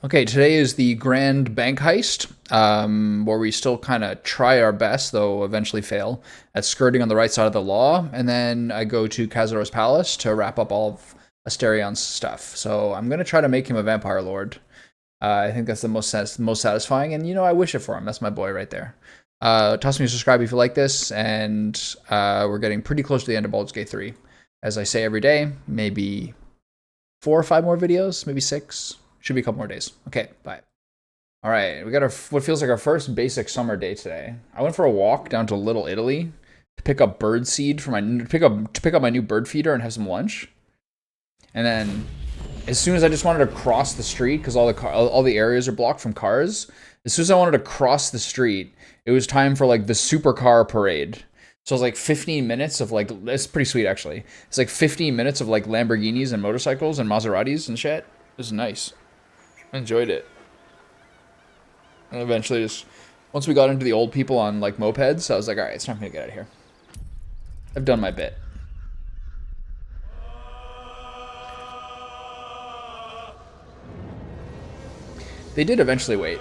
Okay, today is the grand bank heist, where we still kind of try our best, though eventually fail, at skirting on the right side of the law. And then I go to Cazador's palace to wrap up all of Asterion's stuff. So I'm going to try to make him a vampire lord. I think that's the most satisfying, and I wish it for him. That's my boy right there. Toss me a subscribe if you like this, and we're getting pretty close to the end of Baldur's Gate 3. As I say every day, maybe 4 or 5 more videos, maybe 6. Should be a couple more days. Okay, bye. All right, we got what feels like our first basic summer day today. I went for a walk down to Little Italy to pick up bird seed for pick up my new bird feeder and have some lunch. And then, as soon as I just wanted to cross the street, because all the areas are blocked from cars, as soon as I wanted to cross the street, it was time for like the supercar parade. So it was like 15 minutes of like, it's pretty sweet actually. It's like 15 minutes of like Lamborghinis and motorcycles and Maseratis and shit. It was nice. I enjoyed it. And eventually just, once we got into the old people on like mopeds, I was like, all right, it's time for me to get out of here. I've done my bit. They did eventually wait.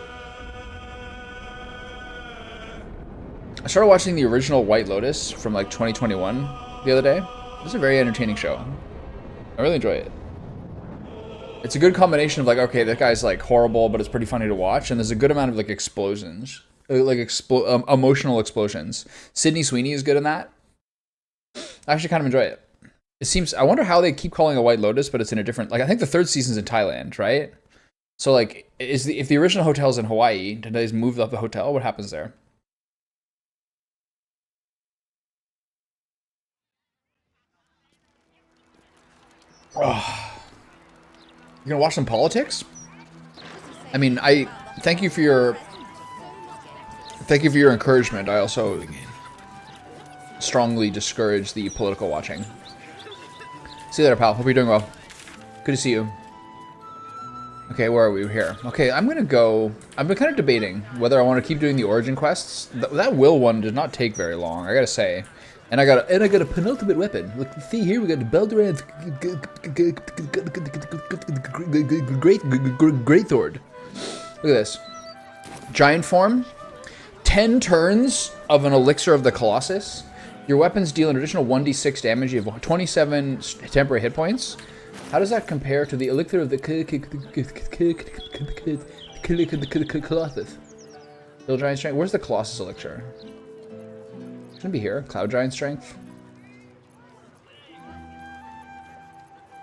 I started watching the original White Lotus from like 2021 the other day. It was a very entertaining show. I really enjoy it. It's a good combination of like, okay, that guy's like horrible, but it's pretty funny to watch, and there's a good amount of like explosions, like emotional explosions. Sydney Sweeney is good in that. I actually kind of enjoy it. It seems, I wonder how they keep calling it White Lotus, but it's in a different, like I think the 3rd season's in Thailand, right? So like, if the original hotel's in Hawaii, did they just move up the hotel? What happens there? Oh. You gonna watch some politics? I mean, I thank you for your encouragement. I also strongly discourage the political watching. See you later, pal. Hope you're doing well. Good to see you. Okay, where are we here? Okay, I'm gonna go. I've been kind of debating whether I want to keep doing the origin quests. That will one did not take very long, I gotta say. And I got a penultimate weapon. Look, see here, we got the Baldur and Great Thord. Look at this. Giant form. 10 turns of an elixir of the Colossus. Your weapons deal an additional 1d6 damage. You have 27 temporary hit points. How does that compare to the elixir of the Colossus? Little Giant Strength. Where's the Colossus elixir? It's gonna be here. Cloud Giant Strength.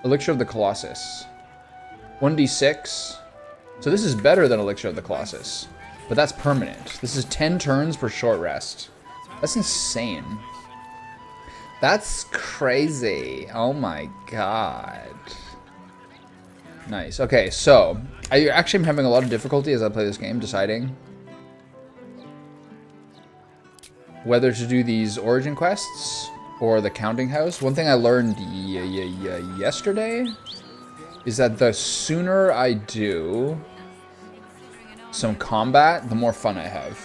Elixir of the Colossus. 1d6. So this is better than Elixir of the Colossus. But that's permanent. This is 10 turns per short rest. That's insane. That's crazy. Oh my god. Nice. Okay, so I actually am having a lot of difficulty as I play this game deciding whether to do these origin quests or the counting house. One thing I learned yesterday is that the sooner I do some combat, the more fun I have.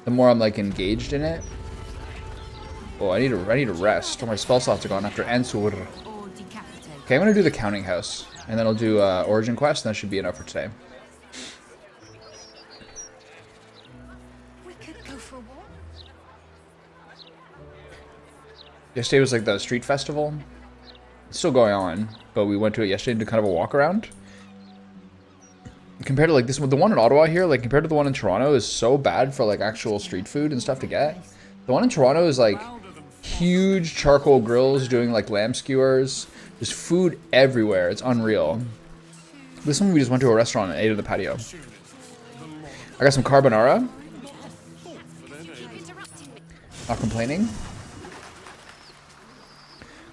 The more I'm like engaged in it. Oh, I need to rest. My spell slots are gone after Ansur. Okay, I'm gonna do the counting house, and then I'll do origin quest, and that should be enough for today. Yesterday was like the street festival. It's still going on, but we went to it yesterday and did kind of a walk around. Compared to like this one, the one in Ottawa here, like compared to the one in Toronto, is so bad for like actual street food and stuff to get. The one in Toronto is like huge charcoal grills doing like lamb skewers. There's food everywhere. It's unreal. This one we just went to a restaurant and ate at the patio. I got some carbonara. Not complaining.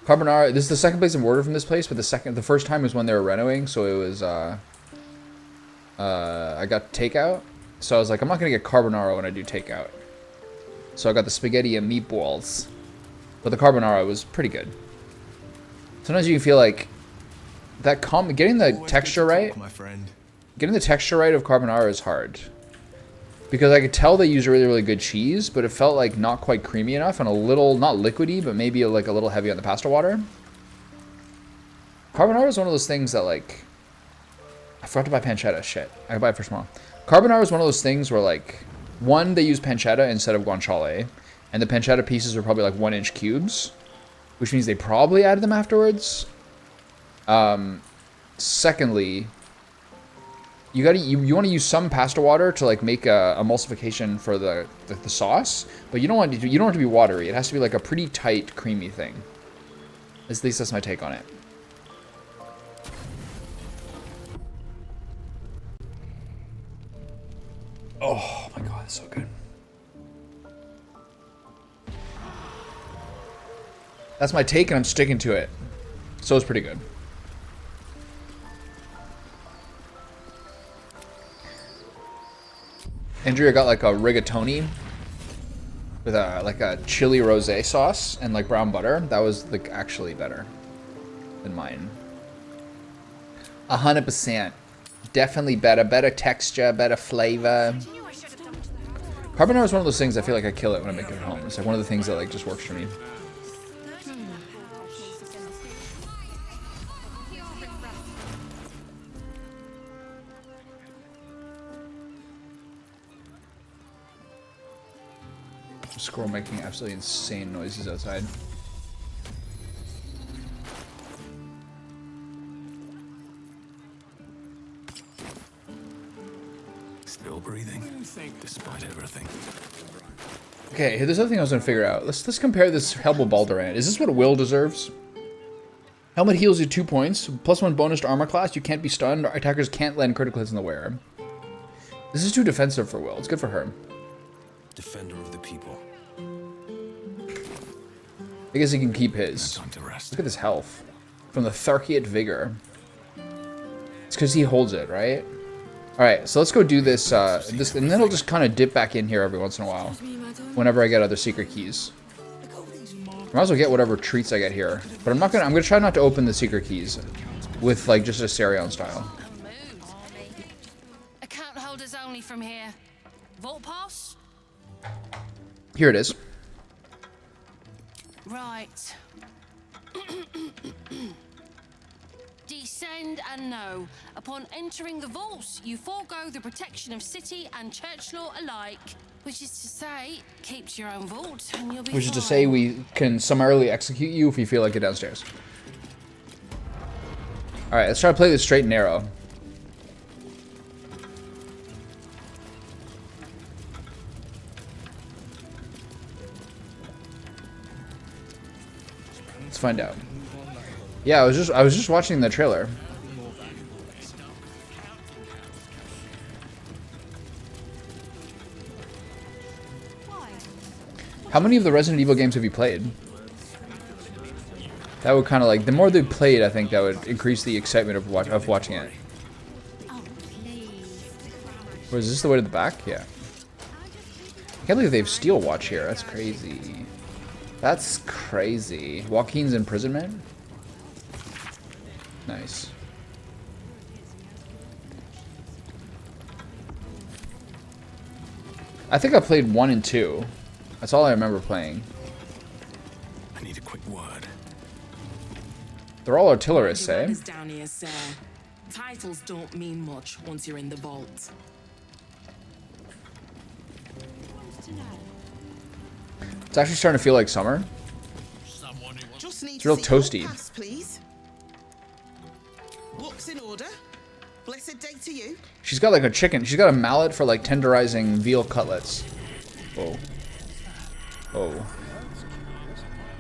Carbonara. This is the second place I've ordered from this place, but the first time was when they were renovating, so it was I got takeout. So I was like, I'm not gonna get carbonara when I do takeout. So I got the spaghetti and meatballs, but the carbonara was pretty good. Sometimes you can feel like that getting the texture right. Getting the texture right of carbonara is hard. Because I could tell they use really, really good cheese, but it felt like not quite creamy enough and a little, not liquidy, but maybe like a little heavy on the pasta water. Carbonara is one of those things that like, I forgot to buy pancetta. Shit. I could buy it for tomorrow. Carbonara is one of those things where, like, one, they use pancetta instead of guanciale. And the pancetta pieces are probably like 1-inch cubes, which means they probably added them afterwards. Secondly, you want to use some pasta water to like make a emulsification for the sauce, but you don't want it to be watery. It has to be like a pretty tight, creamy thing. At least that's my take on it. Oh my god, it's so good. That's my take, and I'm sticking to it. So it's pretty good. Andrea got like a rigatoni with like a chili rosé sauce and like brown butter. That was like actually better than mine. 100%. Definitely better. Better texture, better flavor. Carbonara is one of those things I feel like I kill it when I make it at home. It's like one of the things that like just works for me. Squirrel making absolutely insane noises outside. Still breathing, despite everything. Okay, there's another thing I was gonna figure out. Let's compare this helmet Baldur. Is this what Will deserves? Helmet heals you 2 points, +1 bonus to armor class. You can't be stunned. Attackers can't land critical hits in the wearer. This is too defensive for Will. It's good for her. Defender of the people. I guess he can keep his. Look at this health. From the Tharkiot Vigor. It's because he holds it, right? Alright, so let's go do this, and then I'll just kind of dip back in here every once in a while. Whenever I get other secret keys. I might as well get whatever treats I get here. But I'm gonna try not to open the secret keys. With, like, just a Asterion style. Account holders only from here. Vault pass? Here it is. Right. Descend and know. Upon entering the vaults, you forego the protection of city and church law alike. Which is to say, keep to your own vault and you'll be Which is to fine. say we can summarily execute you if you feel like it downstairs. Alright, let's try to play this straight and narrow. Let's find out. Yeah, I was just watching the trailer. How many of the Resident Evil games have you played? That would kind of like, the more they played, I think that would increase the excitement of watching it. Or is this the way to the back? Yeah. I can't believe they have Steel Watch here. That's crazy. That's crazy. Joaquin's imprisonment? Nice. I think I played 1 and 2. That's all I remember playing. I need a quick word. They're all artillerists, eh? Down here, sir. Titles don't mean much once you're in the vault. It's actually starting to feel like summer. Just need It's real to see your toasty. pass, please. Looks in order. Blessed day to you. She's got like a chicken. She's got a mallet for like tenderizing veal cutlets. Whoa. Whoa.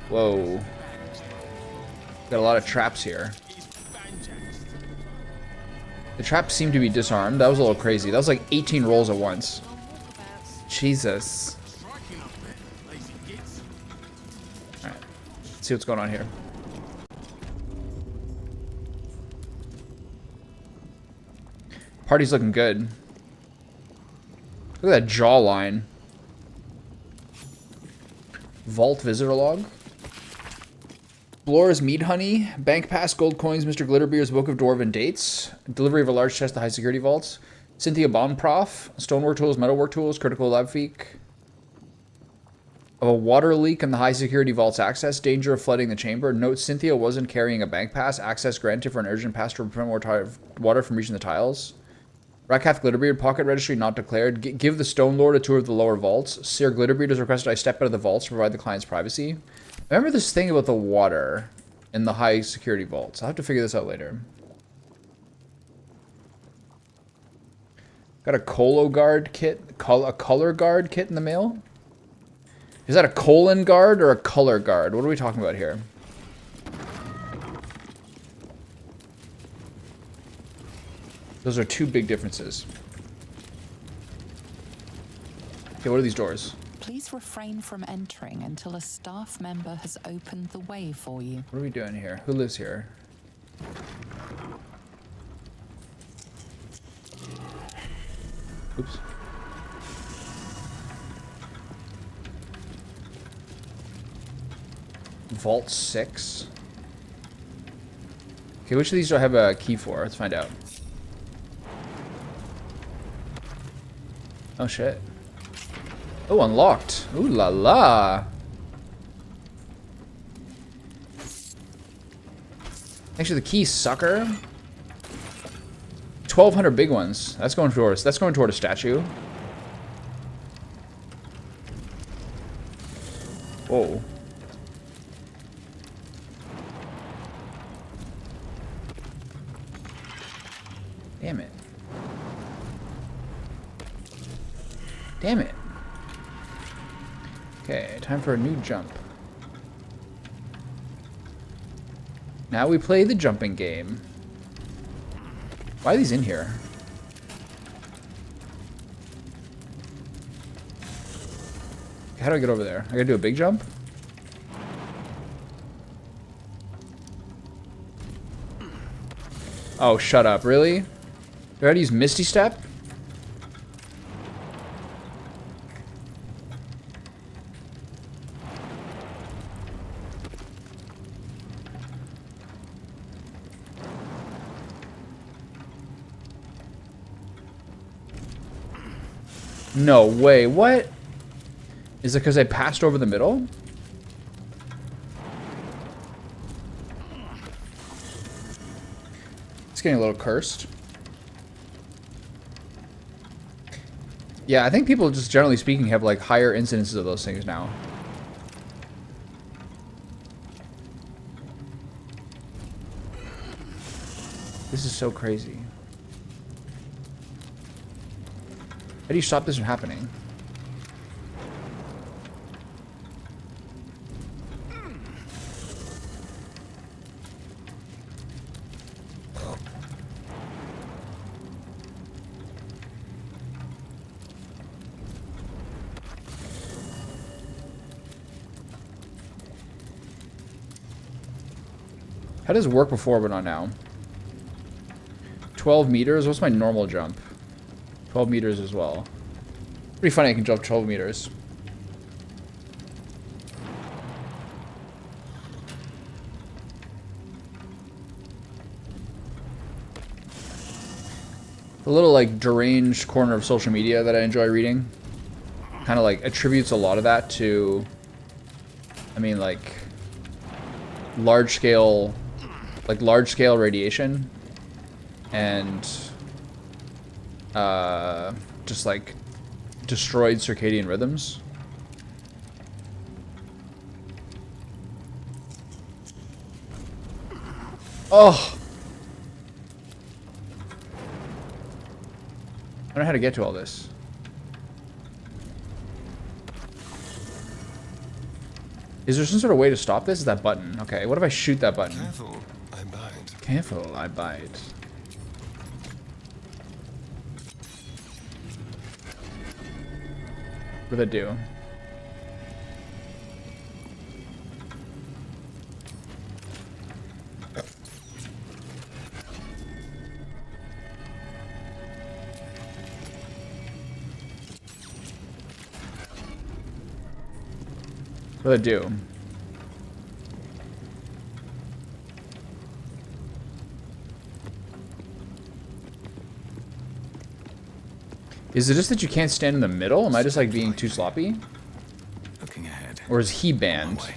Whoa. Got a lot of traps here. The traps seem to be disarmed. That was a little crazy. That was like 18 rolls at once. Jesus. Alright. Let's see what's going on here. Party's looking good. Look at that jawline. Vault visitor log. Blora's mead honey. Bank pass, gold coins, Mr. Glitterbeer's book of dwarven dates. Delivery of a large chest of high security vaults. Cynthia Bomb Prof. Stonework tools, metalwork tools, critical lab feek. of a water leak in the high security vault's access. Danger of flooding the chamber. Note: Cynthia wasn't carrying a bank pass. Access granted for an urgent pass to prevent more water from reaching the tiles. Ratcath Glitterbeard, pocket registry not declared. Give the Stone Lord a tour of the lower vaults. Seer Glitterbeard has requested I step out of the vaults to provide the client's privacy. I remember this thing about the water in the high security vaults. I'll have to figure this out later. Got a Colo Guard kit, a Color Guard kit in the mail. Is that a colon guard or a color guard? What are we talking about here? Those are two big differences. Okay, what are these doors? Please refrain from entering until a staff member has opened the way for you. What are we doing here? Who lives here? Oops. Vault 6. Okay, which of these do I have a key for? Let's find out. Oh shit. Oh, unlocked. Ooh la la. Thanks for the key, sucker. 1,200 big ones. That's going towards. That's going toward a statue. Whoa. Damn it. Damn it. Okay, time for a new jump. Now we play the jumping game. Why are these in here? How do I get over there? I gotta do a big jump? Oh, shut up. Really? Do I gotta use Misty Step? No way. What? Is it because I passed over the middle? It's getting a little cursed. Yeah, I think people, just generally speaking, have like higher incidences of those things now. This is so crazy. How do you stop this from happening? How does it work before but not now? 12 meters? What's my normal jump? 12 meters as well. Pretty funny I can jump 12 meters. The little like deranged corner of social media that I enjoy reading kind of like attributes a lot of that to, I mean, like large scale radiation and just like destroyed circadian rhythms. Oh, I don't know how to get to all this. Is there some sort of way to stop this? Is that button? Okay, what if I shoot that button? Careful, I bite. Careful, I bite. What did that do? What did it do? Is it just that you can't stand in the middle? Am I just like being too sloppy? Looking ahead. Or is he On banned? my way.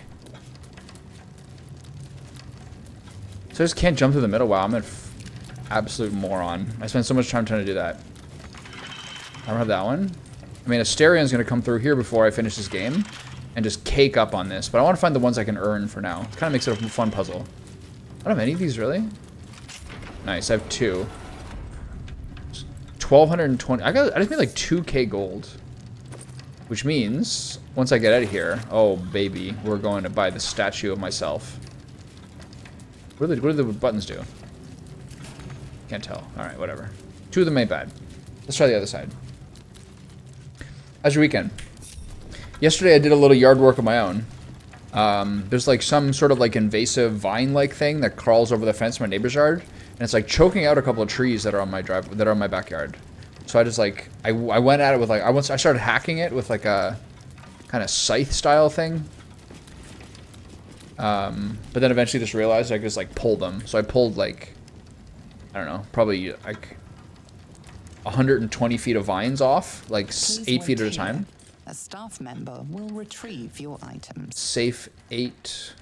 So I just can't jump through the middle? Wow, I'm an absolute moron. I spent so much time trying to do that. I don't have that one. I mean, Asterian's going to come through here before I finish this game and just cake up on this. But I want to find the ones I can earn for now. Kind of makes it a fun puzzle. I don't have any of these, really. Nice, I have 2. 1,220. I just made like 2k gold. Which means, once I get out of here, oh baby, we're going to buy the statue of myself. What do the buttons do? Can't tell. Alright, whatever. 2 of them ain't bad. Let's try the other side. How's your weekend? Yesterday I did a little yard work of my own. There's like some sort of like invasive vine-like thing that crawls over the fence of my neighbor's yard. And it's like choking out a couple of trees that are on my backyard. So I just like, I went at it with like, I started hacking it with like a kind of scythe style thing. But then eventually just realized I could just like pull them. So I pulled like, I don't know, probably like 120 feet of vines off, like Please 8 feet at a wait time. here. A staff member will retrieve your items. Safe 8.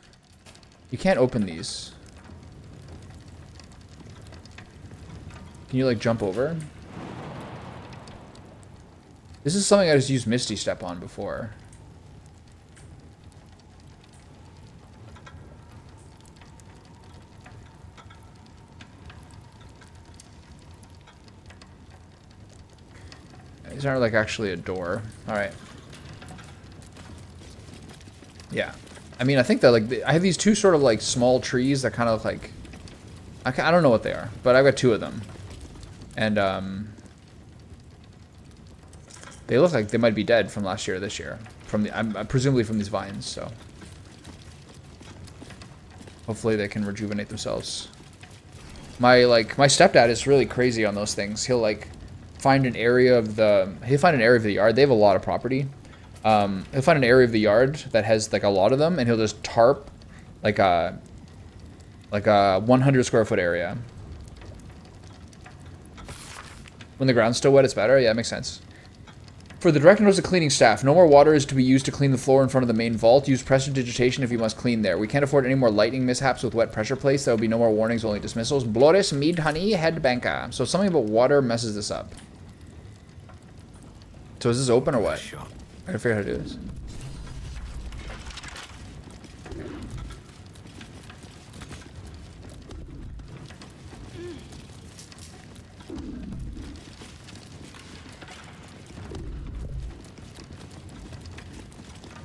You can't open these. Can you like jump over? This is something I just used Misty Step on before. These aren't like actually a door. Alright. Yeah. I mean, I think that like, I have these 2 sort of like small trees that kind of look like, I don't know what they are, but I've got 2 of them. And, they look like they might be dead from last year or this year. From the, I'm presumably from these vines, so. Hopefully they can rejuvenate themselves. My stepdad is really crazy on those things. He'll like find an area of the yard. They have a lot of property. He'll find an area of the yard that has like a lot of them, and he'll just tarp like a 100 square foot area. When the ground's still wet, it's better. Yeah, it makes sense. For the direct notice of cleaning staff, no more water is to be used to clean the floor in front of the main vault. Use prestidigitation if you must clean there. We can't afford any more lightning mishaps with wet pressure plates. There will be no more warnings, only dismissals. Blores mead honey head banka. So something about water messes this up. So is this open or what? Shot. I gotta figure out how to do this.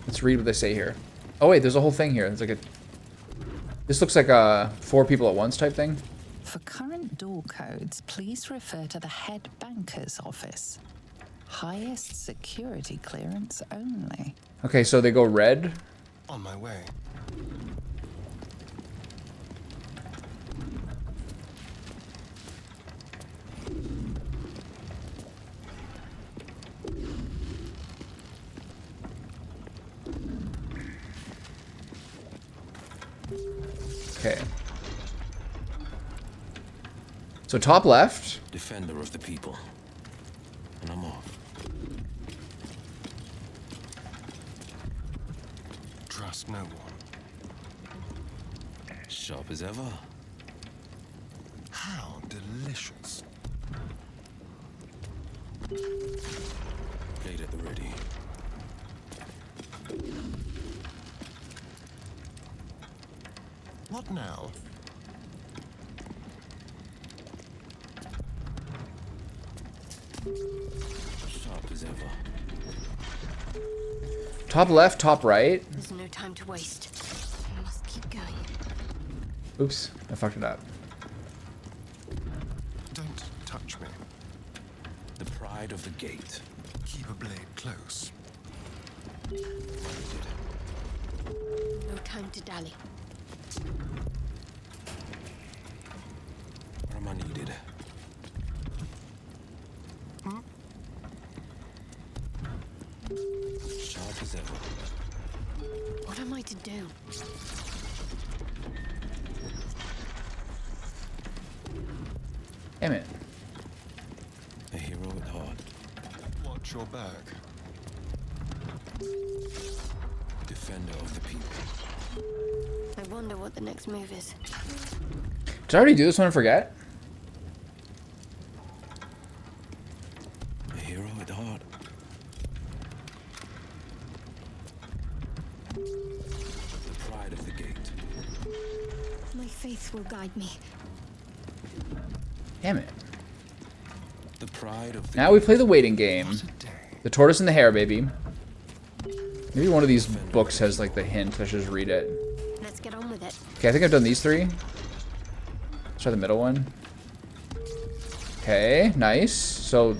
Let's read what they say here. Oh wait, there's a whole thing here. It's like a. This looks like a 4 people at once type thing. For current door codes, please refer to the head banker's office. Highest security clearance only. Okay, so they go red. On my way. Okay. So top left. Defender of the people. And I'm off. Trust no one. Sharp as ever. How delicious. Blade at the ready. What now? Sharp as ever. Top left, top right. There's no time to waste. We must keep going. Oops, I fucked it up. Don't touch me. The pride of the gate. Keep a blade close. No time to dally. Where am I needed? Sharp as ever. What am I to do? Damn it. A hero at heart. Watch your back. Defender of the people. I wonder what the next move is. Did I already do this one and forget? A hero at heart. The pride of the gate. My faith will guide me. Damn it. The pride of the Now we play the waiting game. What a day. The tortoise and the hare, baby. Maybe one of these books has like the hint. I should just read it. Let's get on with it. Okay, I think I've done these three. Let's try the middle one. Okay, nice. So,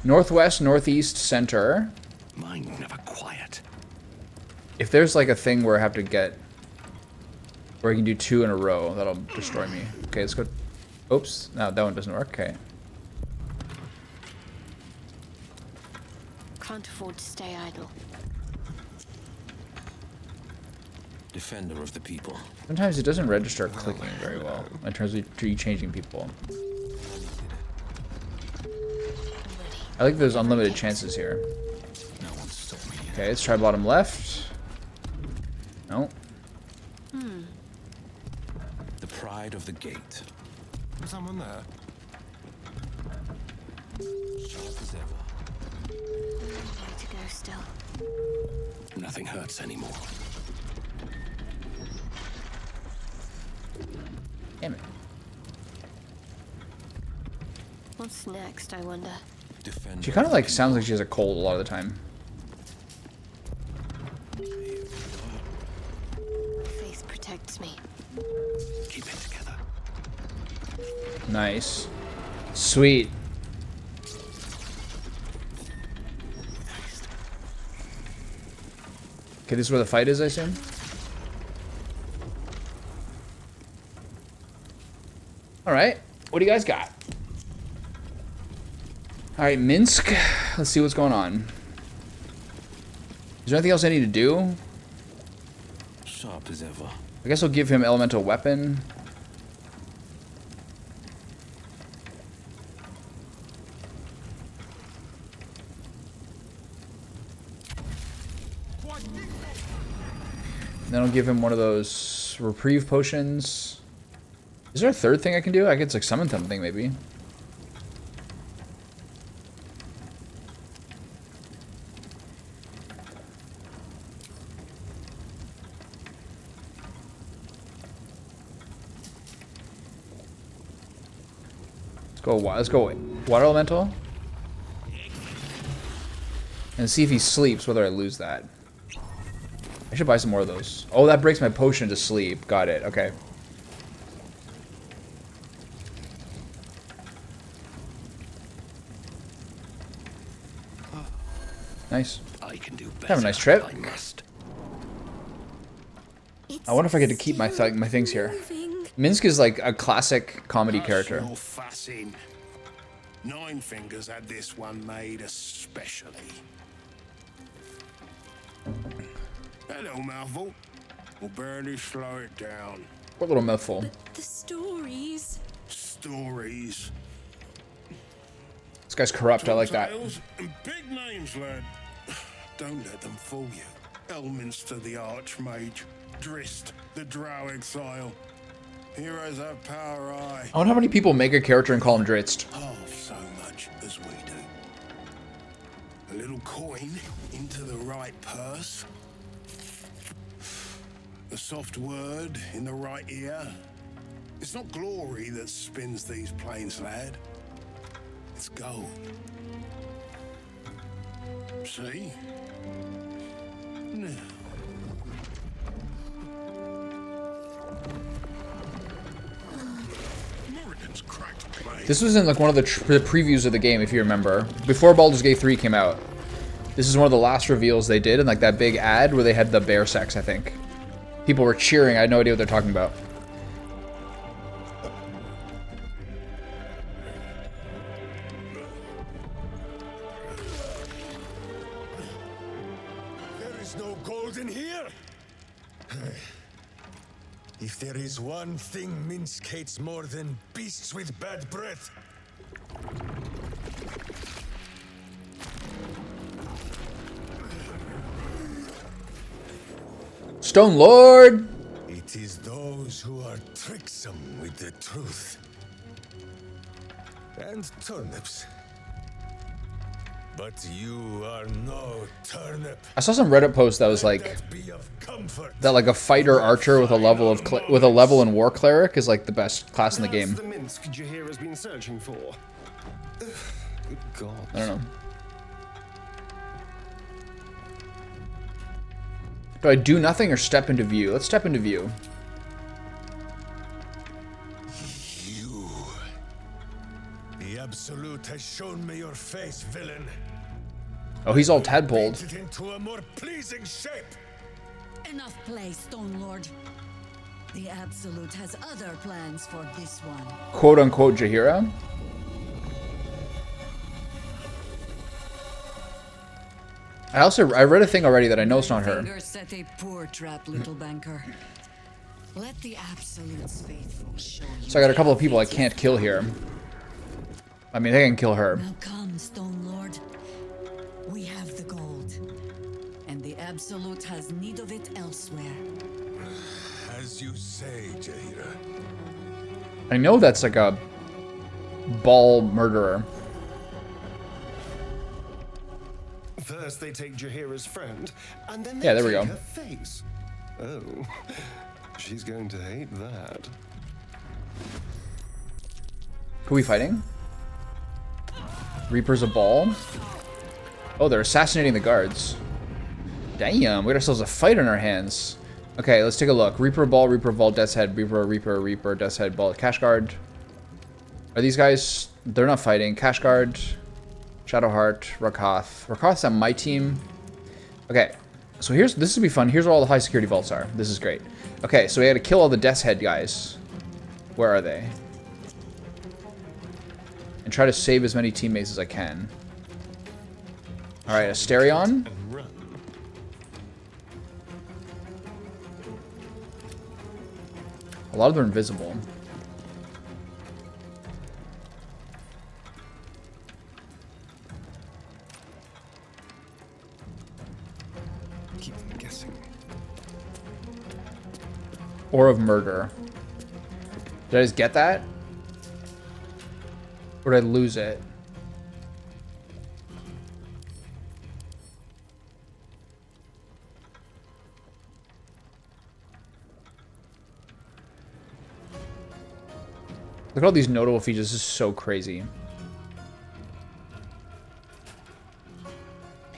northwest, northeast, center. mind never quiet. If there's like a thing where I have to get, where I can do 2 in a row, that'll destroy me. Okay, let's go. Oops, no, that one doesn't work. Okay. Can't afford to stay idle. Defender of the people. Sometimes it doesn't register clicking very well in terms of you changing people. I like those unlimited chances here. No one stop me. Okay, let's try bottom left. No. The pride of the gate. Was someone there? Sharp as ever. Way to go still. Nothing hurts anymore. Damn it. What's next, I wonder? Defender. She kind of like sounds like she has a cold a lot of the time. Faith protects me. Keep it together. Nice. Sweet. Okay, this is where the fight is, I assume? Alright, what do you guys got? Alright, Minsk. Let's see what's going on. Is there anything else I need to do? Sharp as ever. I guess I'll give him elemental weapon. Then I'll give him one of those reprieve potions. Is there a third thing I can do? I could like summon something maybe. Let's go water elemental. And see if he sleeps, whether I lose that. I should buy some more of those. Oh, that breaks my potion to sleep. Got it. Okay. Nice. I can do better. Have a nice trip. I must. I wonder if I get to keep my things here. Minsk is like a classic comedy character. No fussing. Nine Fingers had this one made especially. Hello, mouthful. We'll barely slow it down. What little mouthful? The stories. Stories. This guy's corrupt. I like that. Tales and big names, lad. Don't let them fool you. Elminster the Archmage. Drist the Drow Exile. Heroes have power, I wonder how many people make a character and call him Dritzt. half so much as we do. A little coin into the right purse. A soft word in the right ear. It's not glory that spins these plains, lad. It's gold. See? Now. Morrigan's cracked blade. This was in like one of the previews of the game, if you remember. Before Baldur's Gate 3 came out. This is one of the last reveals they did in like that big ad where they had the bear sex, I think. People were cheering. I had no idea what they're talking about. There is no gold in here. If there is one thing Minsk hates more than beasts with bad breath. Stone Lord! It is those who are tricksome with the truth. And turnips. But you are no turnip. I saw some Reddit post that was like That be of comfort. that like a fighter archer with a level of with a level in war cleric is like the best class in the game. The Minsk Jaheira's been searching for. Good God. I don't know. Do I do nothing or step into view? Let's step into view. You. The Absolute has shown me your face, villain. Oh, he's all tadpoled. Paint it into a more pleasing shape. Enough play, Stone Lord. The Absolute has other plans for this one. Quote unquote Jaheira. I read a thing already that I know it's not her. Finger set a poor trap, little banker. Let the Absolute's faithful show you. So I got a couple of people I can't kill here. I mean, they can kill her. Now come, Stone Lord. We have the gold, and the Absolute has need of it elsewhere. As you say, Jaheira. I know that's like a ball murderer. First they take Jaheira's friend, and then they Yeah, there we take go. her face. Oh, she's going to hate that. Who are we fighting? Reaper's a ball. Oh, they're assassinating the guards. Damn, we got ourselves a fight on our hands. Okay, let's take a look. Reaper ball, Death's Head, Reaper, Death's Head, ball, Cash Guard. Are these guys? They're not fighting. Cash Guard, Shadowheart, Rakoth. Rakoth's on my team. Okay, so this will be fun. Here's where all the high security vaults are. This is great. Okay, so we had to kill all the Death's Head guys. Where are they? And try to save as many teammates as I can. Alright, Asterion. A lot of them are invisible. Keep them guessing. Or of murder. Did I just get that? Or did I lose it? Look at all these notable features. This is so crazy.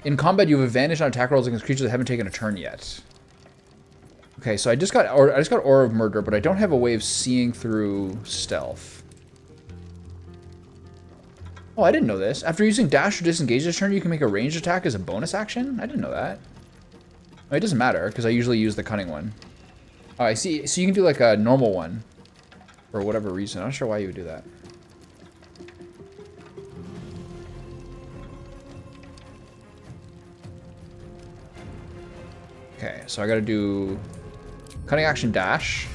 In combat, you have advantage on attack rolls against creatures that haven't taken a turn yet. Okay, so I just got Aura of Murder, but I don't have a way of seeing through stealth. Oh, I didn't know this. After using dash or disengage this turn, you can make a ranged attack as a bonus action? I didn't know that. Oh, it doesn't matter, because I usually use the cunning one. Oh, I see. So you can do like a normal one. For whatever reason. I'm not sure why you would do that. Okay, so I gotta do cunning action dash.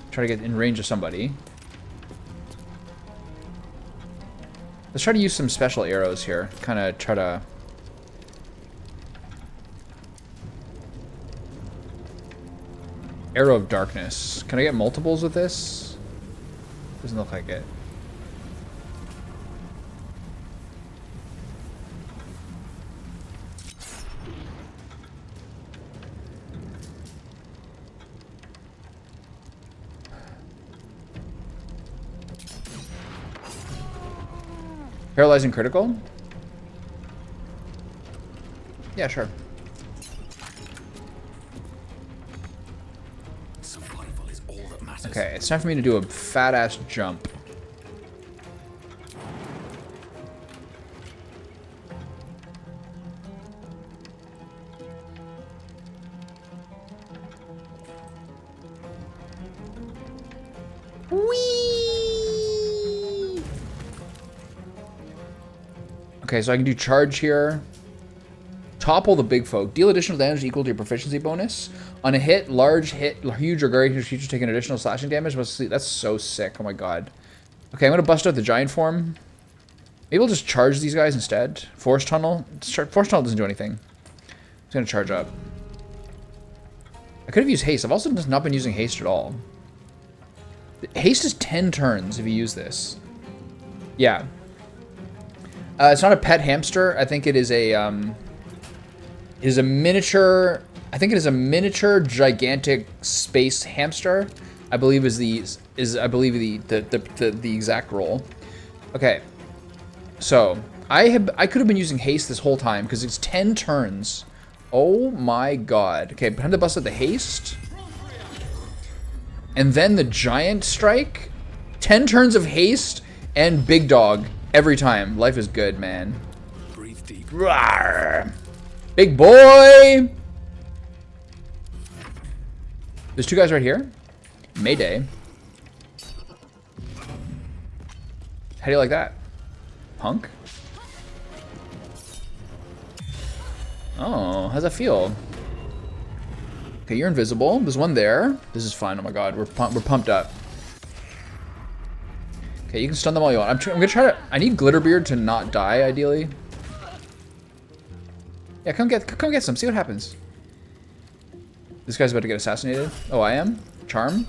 Try to get in range of somebody. Let's try to use some special arrows here. Kind of try to... Arrow of Darkness. Can I get multiples with this? Doesn't look like it. Paralyzing critical? Yeah, sure. Survival is all that matters. Okay, it's time for me to do a fat-ass jump. Okay, so I can do charge here. Topple the big folk. Deal additional damage equal to your proficiency bonus. On a hit, huge or gargantuan creatures take an additional slashing damage. That's so sick. Oh my god. Okay, I'm going to bust out the giant form. Maybe we'll just charge these guys instead. Force tunnel. Force tunnel doesn't do anything. It's going to charge up. I could have used haste. I've also just not been using haste at all. Haste is 10 turns if you use this. Yeah. It's not a pet hamster. I think it is a miniature. I think it is a miniature gigantic space hamster. I believe the exact role. Okay. So I could have been using haste this whole time because it's 10 turns. Oh my god. Okay, time to bust out the haste. And then the giant strike. 10 turns of haste and big dog every time. Life is good, man. Breathe deep. Rawr. Big boy! There's two guys right here. Mayday. How do you like that? Punk? Oh, how's that feel? Okay, you're invisible. There's one there. This is fine. Oh my god, we're pumped up. Okay, you can stun them all you want. I'm gonna try to. I need Glitterbeard to not die, ideally. Yeah, come get some. See what happens. This guy's about to get assassinated. Oh, I am? Charm?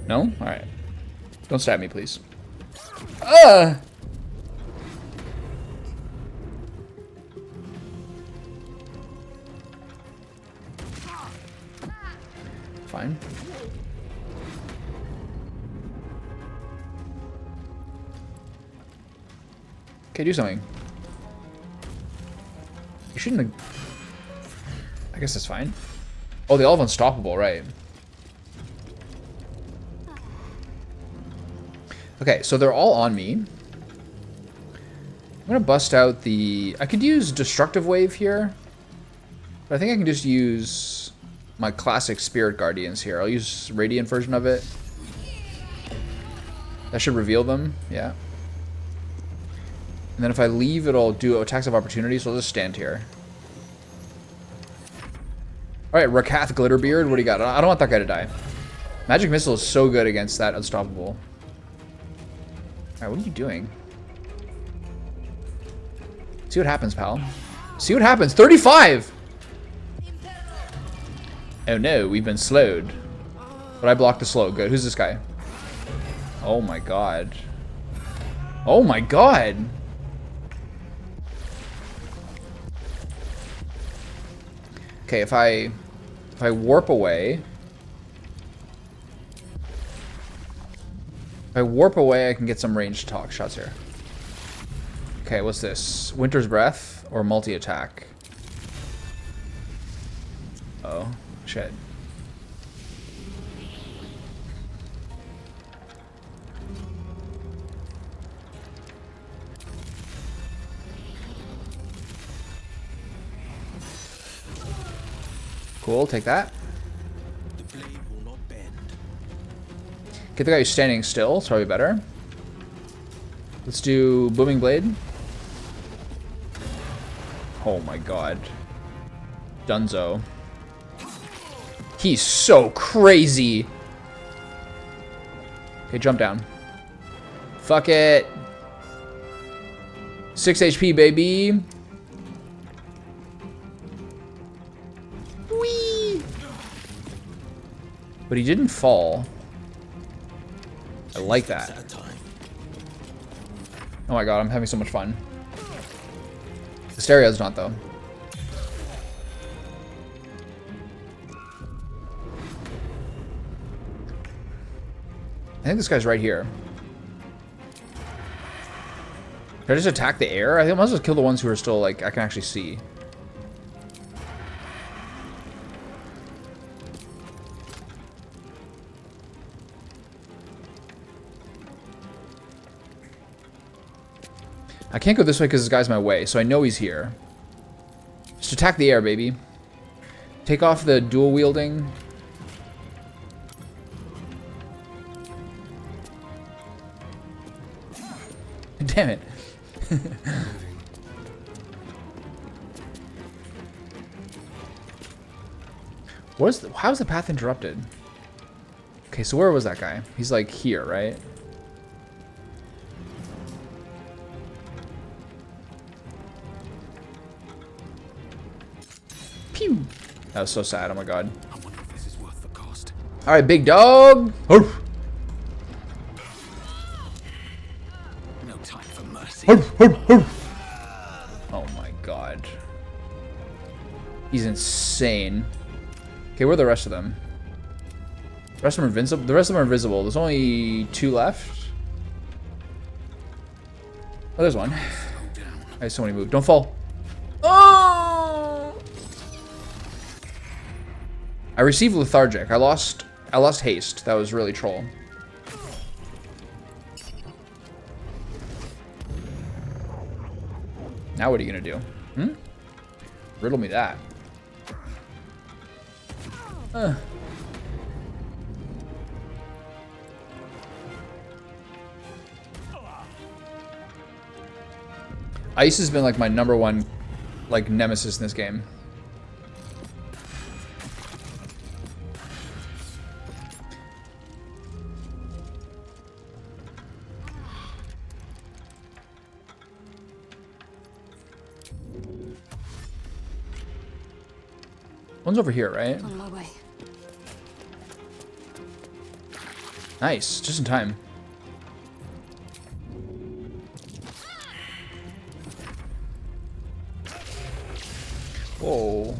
No? Alright. Don't stab me, please. Fine. Okay, do something. You shouldn't have... I guess that's fine. Oh, they all have unstoppable, right? Okay, so they're all on me. I'm gonna bust out the... I could use Destructive Wave here. But I think I can just use my classic Spirit Guardians here. I'll use Radiant version of it. That should reveal them, yeah. And then if I leave, it'll do attacks of opportunity, so I'll just stand here. Alright, Rakath Glitterbeard, what do you got? I don't want that guy to die. Magic Missile is so good against that unstoppable. Alright, what are you doing? See what happens, pal. See what happens. 35! Oh no, we've been slowed. But I blocked the slow. Good. Who's this guy? Oh my god. Oh my god! Okay, if I warp away... If I warp away, I can get some ranged talk shots here. Okay, what's this? Winter's Breath or multi-attack? Oh, shit. Cool, take that. The blade will not bend. Get the guy who's standing still, it's probably better. Let's do Booming Blade. Oh my god. Dunzo. He's so crazy. Okay, jump down. Fuck it. 6 HP, baby. Whee! But he didn't fall. I like that. Oh my god, I'm having so much fun. Asteria's not, though. I think this guy's right here. Should I just attack the air? I think I might as well kill the ones who are still, like, I can actually see. I can't go this way because this guy's my way, so I know he's here. Just attack the air, baby. Take off the dual wielding. Damn it. How's the path interrupted? Okay, so where was that guy? He's like here, right? Pew. That was so sad. Oh my god. I wonder if this is worth the cost. All right, big dog. Arf. No time for mercy. Arf, arf, arf. Oh my god. He's insane. Okay, where are the rest of them? The rest of them are invincible. The rest of them are invisible. There's only 2 left. Oh, there's one. I have so many moves. Don't fall. Oh! I received lethargic. I lost haste. That was really troll. Now what are you gonna do? Hmm? Riddle me that. Ice has been like my #1 like nemesis in this game. One's over here, right? On my way. Nice, just in time. Whoa.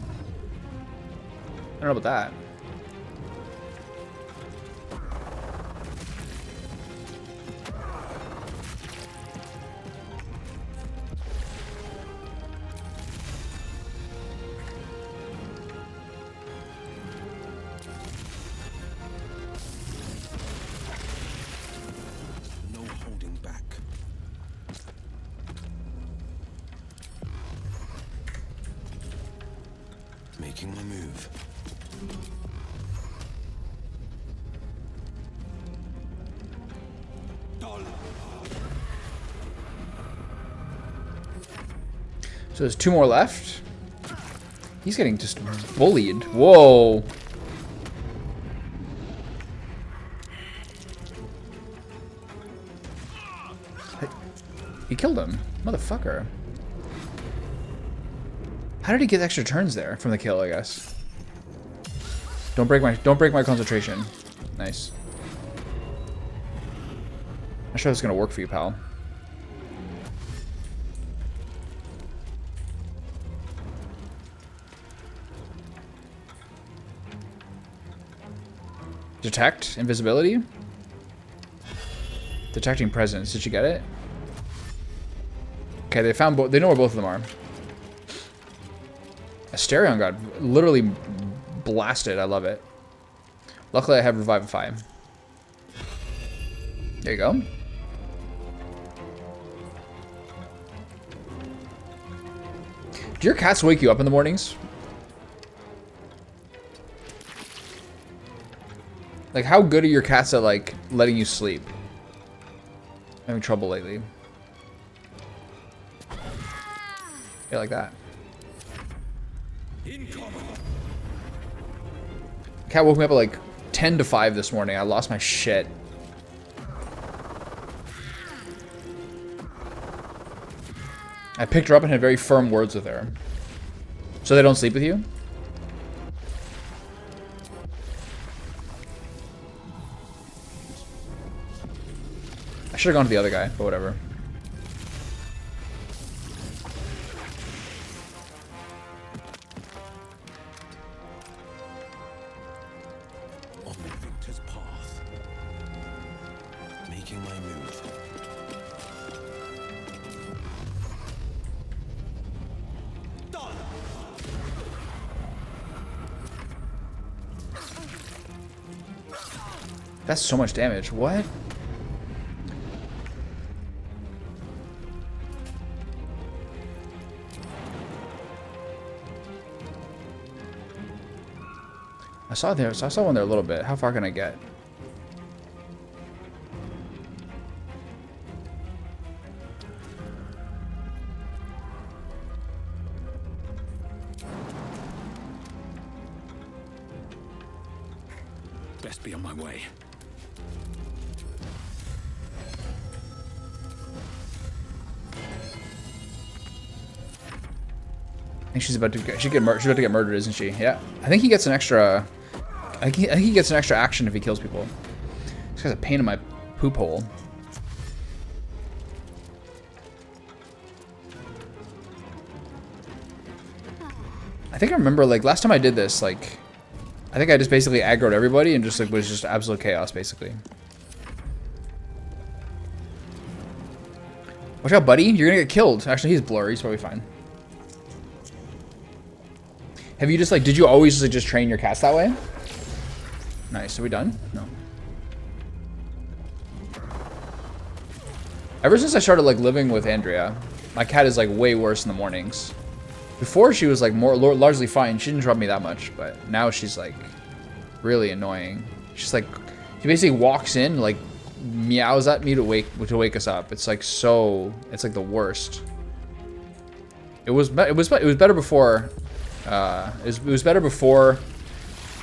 I don't know about that. No holding back. Making my move. So there's 2 more left. He's getting just bullied. Whoa. He killed him, motherfucker. How did he get extra turns there from the kill? I guess. Don't break my concentration. Nice. I'm sure it's gonna work for you, pal. Detect invisibility. Detecting presence. Did you get it? Okay, they found both. They know where both of them are. Asterion got literally blasted. I love it. Luckily, I have Revivify. There you go. Do your cats wake you up in the mornings? Like, how good are your cats at, like, letting you sleep? I'm having trouble lately. Yeah, like that. Cat woke me up at, like, 10 to 5 this morning. I lost my shit. I picked her up and had very firm words with her. So they don't sleep with you? I should have gone to the other guy, but whatever. On the victor's path. Making my move. That's so much damage. What? I saw one there a little bit. How far can I get? Best be on my way. I think she's about to get, she's about to get murdered, isn't she? Yeah. I think he gets an extra. I think he gets an extra action if he kills people. This guy's a pain in my poop hole. I think I remember like last time I did this, like I think I just basically aggroed everybody and just like was just absolute chaos basically. Watch out, buddy! You're gonna get killed. Actually, he's blurry. He's probably fine. Have you just like? Did you always like, just train your cats that way? Nice. Are we done? No. Ever since I started like living with Andrea, my cat is like way worse in the mornings. Before she was like largely fine. She didn't trouble me that much, but now she's like really annoying. She's like, she basically walks in like meows at me to wake us up. It's like so. It's like the worst. It was better before. It was better before.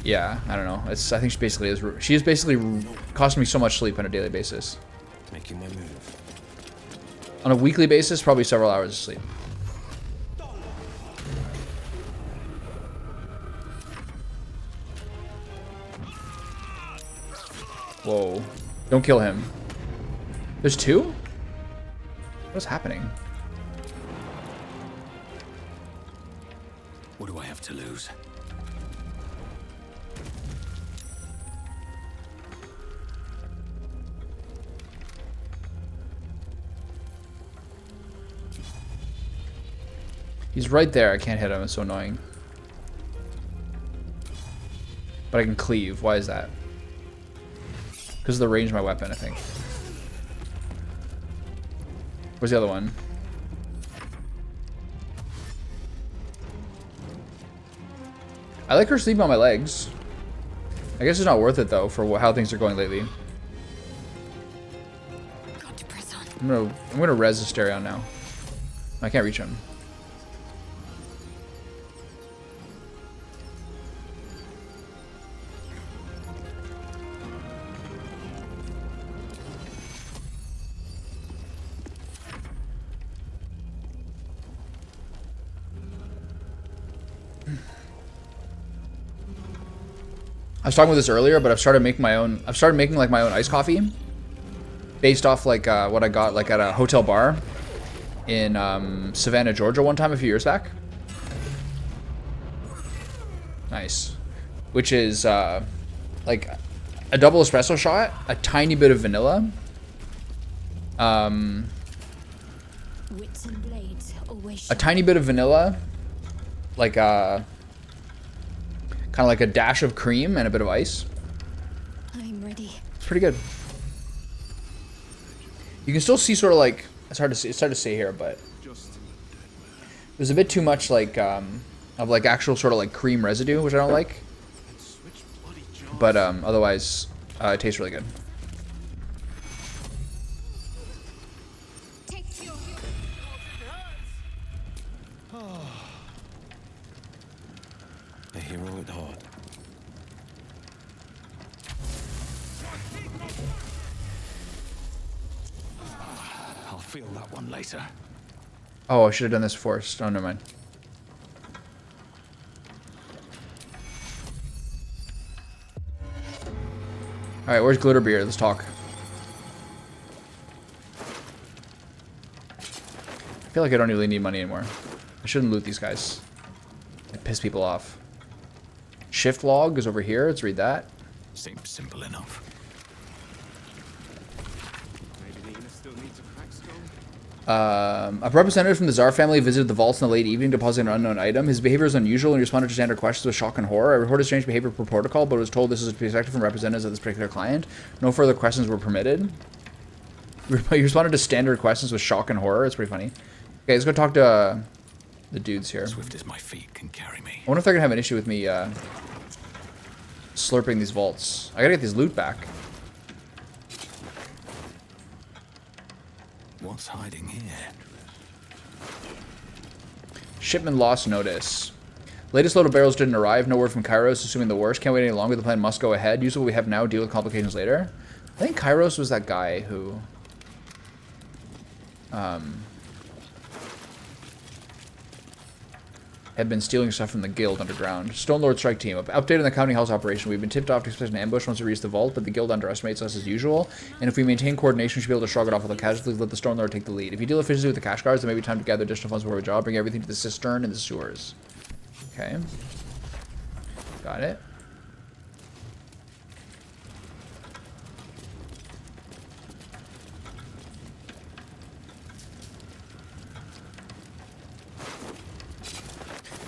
Yeah, I don't know. I think she is basically costing me so much sleep on a daily basis. Making my move. On a weekly basis, probably several hours of sleep. Whoa. Don't kill him. There's two? What is happening? What do I have to lose? He's right there. I can't hit him. It's so annoying. But I can cleave. Why is that? Because of the range of my weapon, I think. Where's the other one? I like her sleeping on my legs. I guess it's not worth it though for how things are going lately. I'm gonna res Asterion now. I can't reach him. I was talking about this earlier, but I've started making my own. I've started making like my own iced coffee, based off like what I got like at a hotel bar in Savannah, Georgia, one time a few years back. Nice, which is like a double espresso shot, a tiny bit of vanilla, a tiny bit of vanilla, like kind of like a dash of cream and a bit of ice. I'm ready. It's pretty good. You can still see sort of like, it's hard to see. It's hard to see here, but there's a bit too much like of like actual sort of like cream residue, which I don't like. But otherwise, it tastes really good. A hero at heart. I'll feel that one later. Oh, I should have done this first. Oh, never mind. All right, where's Glitterbeard? Let's talk. I feel like I don't really need money anymore. I shouldn't loot these guys. It piss people off. Shift log is over here. Let's read that. Seems simple enough. A representative from the Tsar family visited the vaults in the late evening, depositing an unknown item. His behavior is unusual and he responded to standard questions with shock and horror. I reported strange behavior per protocol, but was told this is expected from representatives of this particular client. No further questions were permitted. He responded to standard questions with shock and horror. It's pretty funny. Okay, let's go talk to the dudes here. Swift as my feet can carry me. I wonder if they're gonna have an issue with me slurping these vaults. I gotta get this loot back. What's hiding here? Shipment loss notice. Latest load of barrels didn't arrive. No word from Kairos, assuming the worst. Can't wait any longer. The plan must go ahead. Use what we have now. Deal with complications later. I think Kairos was that guy who... had been stealing stuff from the guild underground. Stone Lord strike team. Update on the counting house operation. We've been tipped off to expect an ambush once we reach the vault, but the guild underestimates us as usual. And if we maintain coordination, we should be able to shrug it off with the casualties. Let the Stone Lord take the lead. If you deal efficiently with the cash guards, then maybe time to gather additional funds before we draw. Bring everything to the cistern and the sewers. Okay. Got it.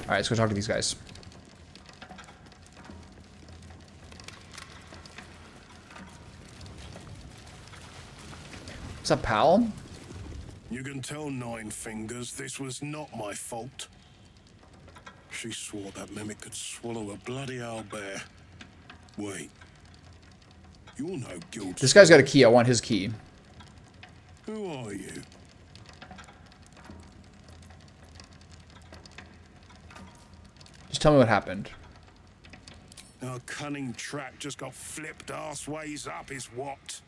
Alright, let's go talk to these guys. What's up, pal? You can tell Nine Fingers this was not my fault. She swore that mimic could swallow a bloody owlbear. Wait. You're no guild. This guy's got a key. I want his key. Who are you? Just tell me what happened. Our cunning trap just got flipped arseways up is what?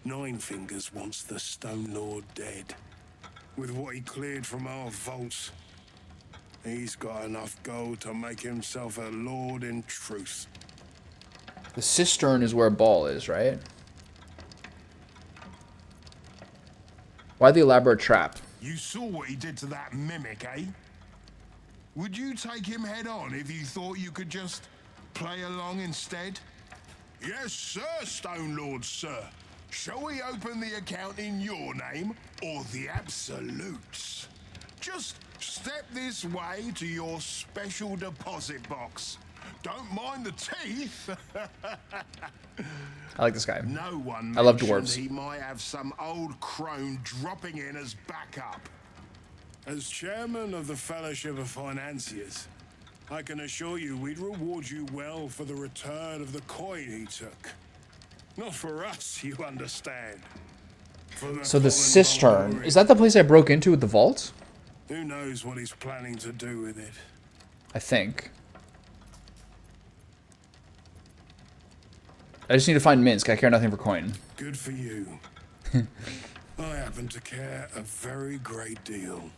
Nine Fingers wants the Stone Lord dead. With what he cleared from our vaults, he's got enough gold to make himself a lord in truth. The cistern is where Ball is, right? Why the elaborate trap? You saw what he did to that mimic, eh? Would you take him head on if you thought you could just play along instead? Yes, sir, Stone Lord, sir. Shall we open the account in your name or the Absolute's? Just step this way to your special deposit box. Don't mind the teeth. I like this guy. No one I love mentioned dwarves. he might have some old crone dropping in as backup. As chairman of the Fellowship of Financiers, I can assure you we'd reward you well for the return of the coin he took. Not for us, you understand. So the cistern, is that the place I broke into with the vault? Who knows what he's planning to do with it? I think. I just need to find Minsk. I care nothing for coin. Good for you. I happen to care a very great deal.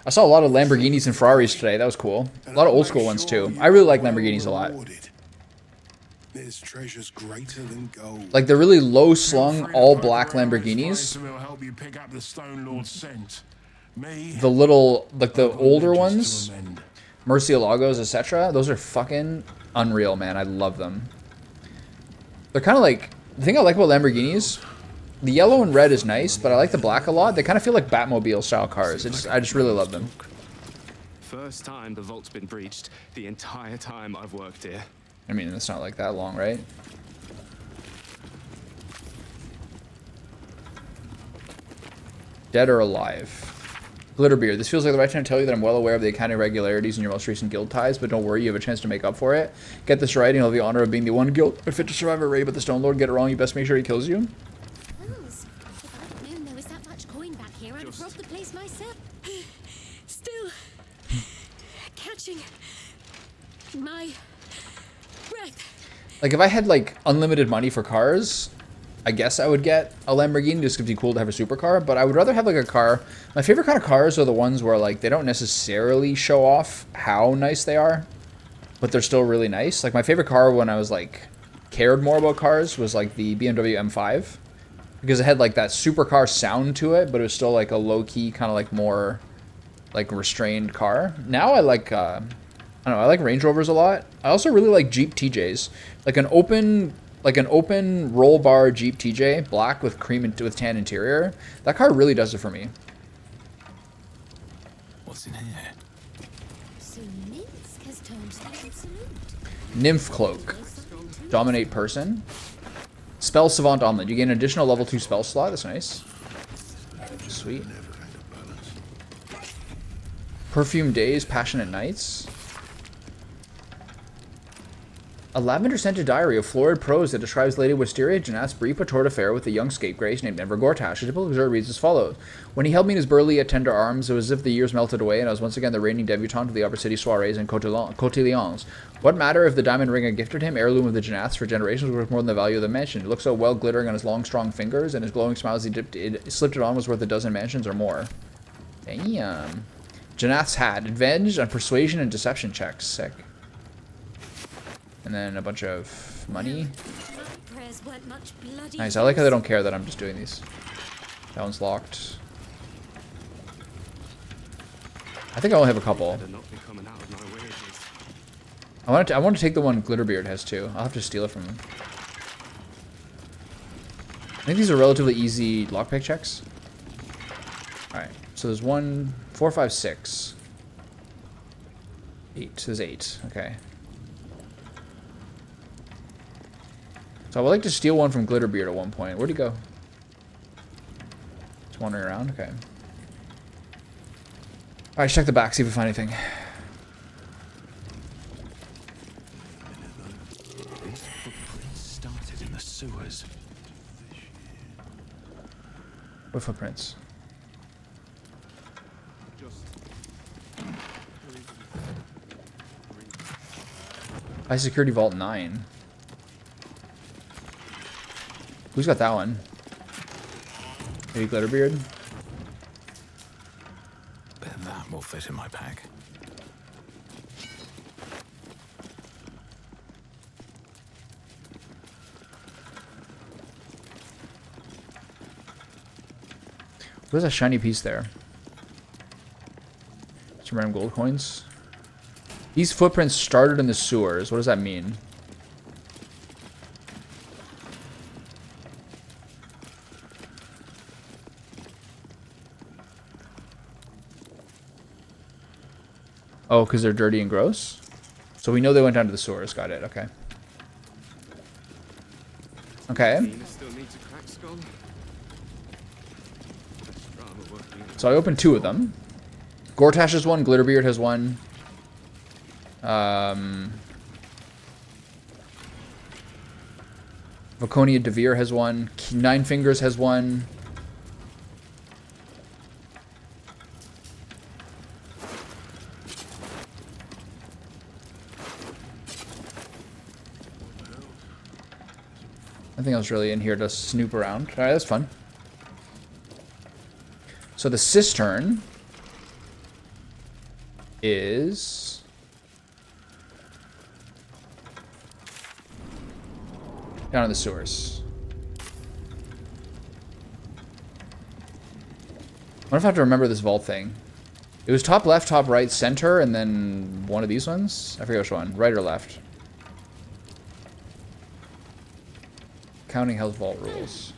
I saw a lot of Lamborghinis and Ferraris today. That was cool. A lot of old school ones too. I really like Lamborghinis a lot. There's treasures greater than gold. Like the really low slung all black Lamborghinis. The little, like the older ones, Murcielagos, etc. Those are fucking unreal, man. I love them. They're kind of like, the thing I like about Lamborghinis, the yellow and red is nice, but I like the black a lot. They kind of feel like Batmobile style cars. I just really love them. First time the vault's been breached the entire time I've worked here. I mean, it's not like that long, right? Dead or alive? Glitterbeard. This feels like the right time to tell you that I'm well aware of the accounting irregularities in your most recent guild ties, but don't worry, you have a chance to make up for it. Get this right, and you'll have the honor of being the one guild fit to survive a raid with the Stone Lord. Get it wrong, you best make sure he kills you. If I'd known there was that much coin back here, I'd have robbed the place myself. Still catching my breath. Like, if I had, like, unlimited money for cars, I guess I would get a Lamborghini just because it'd be cool to have a supercar, but I would rather have, like, a car. My favorite kind of cars are the ones where, like, they don't necessarily show off how nice they are, but they're still really nice. Like, my favorite car when I was, like, cared more about cars was, like, the BMW M5, because it had, like, that supercar sound to it, but it was still, like, a low-key, kind of, like, more, like, restrained car. Now I like, I don't know, I like Range Rovers a lot. I also really like Jeep TJs. Like an open roll bar Jeep TJ, black with cream and with tan interior. That car really does it for me. What's in here? So Minsk has turned to the Absolute. Nymph Cloak. Dominate person. Spell Savant Omelet. You gain an additional level 2 spell slot. That's nice. Sweet. Perfume Days, Passionate Nights. A lavender-scented diary of florid prose that describes Lady Wisteria's brief but torrid affair with a young scapegrace named Enver Gortash. The typical excerpt reads as follows. When he held me in his burly yet tender arms, it was as if the years melted away and I was once again the reigning debutante of the upper city soirees and cotillons. What matter if the diamond ring I gifted him, heirloom of the Janaths for generations, was worth more than the value of the mansion? It looked so well glittering on his long, strong fingers, and his glowing smile as he slipped it on was worth a dozen mansions or more. Damn. Janath's hat. Advantage on persuasion and deception checks. Sick. And then a bunch of money. Nice. I like how they don't care that I'm just doing these. That one's locked. I think I only have a couple. I want to take the one Glitterbeard has too. I'll have to steal it from him. I think these are relatively easy lockpick checks. Alright, so there's 1, 4, 5, 6. 8. There's 8. Okay. So I would like to steal one from Glitterbeard at one point. Where'd he go? Just wandering around? Okay. Alright, check the back, see if we find anything. These footprints started in the sewers. What footprints? High security vault 9. Who's got that one? Maybe Glitterbeard? Then that will fit in my pack. Where's that shiny piece there? Some random gold coins. These footprints started in the sewers. What does that mean? Oh, because they're dirty and gross? So we know they went down to the sewers. Got it. Okay. Okay. So I opened 2 of them. Gortash has one. Glitterbeard has one. Vaconia Devere has one. Nine Fingers has one. Nothing else really in here to snoop around. Alright, that's fun. So the cistern is down in the sewers. I wonder if I have to remember this vault thing. It was top left, top right, center, and then one of these ones? I forget which one. Right or left? Counting Hell's Vault rules.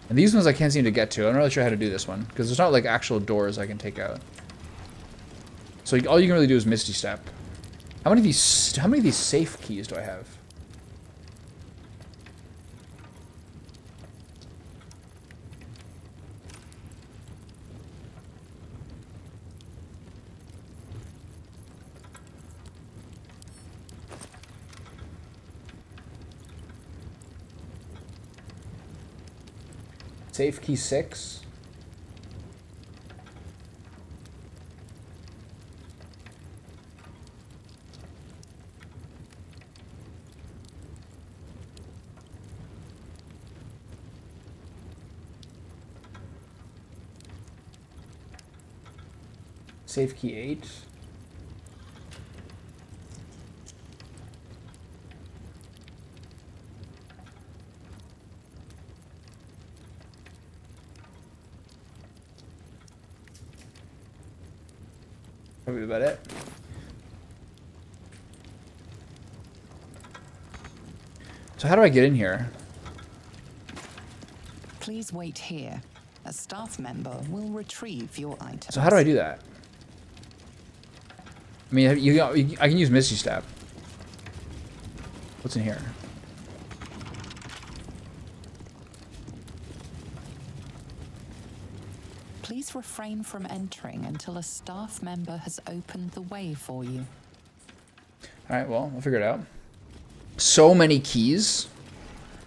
And these ones I can't seem to get to. I'm not really sure how to do this one, because there's not like actual doors I can take out. So all you can really do is Misty Step. How many of these safe keys do I have? Safe key 6. Safe key 8. Probably about it. So how do I get in here? Please wait here. A staff member will retrieve your items. So how do I do that? I mean, I can use Misty Step. What's in here? Please refrain from entering until a staff member has opened the way for you. Alright, well, I'll figure it out. So many keys.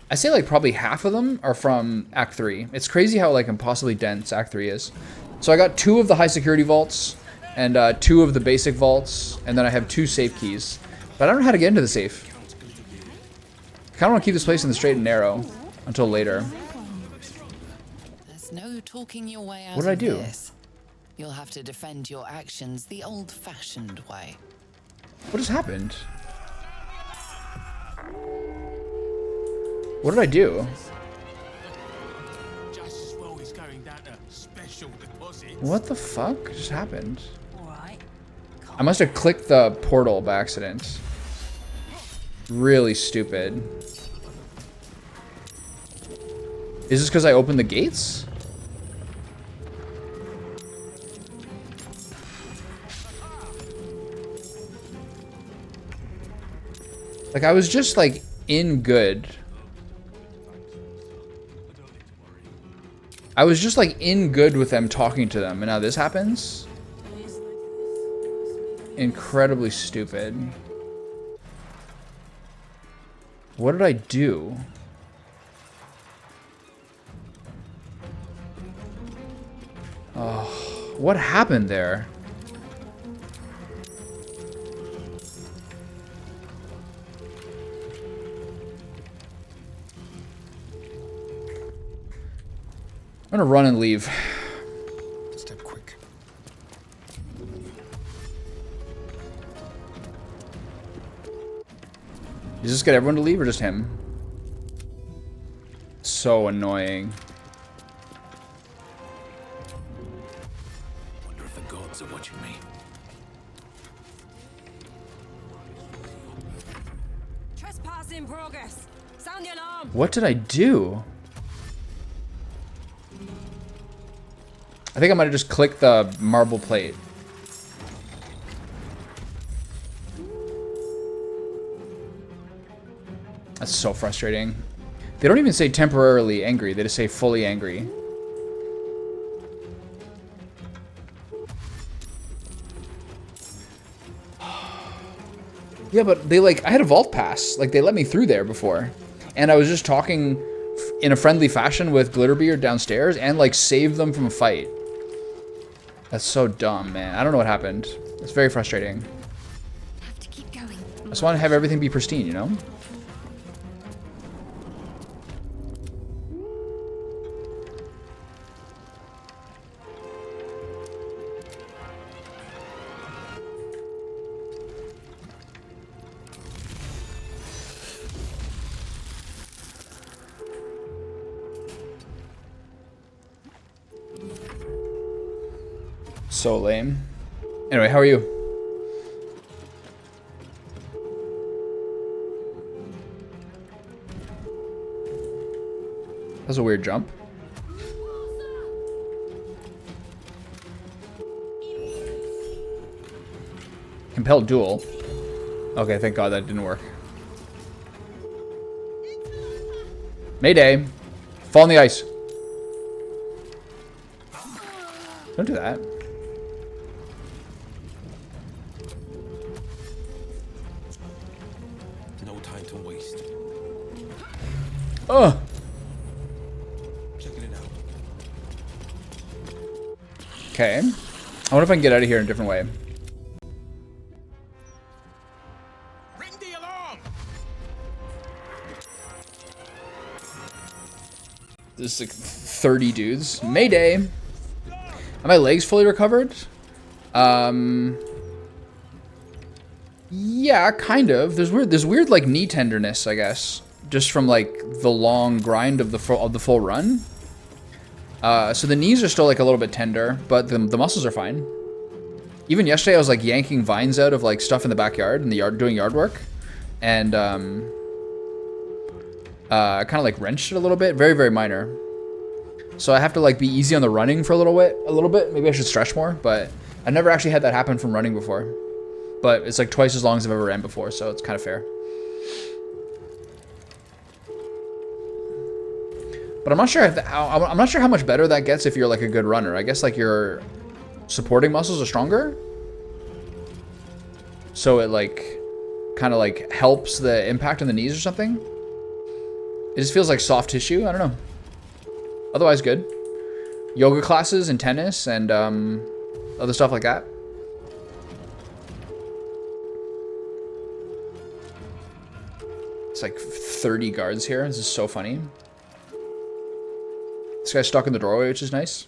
I say like probably half of them are from Act 3. It's crazy how like impossibly dense Act 3 is. So I got 2 of the high security vaults and 2 of the basic vaults, and then I have 2 safe keys. But I don't know how to get into the safe. I kind of want to keep this place in the straight and narrow until later. There's no talking your way out What did I of do? this. You'll have to defend your actions the old-fashioned way. What has happened? What did I do? Just as well he's going down to special deposits. What the fuck just happened? Alright. I must have clicked the portal by accident. Really stupid. Is this because I opened the gates? Like, I was just, like, in good. I was just, like, in good with them talking to them, and now this happens? Incredibly stupid. What did I do? Oh, what happened there? I'm gonna run and leave. Step quick. Does this get everyone to leave or just him? So annoying. Wonder if the gods are watching me. Trespass in progress. Sound the alarm. What did I do? I think I might have just clicked the marble plate. That's so frustrating. They don't even say temporarily angry, they just say fully angry. Yeah, but they like, I had a vault pass. Like, they let me through there before. And I was just talking in a friendly fashion with Glitterbeard downstairs and like saved them from a fight. That's so dumb, man. I don't know what happened. It's very frustrating. Have to keep going. I just want to have everything be pristine, you know? So lame. Anyway, how are you? That's a weird jump. Compelled duel. Okay, thank God that didn't work. Mayday. Fall on the ice. Don't do that. No time to waste. Oh. Checking it out. Okay. I wonder if I can get out of here in a different way. Ring the alarm! There's like 30 dudes. Mayday. Are my legs fully recovered? Yeah, kind of. There's weird like knee tenderness, I guess, just from like the long grind of the full run. So the knees are still like a little bit tender, but the muscles are fine. Even yesterday, I was like yanking vines out of like stuff in the backyard in the yard, doing yard work, and kind of like wrenched it a little bit. Very, very minor. So I have to like be easy on the running for a little bit. Maybe I should stretch more, but I've never actually had that happen from running before. But it's like twice as long as I've ever ran before, so it's kind of fair. But I'm not sure I'm not sure how much better that gets if you're like a good runner. I guess like your supporting muscles are stronger, so it like kind of like helps the impact on the knees or something. It just feels like soft tissue. I don't know. Otherwise, good. Yoga classes and tennis and other stuff like that. It's like 30 guards here. This is so funny. This guy's stuck in the doorway, which is nice.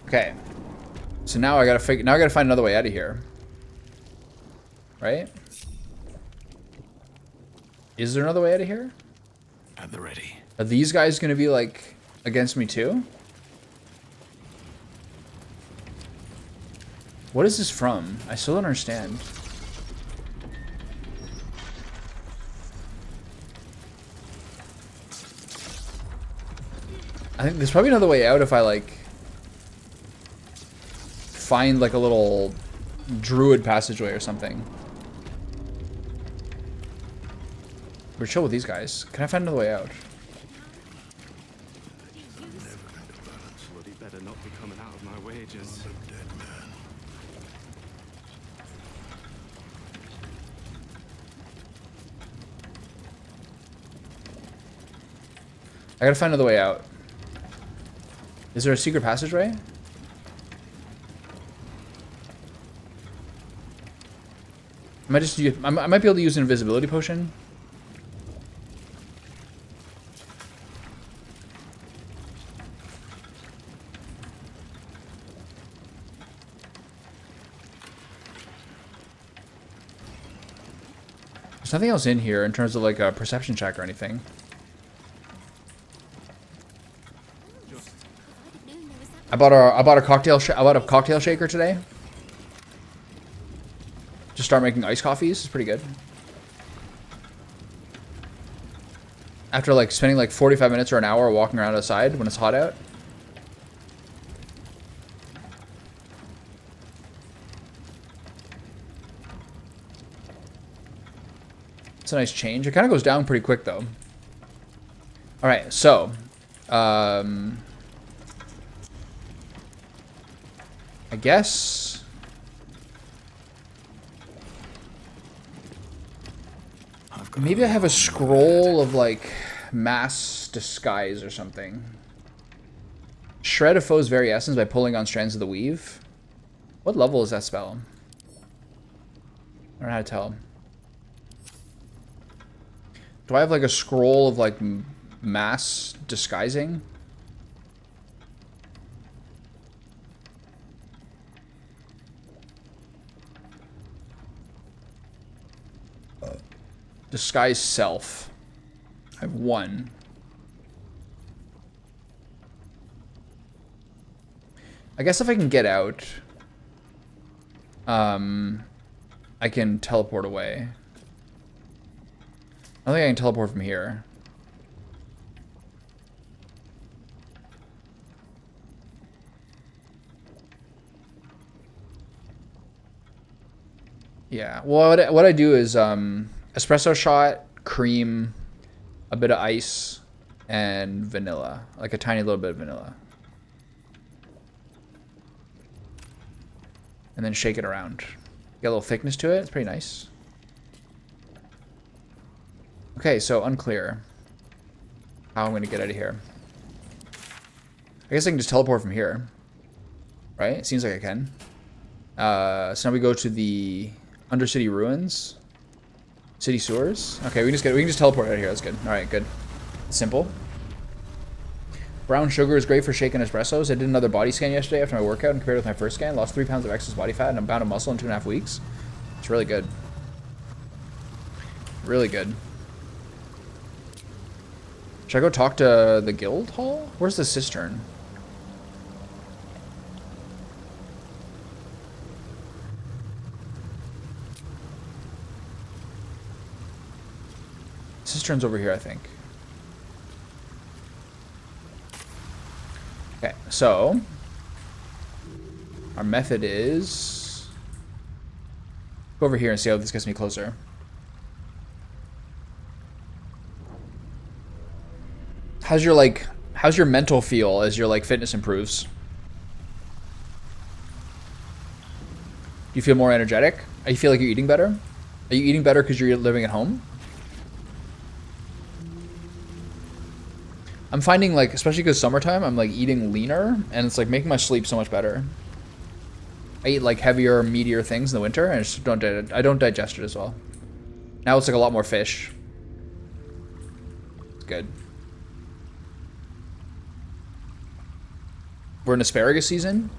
Okay. So now I gotta find another way out of here. Right? Is there another way out of here? At the ready. Are these guys gonna be like against me too? What is this from? I still don't understand. I think there's probably another way out if I like find like a little druid passageway or something. We're chill with these guys. Can I find another way out? Bloody better not be coming out of my wages. I gotta find another way out. Is there a secret passageway? I might be able to use an invisibility potion. There's nothing else in here in terms of like a perception check or anything. I bought a cocktail shaker today. Just start making iced coffees. It's pretty good. After like spending like 45 minutes or an hour walking around outside when it's hot out. It's a nice change. It kind of goes down pretty quick though. All right, so I guess maybe I have a scroll of like mass disguise or something. Shred a foe's very essence by pulling on strands of the weave. What level is that spell? I don't know how to tell. Do I have like a scroll of like mass disguising? Disguise self. I have one. I guess if I can get out, I can teleport away. I don't think I can teleport from here. Yeah. Well, what I do is espresso shot, cream, a bit of ice, and vanilla. Like a tiny little bit of vanilla. And then shake it around. Get a little thickness to it. It's pretty nice. Okay, so unclear how I'm going to get out of here. I guess I can just teleport from here. Right? It seems like I can. So now we go to the Undercity Ruins. City Sewers. Okay, we can just teleport out of here. That's good. Alright, good. Simple. Brown sugar is great for shaking espressos. I did another body scan yesterday after my workout and compared with my first scan. Lost 3 pounds of excess body fat and a pound of muscle in 2.5 weeks. It's really good. Really good. Should I go talk to the guild hall? Where's the cistern? Cistern's over here, I think. Okay, so our method is go over here and see how this gets me closer. How's your mental feel as your like fitness improves? Do you feel more energetic? Do you feel like you're eating better? Are you eating better because you're living at home? I'm finding, like, especially because summertime, I'm like eating leaner, and it's like making my sleep so much better. I eat like heavier, meatier things in the winter, and I don't digest it as well. Now it's like a lot more fish. It's good. We're in asparagus season.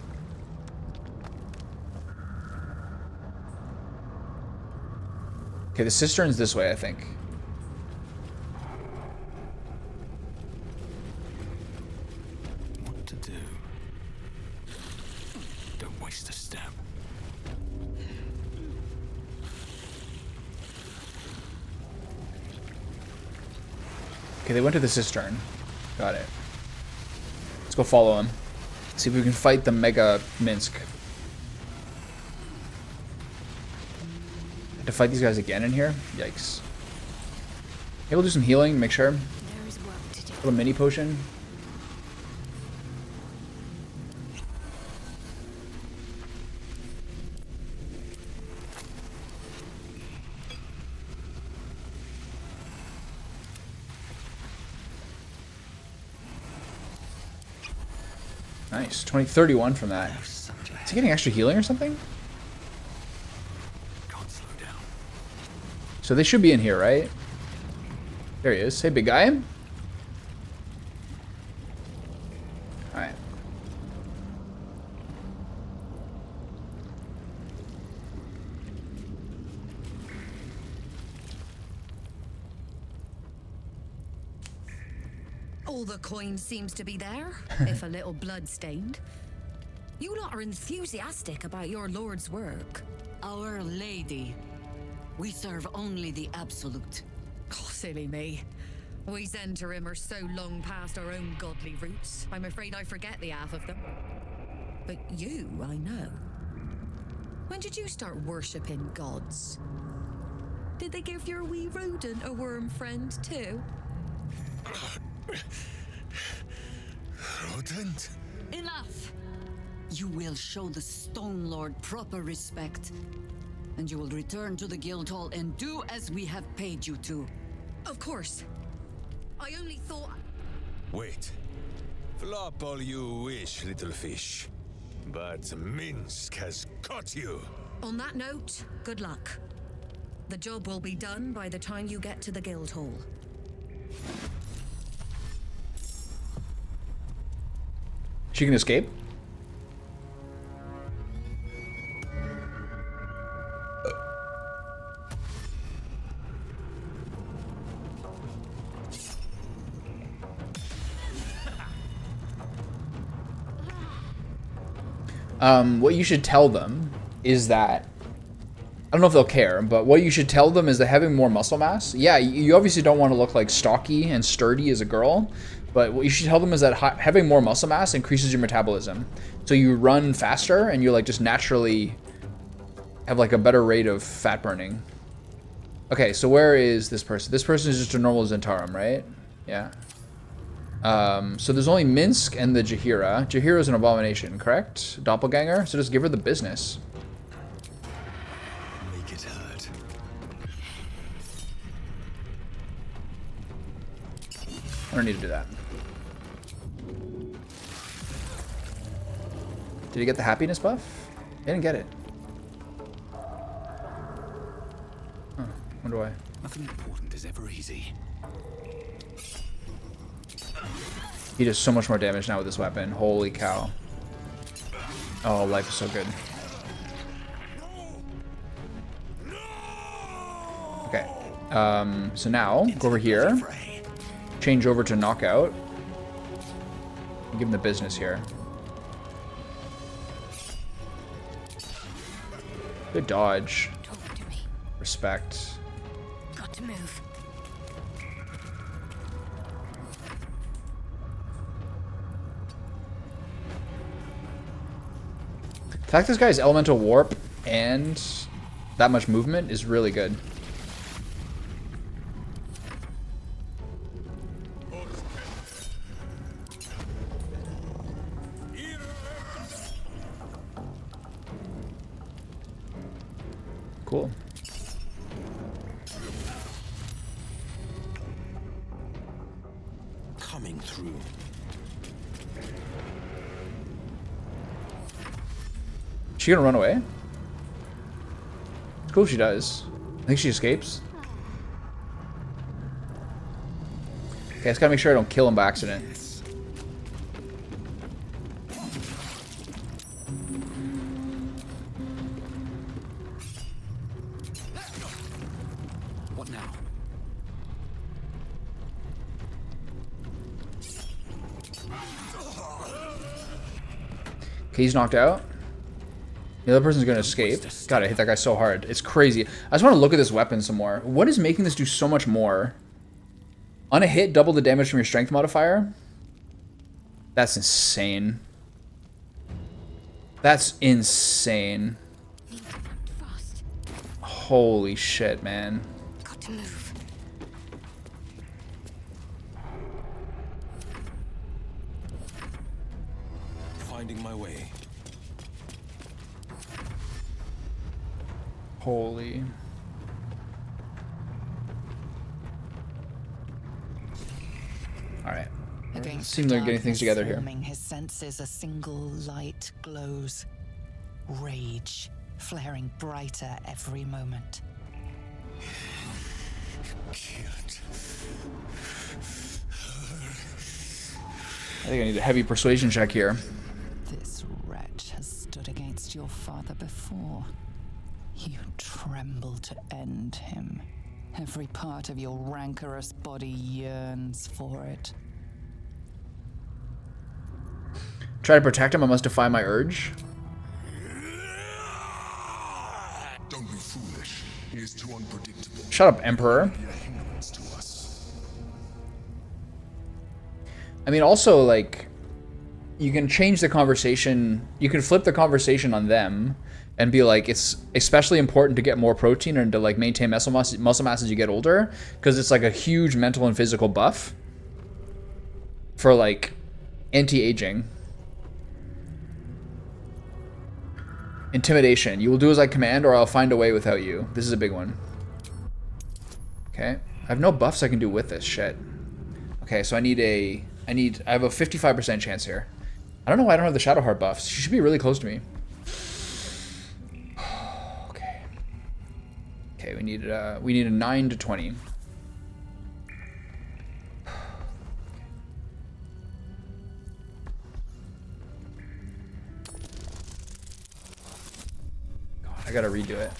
Okay, the cistern's this way, I think. What to do? Don't waste a step. Okay, they went to the cistern. Got it. Let's go follow him. See if we can fight the Mega Minsk. To fight these guys again in here? Yikes. Maybe we'll do some healing, make sure. A little mini potion. Nice. 31 from that. Is he getting extra healing or something? So they should be in here, right? There he is. Hey, big guy. Alright. All the coin seems to be there, if a little blood-stained. You lot are enthusiastic about your lord's work. Our Lady. We serve only the Absolute. Oh, silly me. We Zentarim are so long past our own godly roots, I'm afraid I forget the half of them. But you, I know. When did you start worshipping gods? Did they give your wee rodent a worm friend too? Rodent? Enough! You will show the Stone Lord proper respect, and you will return to the Guildhall and do as we have paid you to. Of course. I only thought... Wait. Flop all you wish, little fish. But Minsk has caught you. On that note, good luck. The job will be done by the time you get to the Guildhall. She can escape? What you should tell them is that, I don't know if they'll care, but what you should tell them is that having more muscle mass, yeah, you obviously don't want to look like stocky and sturdy as a girl, but what you should tell them is that having more muscle mass increases your metabolism. So you run faster and you like just naturally have like a better rate of fat burning. Okay, so where is this person? This person is just a normal Zentarum, right? Yeah. So there's only Minsk and the Jahira. Jahira's an abomination, correct? Doppelganger? So just give her the business. Make it hurt. I don't need to do that. Did he get the happiness buff? He didn't get it. Huh, wonder why. Nothing important is ever easy. He does so much more damage now with this weapon. Holy cow. Oh, life is so good. Okay. So now, go over here. Change over to knockout. Give him the business here. Good dodge. Respect. Got to move. The fact this guy's elemental warp and that much movement is really good. Cool. coming through. She gonna run away? It's cool if she does. I think she escapes. Okay, I just gotta make sure I don't kill him by accident. What now? Okay, he's knocked out. The other person's gonna escape. God, I hit that guy so hard. It's crazy. I just want to look at this weapon some more. What is making this do so much more? On a hit, double the damage from your strength modifier? That's insane. That's insane. Holy shit, man. Got to move. Finding my way. Holy. Alright. Seems like getting things together here. His senses, a single light glows. Rage, flaring brighter every moment. I think I need a heavy persuasion check here. This wretch has stood against your father before. You tremble to end him. Every part of your rancorous body yearns for it. Try to protect him, I must defy my urge. Don't be foolish. He is too unpredictable. Shut up, Emperor. Be a hindrance to us. I mean, also, like, you can change the conversation. You can flip the conversation on them and be like, it's especially important to get more protein and to, like, maintain muscle mass as you get older, because it's, like, a huge mental and physical buff for, like, anti-aging. Intimidation. You will do as I command, or I'll find a way without you. This is a big one. Okay. I have no buffs I can do with this shit. Okay, so I have a 55% chance here. I don't know why I don't have the Shadow Heart buffs. She should be really close to me. Okay. Okay, we need a 9 to 20. God, I gotta redo it.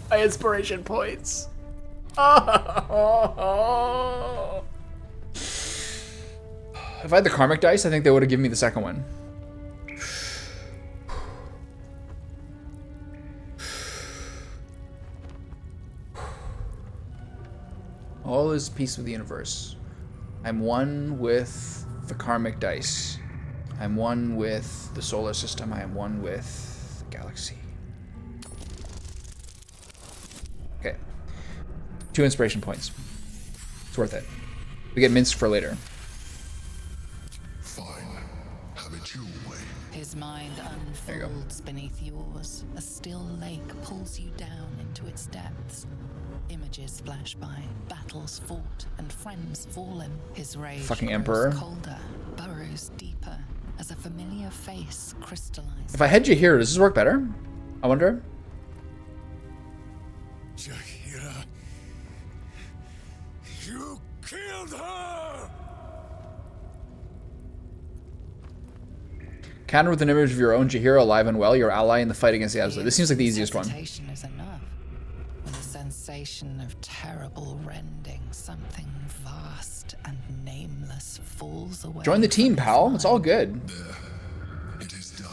My inspiration points. If I had the karmic dice, I think they would have given me the second one. All is peace with the universe. I'm one with the karmic dice. I'm one with the solar system. I am one with the galaxy. Okay. 2 inspiration points. It's worth it. We get minced for later. Fine. Have it your way. His mind unfolds beneath yours. A still lake pulls you down into its depths. Images flash by, battles fought, and friends fallen. His rage Fucking Emperor. colder, burrows deeper, as a familiar face crystallizes. If I had you here, does this work better? I wonder. Jaheira, you killed her! Counter with an image of your own Jaheira alive and well, your ally in the fight against the Absolute. This seems like the easiest one. Hesitation is enough. With a sensation of terrible rending, something vast and nameless falls away. Join the team, pal. It's all good. It is done.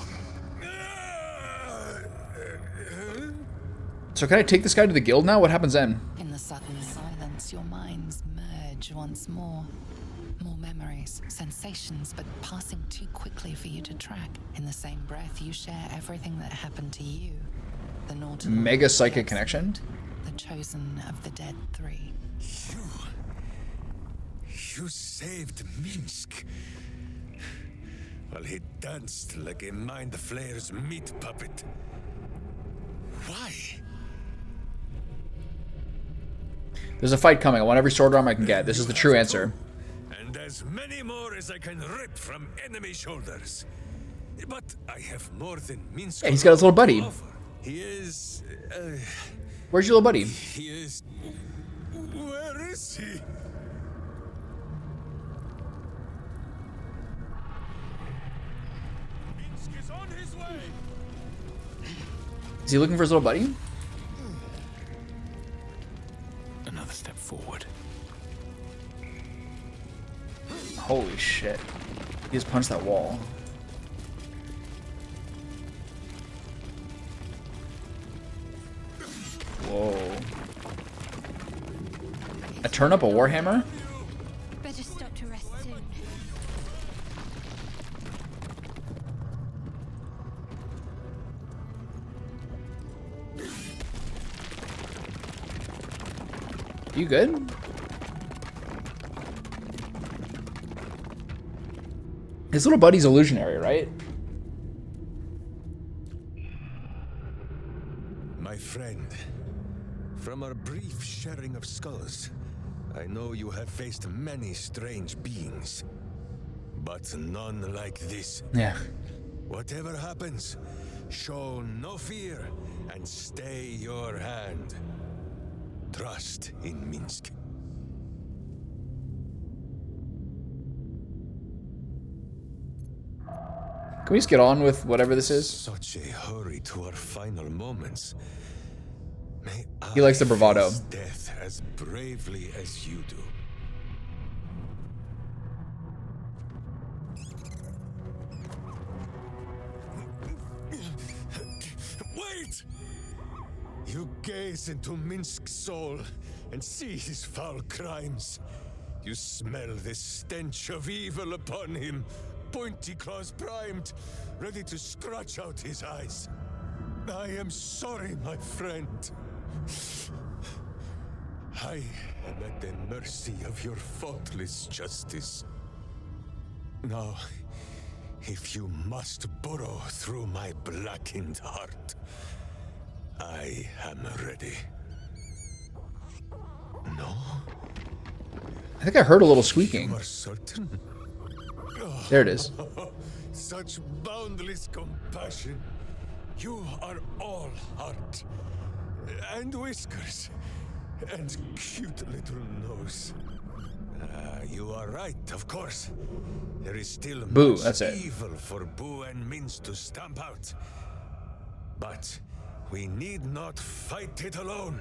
So can I take this guy to the guild now? What happens then? In the sudden silence, your minds merge edge once more. More memories, sensations, but passing too quickly for you to track. In the same breath, you share everything that happened to you. The Nautilus, Mega psychic connection? the chosen of the dead three. You saved Minsk. While he danced like a Mind Flayer's meat puppet. Why? There's a fight coming. I want every sword arm I can get. This is the true answer. And as many more as I can rip from enemy shoulders. But I have more than Minsk. Hey, he's got his little buddy. He is... Where's your little buddy? He is... Where is he? Minsk is on his way. Is he looking for his little buddy? Another step forward. Holy shit. He just punched that wall. Whoa. A turn up a warhammer? Better stop to rest soon. You good? His little buddy's illusionary, right? My friend, from our brief sharing of skulls, I know you have faced many strange beings, but none like this. Yeah. Whatever happens, show no fear and stay your hand. Trust in Minsk. Can we just get on with whatever this is? Such a hurry to our final moments. May He likes the bravado. face death as bravely as you do. Wait! You gaze into Minsk's soul and see his foul crimes. You smell the stench of evil upon him, pointy claws primed, ready to scratch out his eyes. I am sorry, my friend. I am at the mercy of your faultless justice. Now, if you must burrow through my blackened heart, I am ready. No? I think I heard a little squeaking. You are certain? There it is. Such boundless compassion. You are all heart. And whiskers. And cute little nose. You are right, of course. There is still Boo, much that's it. evil for Boo and Minsk to stamp out. But we need not fight it alone.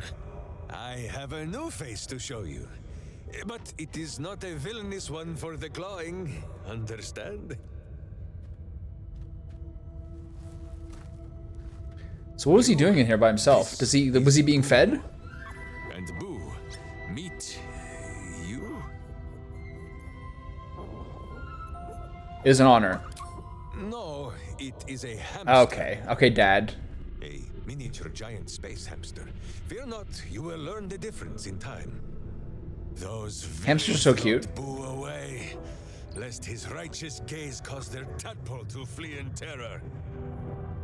I have a new face to show you. But it is not a villainous one for the clawing, understand? So what was he doing in here by himself? Was he being fed? And Boo, meet you? It is an honor. No, it is a hamster. Okay. Okay, Dad. A miniature giant space hamster. Fear not, you will learn the difference in time. Those Hamsters are so villains cute. don't Boo away, lest his righteous gaze cause their tadpole to flee in terror.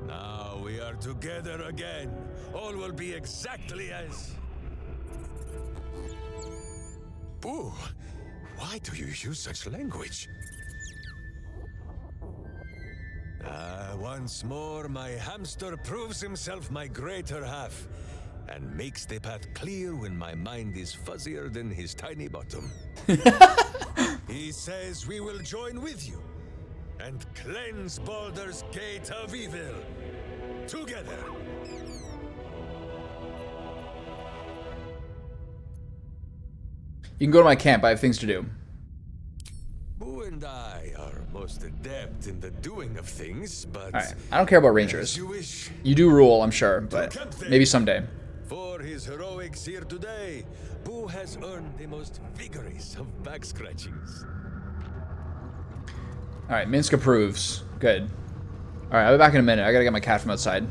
Now we are together again. All will be exactly as... Boo, why do you use such language? Once more, my hamster proves himself my greater half, and makes the path clear when my mind is fuzzier than his tiny bottom. He says we will join with you, and cleanse Baldur's gate of evil. Together. You can go to my camp. I have things to do. Boo and I are most adept in the doing of things, but... Alright. I don't care about rangers. As you wish. You do rule, I'm sure, but maybe someday. For his heroics here today. Boo has earned the most vigorous of back scratchings. All right, Minsk approves. Good. All right, I'll be back in a minute. I gotta get my cat from outside.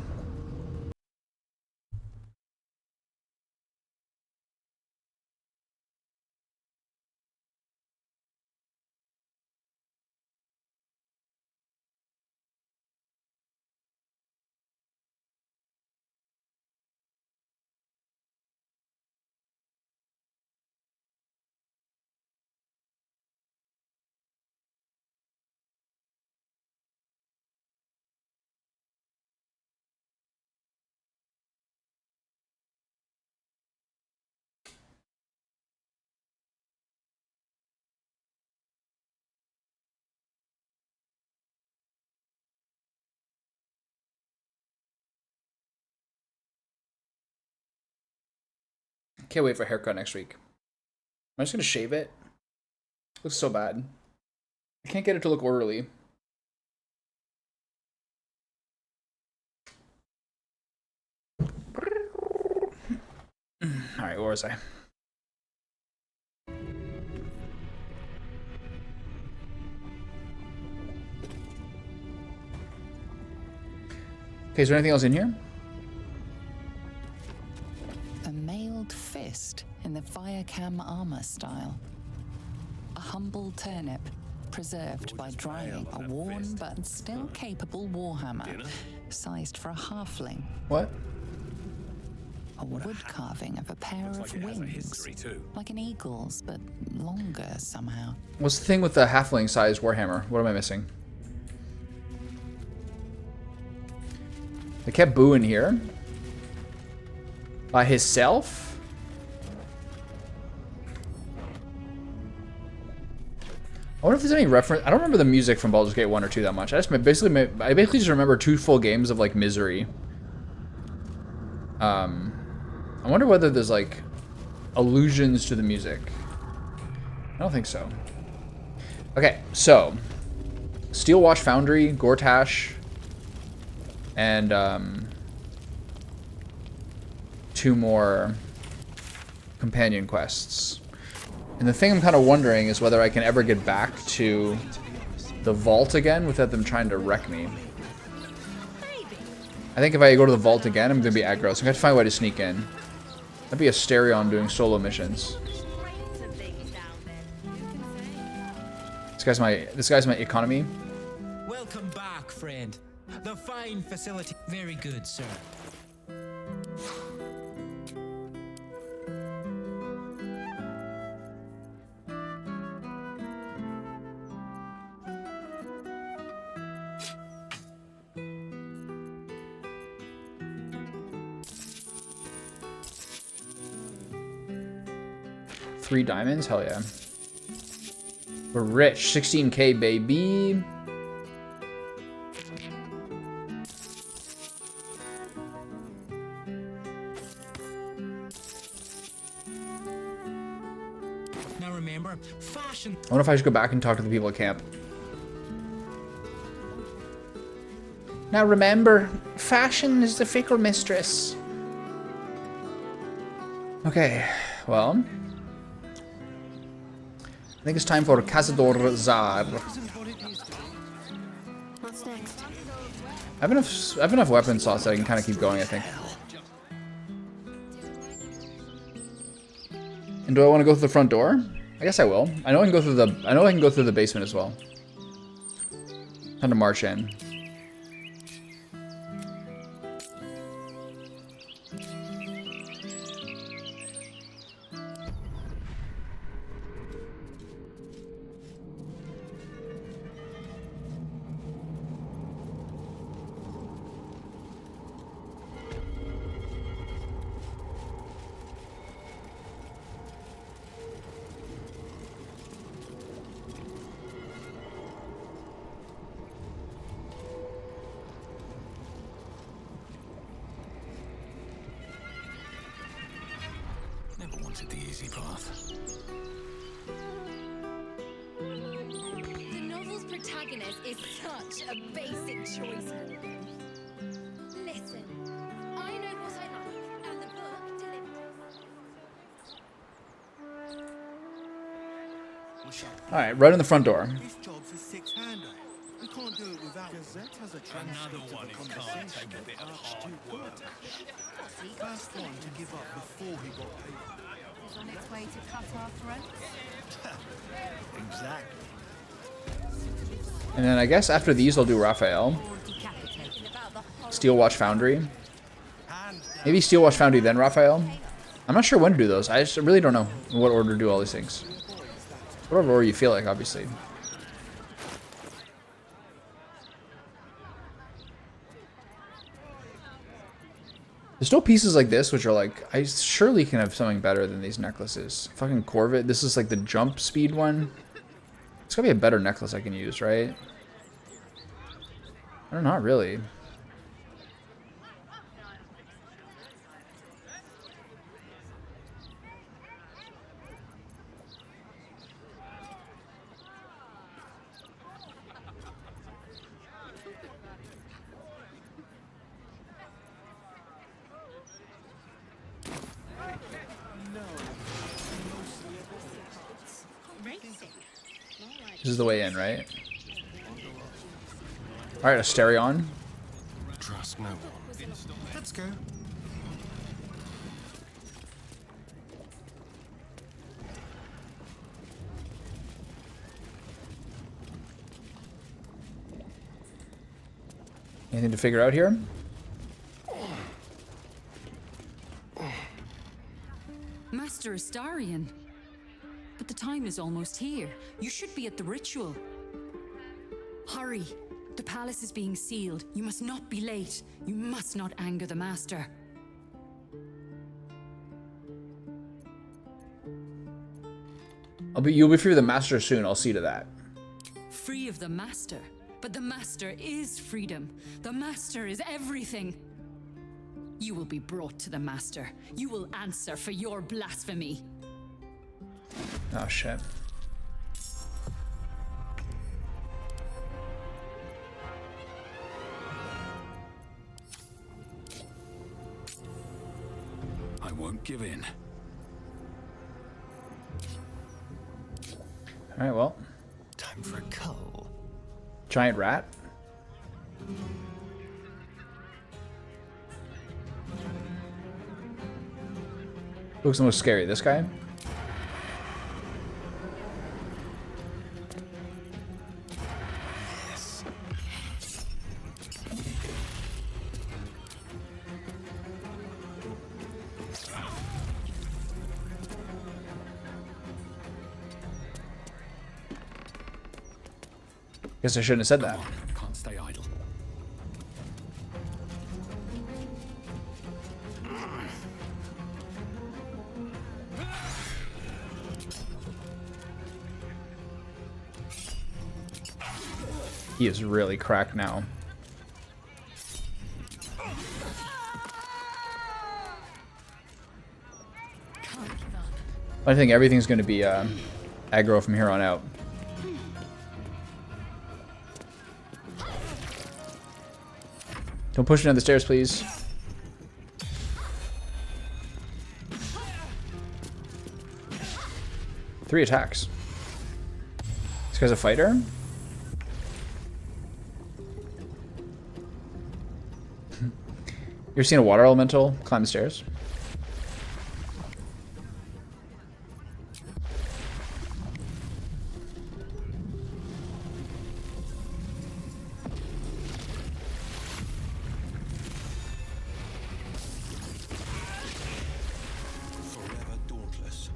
Can't wait for a haircut next week. I'm just gonna shave it. It looks so bad. I can't get it to look orderly. Alright, where was I? Okay, is there anything else in here? A mailed fist in the Firecam armor style. A humble turnip, preserved by drying a worn but still capable warhammer, sized for a halfling. What? A wood carving of a pair of wings, like an eagle's, but longer somehow. What's the thing with the halfling-sized warhammer? What am I missing? They kept Boo in here. By himself? I wonder if there's any reference. I don't remember the music from Baldur's Gate 1 or 2 that much. I basically just remember 2 full games of like Misery. I wonder whether there's like allusions to the music. I don't think so. Okay, so Steelwash Foundry, Gortash, and 2 more companion quests. And the thing I'm kind of wondering is whether I can ever get back to the vault again without them trying to wreck me. I think if I go to the vault again, I'm gonna be aggro, so I have to find a way to sneak in. That'd be a Asterion doing solo missions. This guy's my economy. Welcome back, friend. The fine facility. Very good, sir. $3 diamonds? Hell yeah. We're rich. 16K, baby. Now remember, fashion. I wonder if I should go back and talk to the people at camp. Now remember, fashion is the fickle mistress. Okay, well. I think it's time for Cazador Zar. What's next? I have enough weapon slots that I can kind of keep going, I think. And do I want to go through the front door? I guess I will. I know I can go through the basement as well. Time to march in. Never wanted the easy path. The novel's protagonist is such a basic choice, Morgan. Listen, I know what I like, and the book delivers. Alright, right in the front door. This job's a six-hander. We can't do it without. Gazette has a transcript of a conversation with Archduke. First one to give up before he got paid. It's on its way to cut our throats. Exactly. And then I guess after these I'll do Raphael. Steel Watch Foundry. Maybe Steel Watch Foundry then Raphael. I'm not sure when to do those. I just really don't know in what order to do all these things. Whatever order you feel like, obviously. There's still pieces like this which are like, I surely can have something better than these necklaces. Fucking Corvette. This is like the jump speed one. It's gotta be a better necklace I can use, right? I don't know, not really. This is the way in, right? Alright, Asterion. Trust no one. Let's go. Anything to figure out here? Master Astarion. But the time is almost here. You should be at the ritual. Hurry. The palace is being sealed. You must not be late. You must not anger the master. You'll be free of the master soon. I'll see to that. Free of the master. But the master is freedom. The master is everything. You will be brought to the master. You will answer for your blasphemy. Oh shit. I won't give in. Alright, well. Time for a cull. Giant rat. Looks the most scary. This guy? Guess I shouldn't have said that. Can't stay idle. He is really cracked now. I think everything's going to be aggro from here on out. Don't push me down the stairs, please. Three attacks. This guy's a fighter? You ever seen a water elemental climb the stairs? Forever dauntless.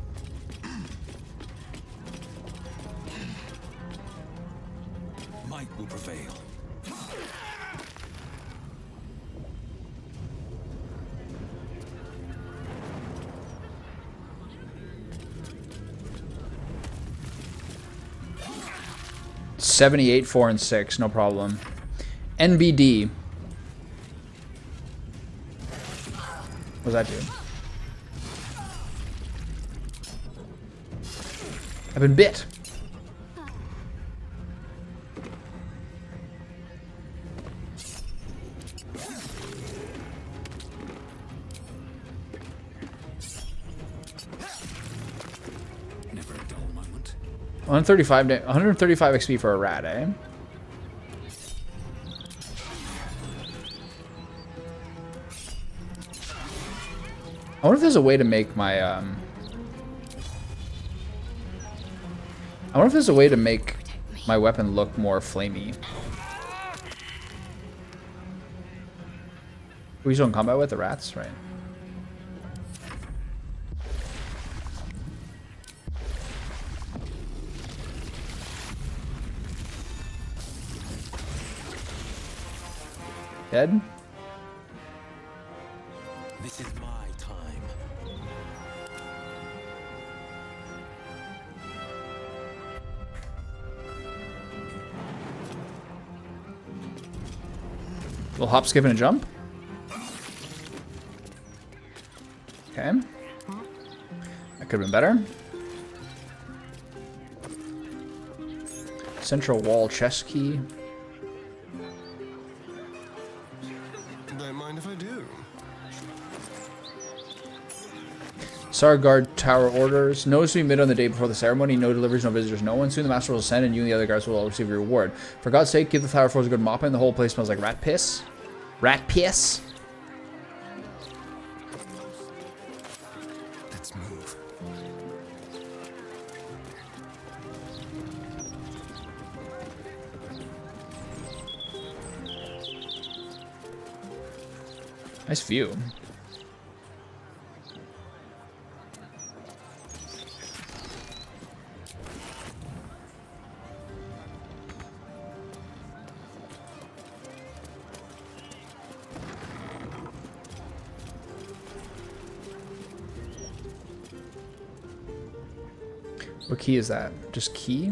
Might will prevail. $78, 4, and 6, no problem. NBD. What does that do? I've been bit. Never a dull moment. 135 XP for a rat, eh? I wonder if there's a way to make my I wonder if there's a way to make my weapon look more flamey. Who are you still in combat with? The rats, right? Dead? This is my time. Little hop, skip, and a jump. Okay. That could have been better. Central wall chest key. Don't mind if I do. Sarguard Tower orders. Notice we mid on the day before the ceremony. No deliveries, no visitors, no one. Soon the master will ascend and you and the other guards will all receive your reward. For God's sake, give the tower floors a good mopping. The whole place smells like rat piss. Rat piss? Let's move. Nice view. What key is that? Just key?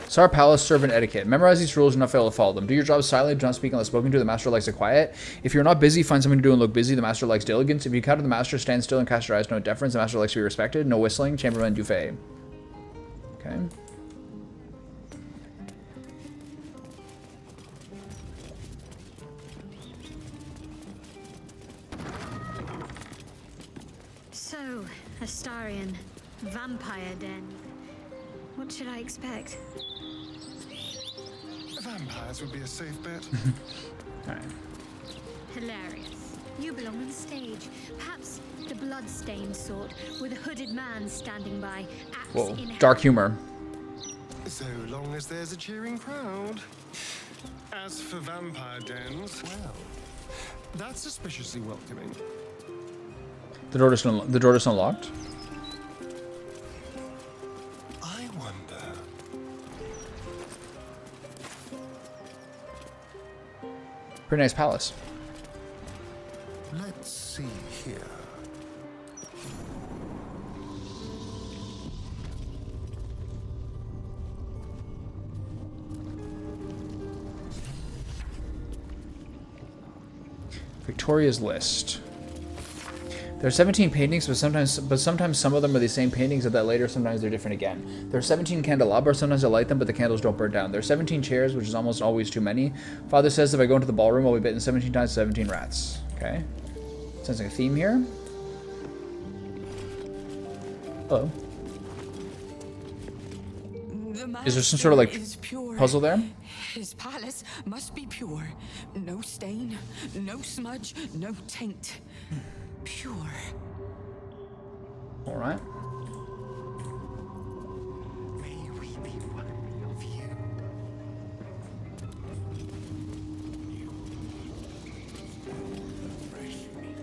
Sar Palace servant etiquette. Memorize these rules and not fail to follow them. Do your job silently, do not speak unless spoken to. The master likes it quiet. If you're not busy, find something to do and look busy. The master likes diligence. If you encounter the master, stand still and cast your eyes. No deference. The master likes to be respected. No whistling. Chamberlain Dufay. Okay. So, Astarion, vampire den. What should I expect? Vampires would be a safe bet. Alright. Hilarious. You belong on stage. Perhaps the blood-stained sort, with a hooded man standing by, axe Whoa. in hand. Dark humor. So long as there's a cheering crowd. As for vampire dens, well, that's suspiciously welcoming. The door is unlocked. I wonder. Pretty nice palace. Let's see here. Victoria's list. There are 17 paintings, but sometimes some of them are the same paintings that later sometimes they're different again. There are 17 candelabras, sometimes I light them, but the candles don't burn down. There are 17 chairs, which is almost always too many. Father says if I go into the ballroom, I'll be bitten 17 times, 17 rats. Okay. Sounds like a theme here. Hello. Is there some sort of like puzzle there? His palace must be pure. No stain, no smudge, no taint. Pure. All right. May we be worthy of you. Fresh meat,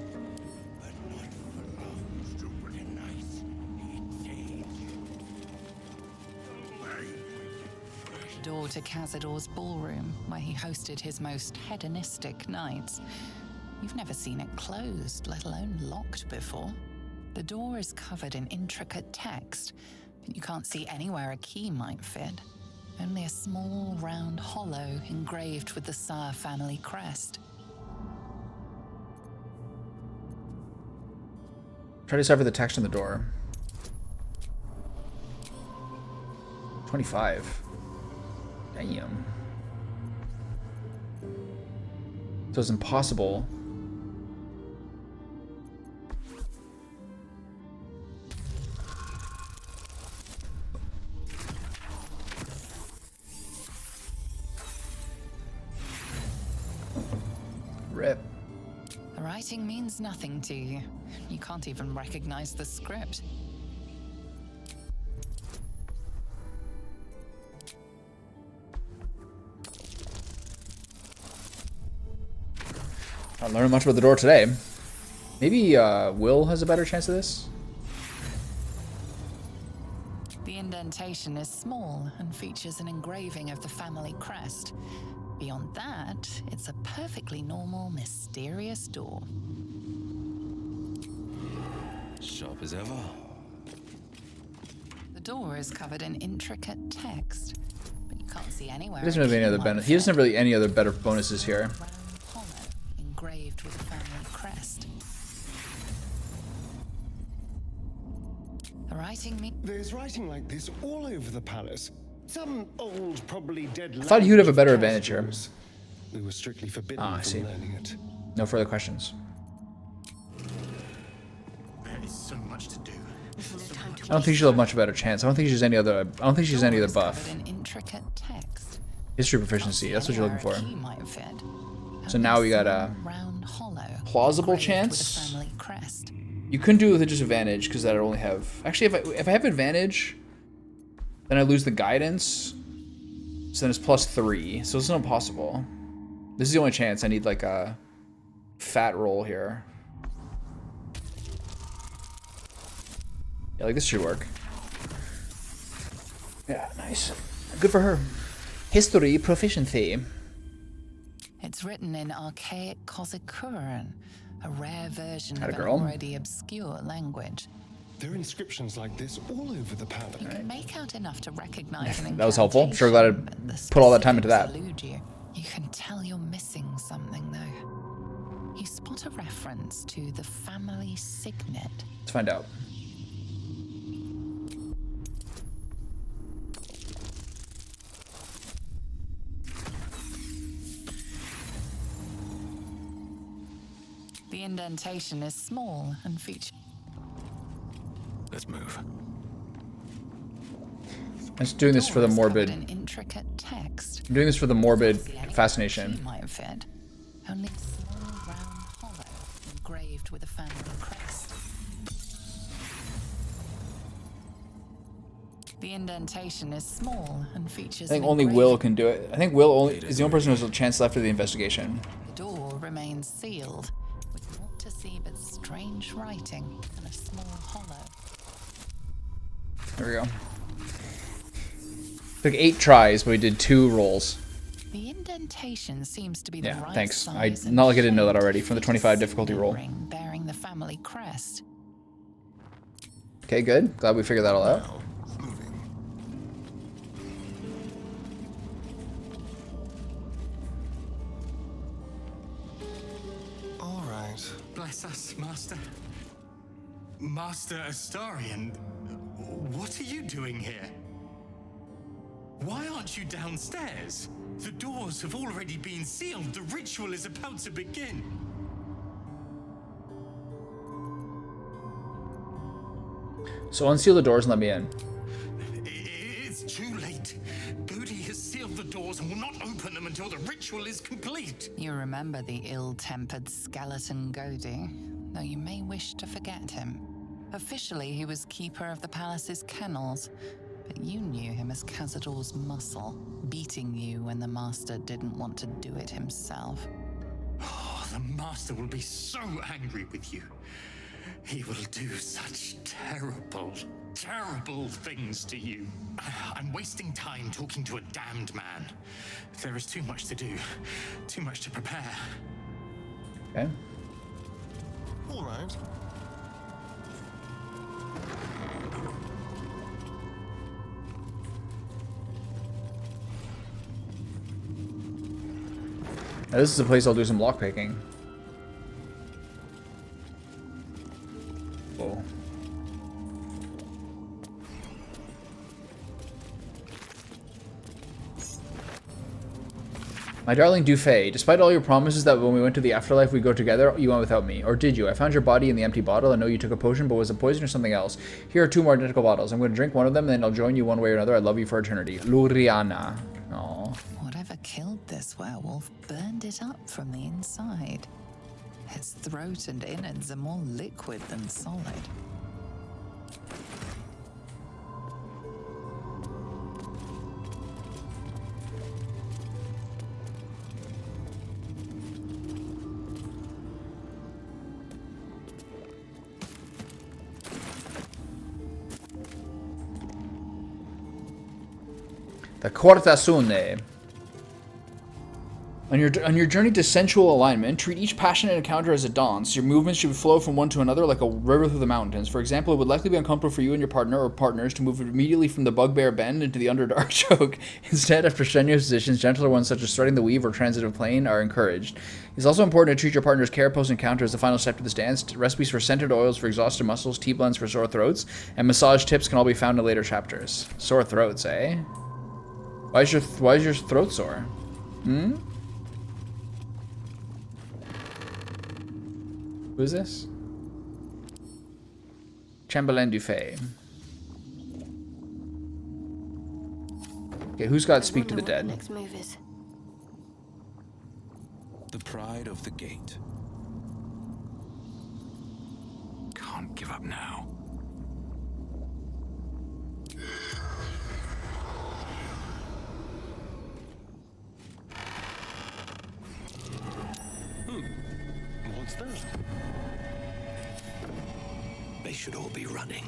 but not for long. Stupid and nice. Eat sage. Door to Cazador's ballroom, where he hosted his most hedonistic nights. You've never seen it closed, let alone locked before. The door is covered in intricate text, but you can't see anywhere a key might fit. Only a small, round hollow engraved with the Sar family crest. Try to decipher the text on the door. 25. Damn. So it's impossible. The writing means nothing to you. You can't even recognize the script. Not learning much about the door today. Maybe Will has a better chance of this. The indentation is small and features an engraving of the family crest. Beyond that, it's a perfectly normal, mysterious door. Sharp as ever. The door is covered in intricate text, but you can't see anywhere. He doesn't have any other benefits. He doesn't have really any other better bonuses here. Round hollow engraved with a family crest. The writing There's writing like this all over the palace. Some old, probably dead. I thought you'd have a better advantage here. We were strictly forbidden I see. from learning it. No further questions. There is so much to do. I don't think she'll have much better chance. I don't think she's any other. I don't think she's any other buff. covered in intricate text. History proficiency. That's what you're looking for. Key might have fed. So now we got a Round hollow plausible engraved with a chance. family crest. You couldn't do it with a disadvantage because that would only have. Actually, if I have advantage, then I lose the guidance. So then it's +3. So it's not impossible. This is the only chance. I need like a fat roll here. Yeah, like this should work. Yeah, nice. Good for her. History proficiency. It's written in archaic Cazador, a rare version Had a of an girl. already obscure language. There are inscriptions like this all over the palace. You can make out enough to recognize an That was helpful. Sure glad incantation, I but the put all that time into that. specifics elude you. You can tell you're missing something, though. You spot a reference to the family signet. Let's find out. The indentation is small and features. Let's move. I'm just doing this for the morbid. An intricate text. I'm doing this for the morbid Key fascination. might have fed. Only a small round hollow engraved with a family crest. The indentation is small and I features. think an only engraving. Will can do it. I think Will only is the only person who has a chance left of the investigation. The door remains sealed, with naught to see but strange writing and a small hollow. There we go. Took 8 tries, but we did 2 rolls. The indentation seems to be the Yeah, right thanks. size and Not like I didn't know that shape already to from the fit a 25 difficulty signet roll. ring bearing the family crest. Okay, good. Glad we figured that all out. All right. Bless us, Master. Master Astarion, what are you doing here? Why aren't you downstairs? The doors have already been sealed. The ritual is about to begin. So unseal the doors and let me in. It's too late. Bodhi has sealed the doors and will not open them until the ritual is complete. You remember the ill-tempered skeleton Godi, though you may wish to forget him. Officially, he was keeper of the palace's kennels, but you knew him as Cazador's muscle, beating you when the master didn't want to do it himself. Oh, the master will be so angry with you. He will do such terrible, terrible things to you. I'm wasting time talking to a damned man. There is too much to do, too much to prepare. Okay. All right. Now, this is a place I'll do some lockpicking. Whoa. My darling Dufay, despite all your promises that when we went to the afterlife we'd go together, you went without me. Or did you? I found your body in the empty bottle. I know you took a potion, but was it poison or something else? Here are 2 more identical bottles. I'm going to drink one of them, and then I'll join you one way or another. I love you for eternity. Luriana. Aww. Whatever killed this werewolf burned it up from the inside. Its throat and innards are more liquid than solid. The Quartasune. On your journey to sensual alignment, treat each passionate encounter as a dance. Your movements should flow from one to another like a river through the mountains. For example, it would likely be uncomfortable for you and your partner or partners to move immediately from the bugbear bend into the underdark choke. Instead, after strenuous positions, gentler ones such as threading the weave or transitive plane are encouraged. It's also important to treat your partner's care post-encounter as the final step to this dance. Recipes for scented oils for exhausted muscles, tea blends for sore throats, and massage tips can all be found in later chapters. Sore throats, eh? Why is your throat sore? Hmm? Who is this? Chamberlain du Fay. Okay, who's got Speak to the Dead? Next move is. The pride of the gate. Can't give up now. What's that? They should all be running.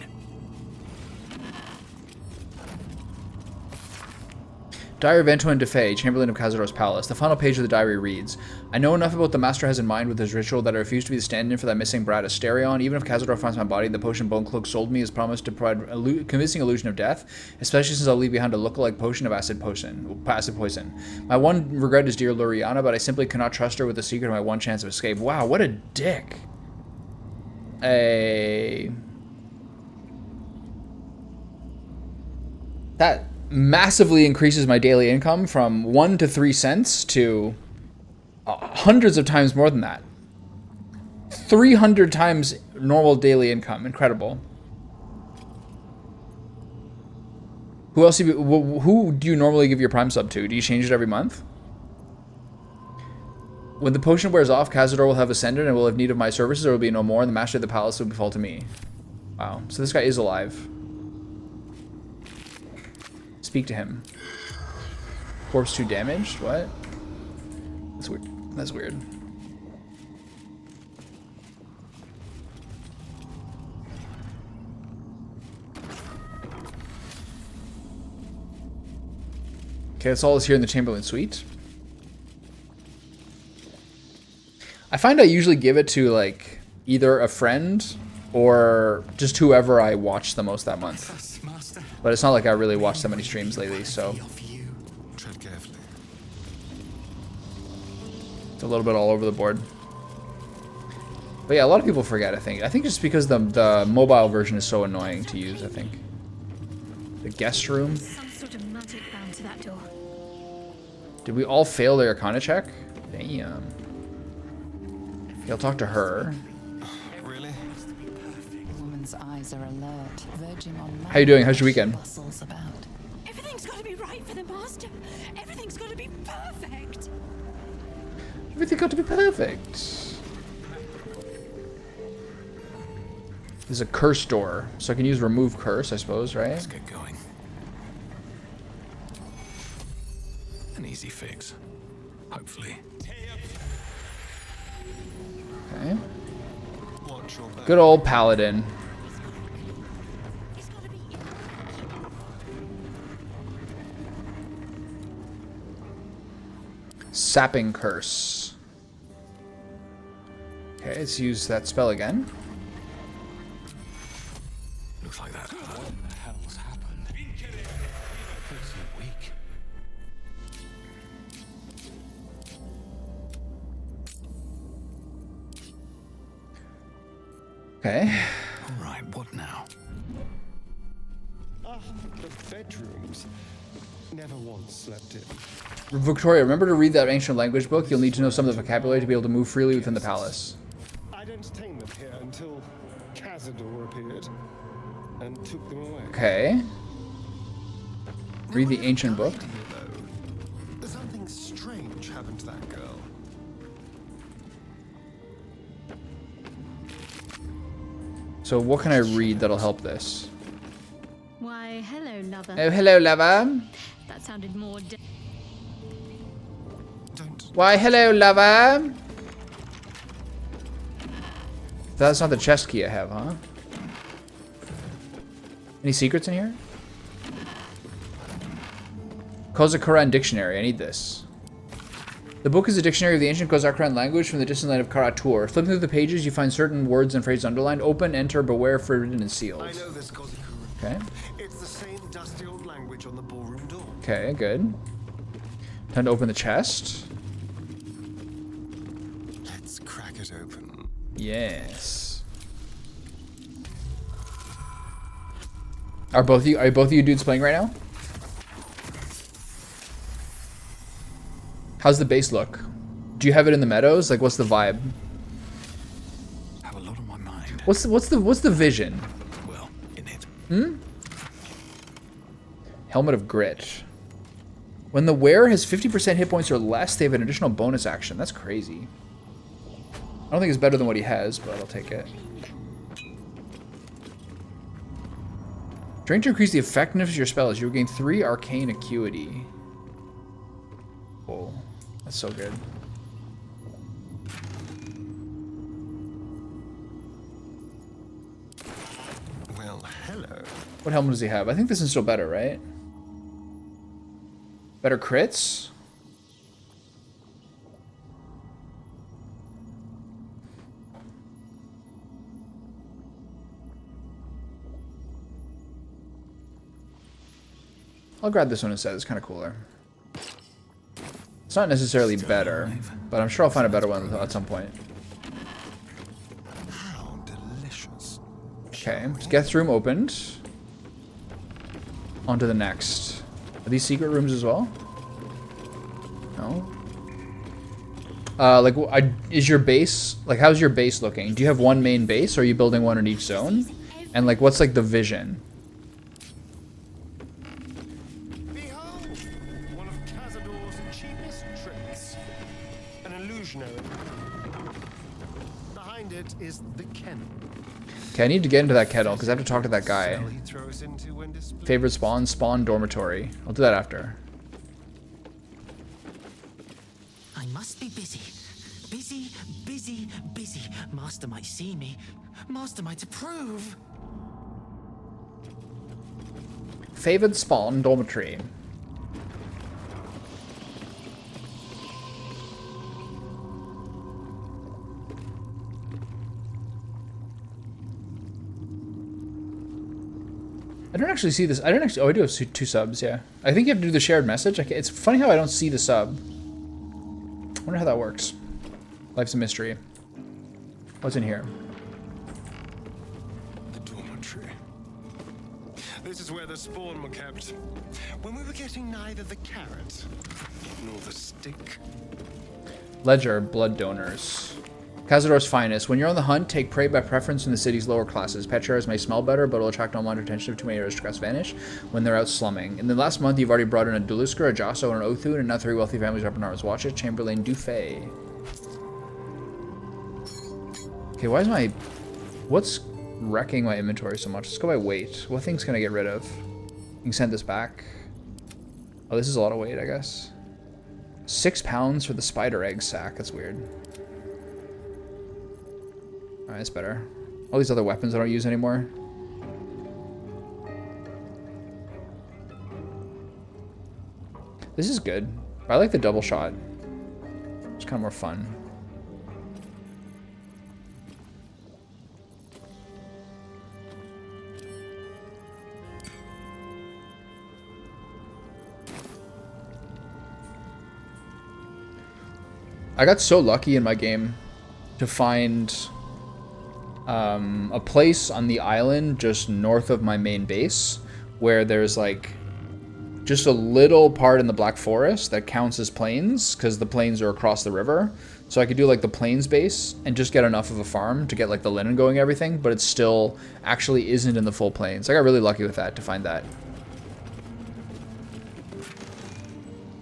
Diary of Antoine de Fay, Chamberlain of Cazador's Palace. The final page of the diary reads, I know enough about the master has in mind with his ritual that I refuse to be the stand-in for that missing brat Asterion. Even if Cazador finds my body, the potion Bone Cloak sold me is promised to provide a convincing illusion of death, especially since I'll leave behind a lookalike potion of acid poison. My one regret is dear Luriana, but I simply cannot trust her with the secret of my one chance of escape. Wow, what a dick. That massively increases my daily income from 1 to 3 cents to hundreds of times more than that. 300 times normal daily income. Incredible. Who else? Who do you normally give your Prime sub to? Do you change it every month? When the potion wears off, Cazador will have ascended and will have need of my services. There will be no more, and the master of the palace will befall to me. Wow. So this guy is alive. Speak to him. Corpse 2 damaged? What? That's weird. That's weird. Okay, that's all is here in the Chamberlain Suite. I find I usually give it to, like, either a friend or just whoever I watch the most that month. But it's not like I really watched that many streams lately, so Tread carefully. it's a little bit all over the board. But yeah, a lot of people forget, I think. I think just because the mobile version is so annoying to use, I think. The guest room. Some sort of magic bound to that door. Did we all fail the Arcana check? Damn. I'll talk to her. Really? The woman's eyes are alert, verging on How you doing? How's your weekend? bustles about. Everything's got to be right for the master. Everything's got to be perfect. Everything got to be perfect. There's a curse door, so I can use remove curse, I suppose, right? Let's get going. An easy fix. Hopefully. Okay. Good old paladin. Sapping curse. Okay, let's use that spell again. Looks like that. What the hell's happened? Pretty weak. Okay. All right, what now? Ah, the bedrooms. Never once slept in. Victoria, remember to read that ancient language book. You'll need to know some of the vocabulary to be able to move freely within the palace. I'd entertained them here until Cazador appeared and took them away. Okay. Read the ancient book. Something strange happened to that girl. So what can I read that'll help this? Why, hello, lover. Oh, hello, lover. That sounded more. Why, hello, lover. That's not the chest key I have, huh? Any secrets in here? Kozakuran Dictionary. I need this. The book is a dictionary of the ancient Kozakuran language from the distant land of Karatur. Flipping through the pages, you find certain words and phrases underlined. Open, enter, beware, forbidden, and sealed. I know this Kozakuran. Okay. It's the same dusty old language on the ballroom door. Okay, good. Time to open the chest. Let's crack it open. Yes. Are both of you dudes playing right now? How's the base look? Do you have it in the meadows? Like, what's the vibe? Have a lot on my mind. What's the vision? Well, in it. Hmm? Helmet of Grit. When the wearer has 50% hit points or less, they have an additional bonus action. That's crazy. I don't think it's better than what he has, but I'll take it. Trying to increase the effectiveness of your spells, you gain 3 arcane acuity. Whoa, that's so good. Well, hello. What helmet does he have? I think this is still better, right? Better crits? I'll grab this one instead. It's kind of cooler. It's not necessarily better, but I'm sure I'll find a better one at some point. How delicious. Okay, Geth's room opened. On to the next. Are these secret rooms as well? No. Is your base, like, how's your base looking? Do you have one main base, or are you building one in each zone? And, like, what's, like, the vision? Behold, one of Cazador's cheapest tricks. An illusionary. Behind it is the kennel. Okay, I need to get into that kettle, because I have to talk to that guy. Cell he throws into when displayed. Favorite spawn? Spawn dormitory. I'll do that after. I must be busy. Busy, busy, busy. Master might see me. Master might approve. Favored spawn dormitory. I don't actually see this. I don't actually. Oh, I do have 2 subs. Yeah, I think you have to do the shared message. It's funny how I don't see the sub. I wonder how that works. Life's a mystery. What's in here? The dormitory. This is where the spawn were kept. When we were getting neither the carrot nor the stick. Ledger, blood donors. Cazador's finest. When you're on the hunt, take prey by preference in the city's lower classes. Petrars may smell better, but will attract unwanted attention if too many aristocrats vanish when they're out slumming. In the last month, you've already brought in a Dulusker, a Josso, and an Othun, and now 3 wealthy families are up in arms. Watch it, Chamberlain Dufay. Okay, why is my... What's wrecking my inventory so much? Let's go by weight. What things can I get rid of? You can send this back. Oh, this is a lot of weight, I guess. 6 pounds for the spider egg sack. That's weird. Alright, that's better. All these other weapons I don't use anymore. This is good. I like the double shot. It's kind of more fun. I got so lucky in my game to find a place on the island just north of my main base where there's like just a little part in the Black Forest that counts as plains because the plains are across the river. So I could do like the plains base and just get enough of a farm to get like the linen going and everything, but it still actually isn't in the full plains. I got really lucky with that to find that.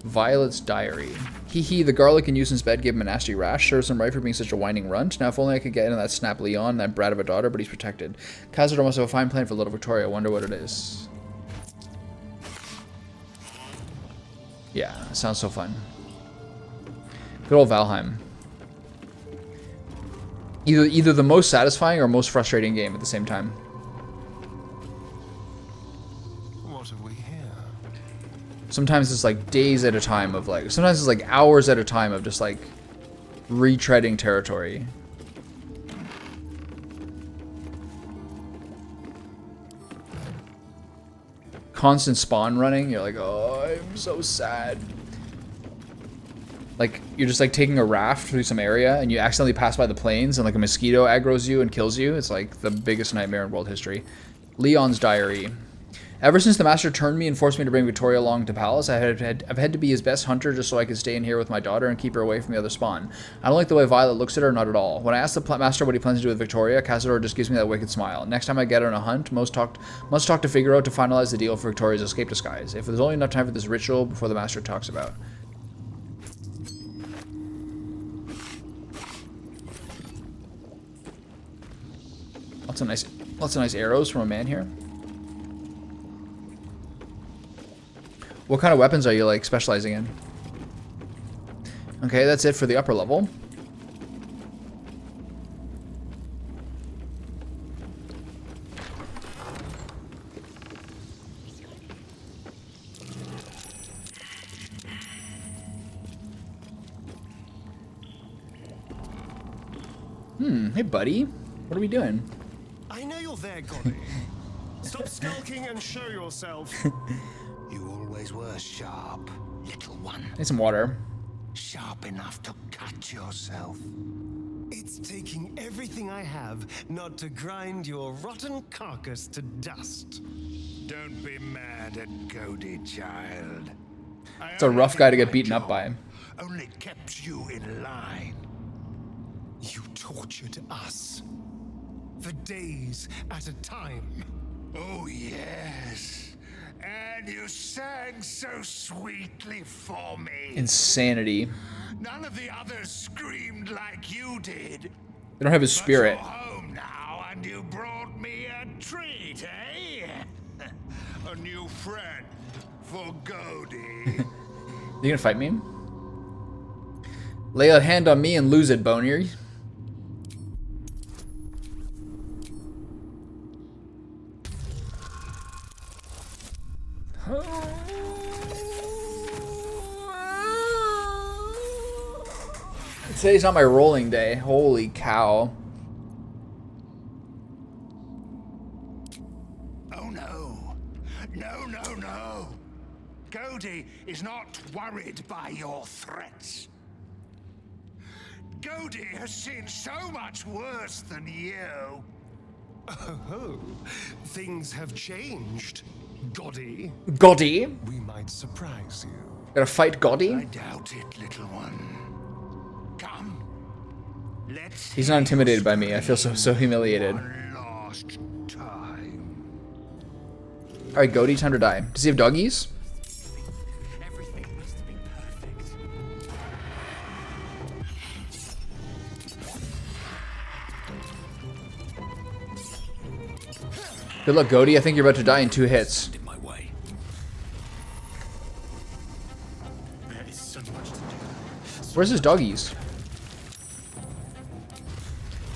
Violet's Diary. Hee hee, the garlic in Yusin's bed gave him a nasty rash. Serves him right for being such a whining runt. Now if only I could get into that Snap Leon, that brat of a daughter, but he's protected. Cazador must have a fine plan for little Victoria. I wonder what it is. Yeah, it sounds so fun. Good old Valheim. Either the most satisfying or most frustrating game at the same time. What have we here? Sometimes it's like days at a time of like, sometimes it's like hours at a time of just like retreading territory. Constant spawn running, you're like, oh, I'm so sad. Like, you're just like taking a raft through some area and you accidentally pass by the plains and like a mosquito aggroes you and kills you. It's like the biggest nightmare in world history. Leon's diary. Ever since the master turned me and forced me to bring Victoria along to Palace, I've had to be his best hunter just so I could stay in here with my daughter and keep her away from the other spawn. I don't like the way Violet looks at her, not at all. When I ask the master what he plans to do with Victoria, Cazador just gives me that wicked smile. Next time I get her on a hunt, must talk to Figaro to finalize the deal for Victoria's escape disguise. If there's only enough time for this ritual before the master talks about. Lots of nice arrows from a man here. What kind of weapons are you like specializing in? Okay, that's it for the upper level. Hey buddy. What are we doing? I know you're there, Goddy. Stop skulking and show yourself. You always were sharp, little one. Need some water. Sharp enough to cut yourself. It's taking everything I have not to grind your rotten carcass to dust. Don't be mad at Godey, child. It's a rough guy to get beaten up by. Only kept you in line. You tortured us. For days at a time. Oh, yes. And you sang so sweetly for me. Insanity. None of the others screamed like you did. They don't have his spirit. But you're home now, and you brought me a treat, eh? A new friend for Godey. You gonna fight me? Lay a hand on me and lose it, Boner. Today's not my rolling day. Holy cow. Oh no. No. Godey is not worried by your threats. Godey has seen so much worse than you. Oh, things have changed, Goddy. Goddy? We might surprise you. Gotta fight Goddy? I doubt it, little one. Come. Let's He's not intimidated by me. I feel so humiliated. last time. Alright, Godey, time to die. Does he have doggies? Everything must have been perfect. Good luck, Godey. I think you're about to die in 2 hits. In my way. There is so much to do. Where's his doggies?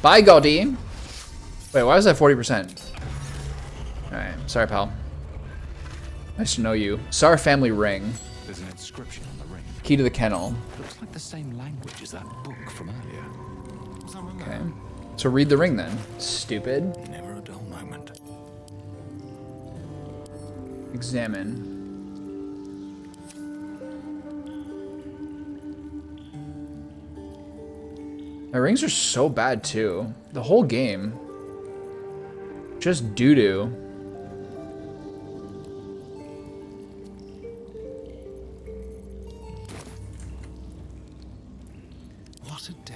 Bye, Godey. Wait, why is that 40%? Alright, sorry, pal. Nice to know you. Sar family ring. There's an inscription on the ring. Key to the kennel. Looks like the same language as that book from earlier. Okay. So read the ring then. Stupid. Never a dull moment. Examine. My rings are so bad too. The whole game. Just doo-doo. What a day.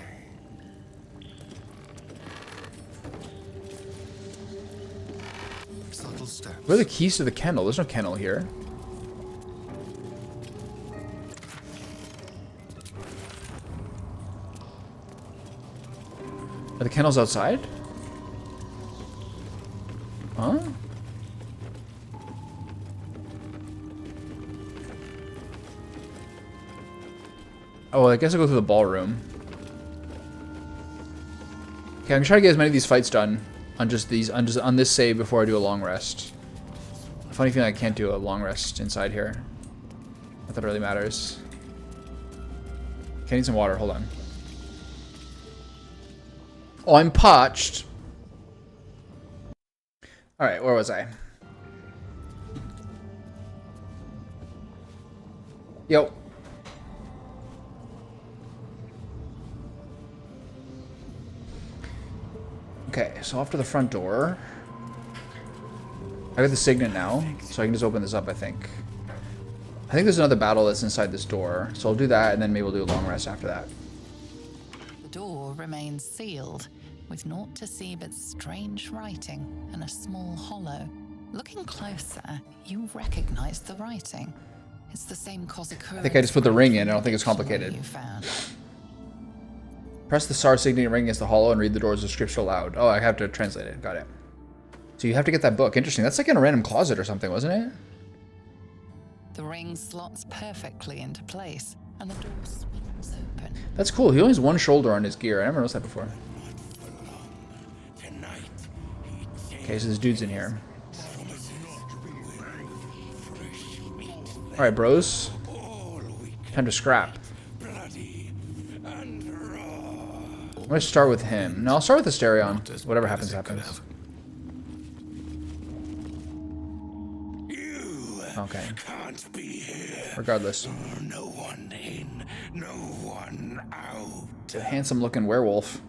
Subtle steps. Where are the keys to the kennel? There's no kennel here. Candles outside? Huh? Oh, I guess I'll go through the ballroom. Okay, I'm gonna try to get as many of these fights done on just these, on this save before I do a long rest. Funny feeling I can't do a long rest inside here. Not that it really matters. Okay, I need some water. Hold on. Oh, I'm parched. All right, where was I? Yo. Okay, so off to the front door. I got the signet now, so I can just open this up, I think. I think there's another battle that's inside this door, so I'll do that, and then maybe we'll do a long rest after that. The door remains sealed, with naught to see but strange writing and a small hollow. Looking closer, you recognize the writing. It's the same Cazador. I think I just put the ring in. I don't think it's complicated. Press the star signet ring against the hollow and read the door's description aloud. Oh, I have to translate it. Got it. So you have to get that book. Interesting. That's like in a random closet or something, wasn't it? The ring slots perfectly into place, and the door swings open. That's cool. He only has one shoulder on his gear. I never noticed that before. Okay, so this dude's in here. Alright, bros. Time to scrap. I'm gonna start with him. No, I'll start with Asterion. Whatever happens, happens. Okay. Regardless. No one in, no one out. It's a handsome looking werewolf.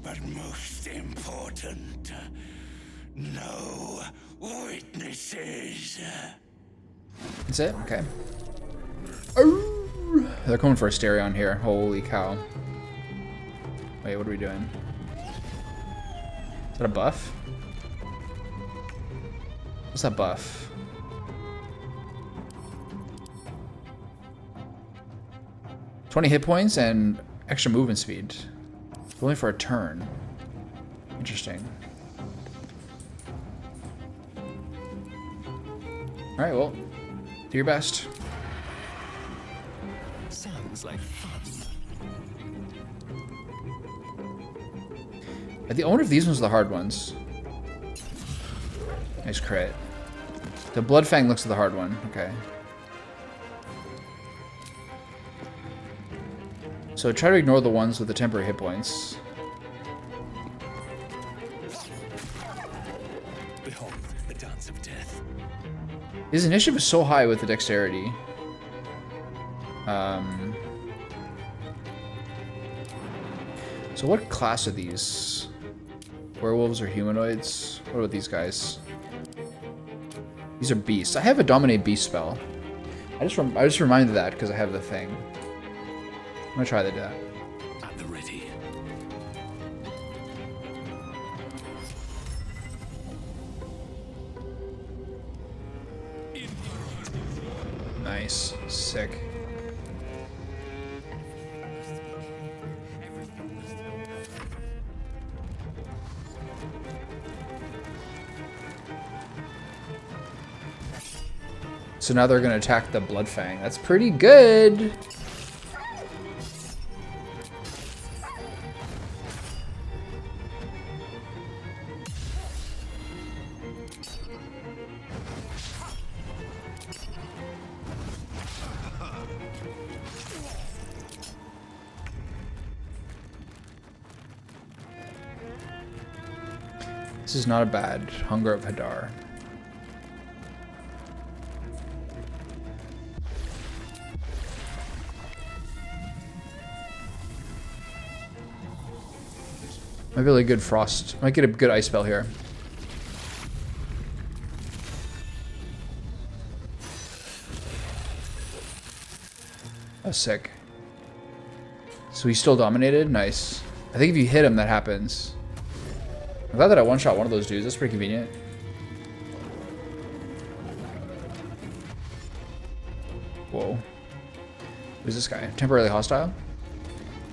But most important, no witnesses. That's it? Okay. Oh, they're coming for Asterion here. Holy cow. Wait, what are we doing? Is that a buff? What's that buff? $20 hit points and extra movement speed. Only for a turn. Interesting. Alright, well, do your best. Sounds like fun. I wonder if these ones are the hard ones. Nice crit. The Bloodfang looks like the hard one. Okay. So try to ignore the ones with the temporary hit points. Behold the dance of death. His initiative is so high with the dexterity. So what class are these? Werewolves or humanoids? What about these guys? These are beasts. I have a dominate beast spell. I just reminded that because I have the thing. I'm gonna try that. At the ready. Nice. Sick. So now they're going to attack the Bloodfang. That's pretty good. This is not a bad Hunger of Hadar. Might be really good frost. Might get a good ice spell here. Oh, sick. So he's still dominated? Nice. I think if you hit him, that happens. I'm glad that I one-shot one of those dudes. That's pretty convenient. Whoa. Who's this guy? Temporarily hostile?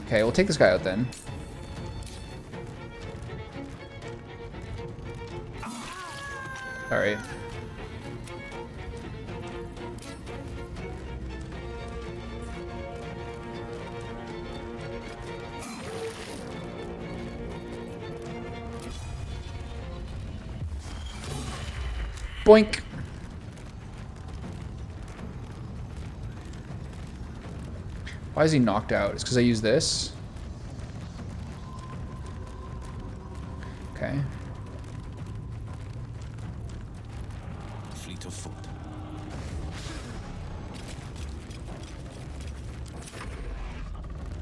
Okay, we'll take this guy out then. All right. Boink. Why is he knocked out? It's because I use this. Okay. Fleet of foot.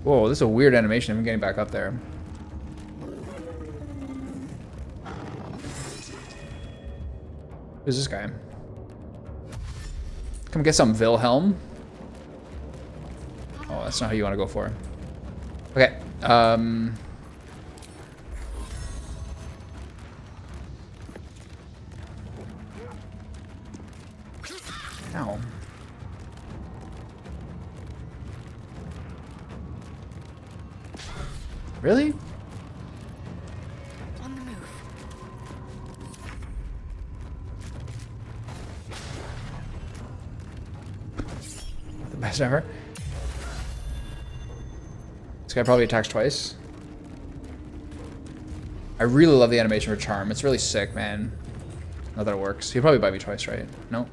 Whoa, this is a weird animation. I'm getting back up there. Who's this guy? Come get some, Wilhelm. Oh, that's not who you want to go for. Okay. Ow. Really? On the move. The best ever. This guy probably attacks twice. I really love the animation for Charm. It's really sick, man. Not that it works. He'll probably bite me twice, right? No?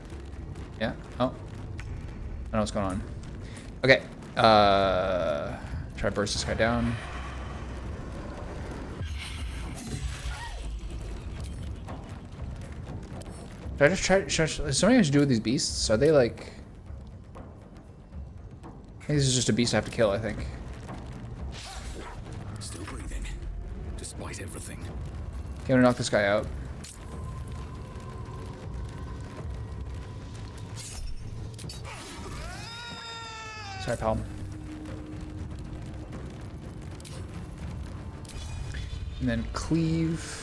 Yeah? Oh. I don't know what's going on. Okay. Try to burst this guy down. Should I just try... Is something I should do with these beasts? Are they like... I think this is just a beast I have to kill, I think. Still breathing, despite everything. Okay, I'm gonna knock this guy out. Sorry, pal. And then cleave.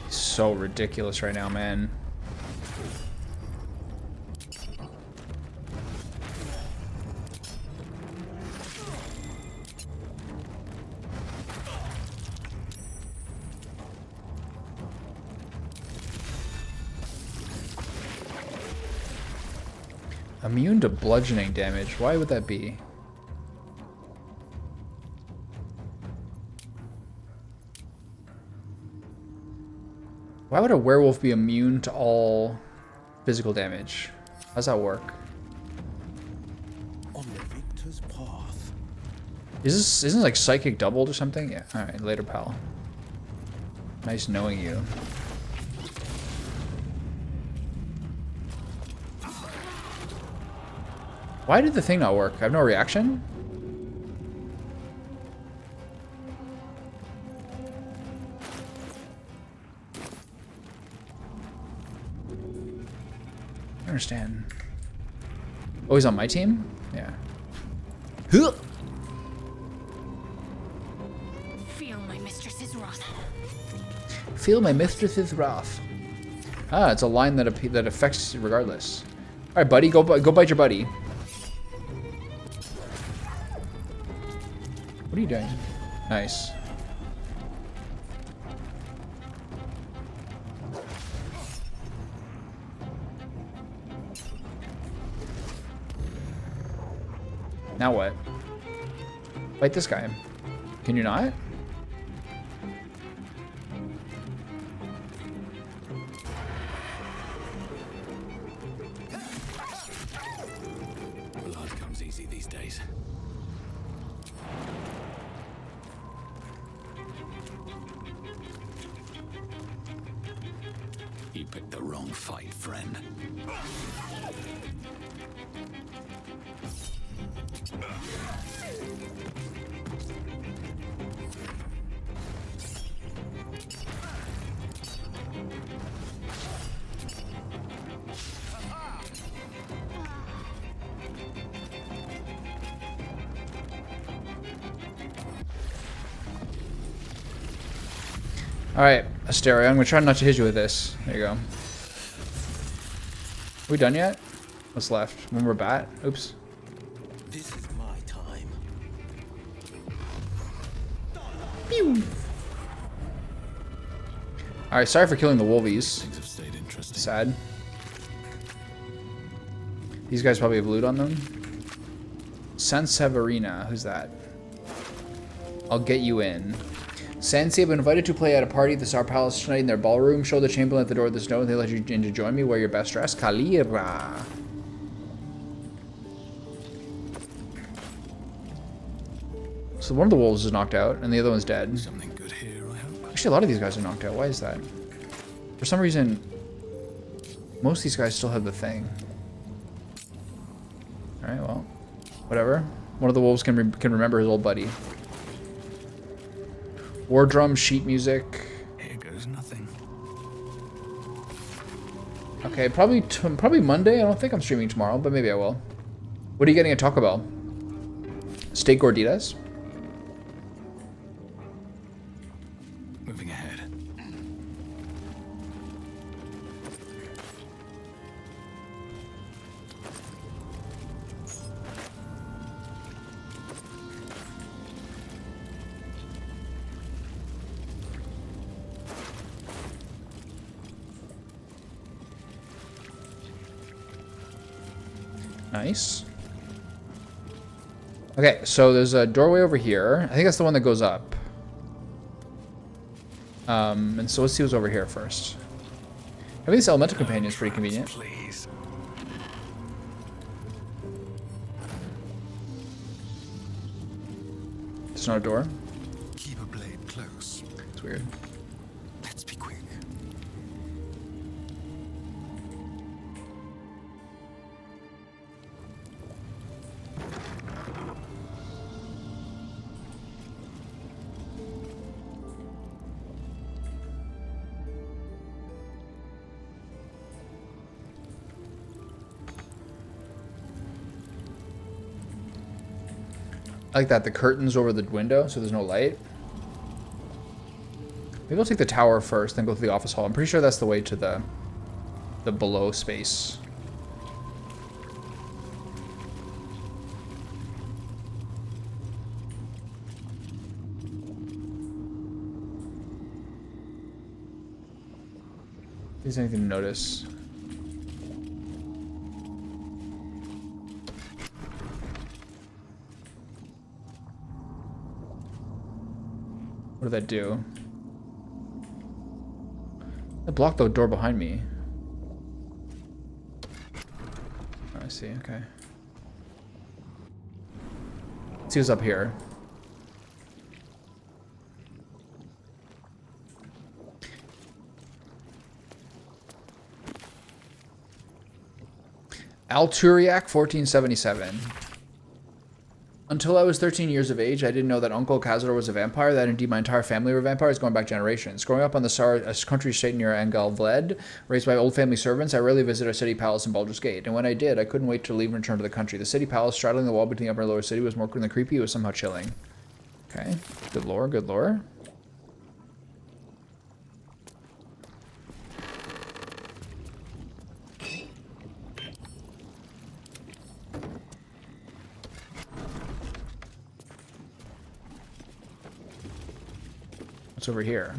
So ridiculous right now, man. Immune to bludgeoning damage. Why would that be? Why would a werewolf be immune to all physical damage? How does that work? On the victor's path. Isn't it like psychic doubled or something? Yeah. All right. Later, pal. Nice knowing you. Why did the thing not work? I have no reaction? I don't understand. Oh, he's on my team? Yeah. Feel my mistress's wrath. Feel my mistress's wrath. Ah, it's a line that affects regardless. All right, buddy, go bite your buddy. What are you doing? Nice. Now what? Fight this guy. Can you not? Blood comes easy these days. You picked the wrong fight, friend. Alright, Asteria, I'm gonna try not to hit you with this. There you go. Are we done yet? What's left? One more bat. Oops. This is my time. Pew. All right. Sorry for killing the wolvies. Things have stayed interesting. Sad. These guys probably have loot on them. San Severina. Who's that? I'll get you in. Sansi, I've been invited to play at a party at the Tsar Palace tonight in their ballroom. Show the Chamberlain at the door of this note and they let you in to join me. Wear your best dress. Kalira. So one of the wolves is knocked out and the other one's dead. Something good here, I hope. Actually, a lot of these guys are knocked out. Why is that? For some reason, most of these guys still have the thing. Alright, well, whatever. One of the wolves can remember his old buddy. War drum, sheet music. Here goes nothing. Okay, probably Monday. I don't think I'm streaming tomorrow, but maybe I will. What are you getting at Taco Bell? Steak gorditas? Moving ahead. Nice. Okay, so there's a doorway over here. I think that's the one that goes up. And so let's see what's over here first. I think this elemental companion is pretty convenient. Please. It's not a door. Keep a blade close. It's weird. Let's be quick. I like that, the curtains over the window, so there's no light. Maybe I'll take the tower first, then go to the office hall. I'm pretty sure that's the way to the below space. If there's anything to notice. What did that do? That blocked the door behind me. Oh, I see, okay. Let's see what's up here. Alturiac 1477. Until I was 13 years of age, I didn't know that Uncle Cazador was a vampire, that indeed my entire family were vampires going back generations. Growing up on the Sar, a country estate near Angalvled, raised by old family servants, I rarely visited our city palace in Baldur's Gate. And when I did, I couldn't wait to leave and return to the country. The city palace, straddling the wall between the upper and lower city, was more than creepy. It was somehow chilling. Okay. Good lore, good lore. What's over here?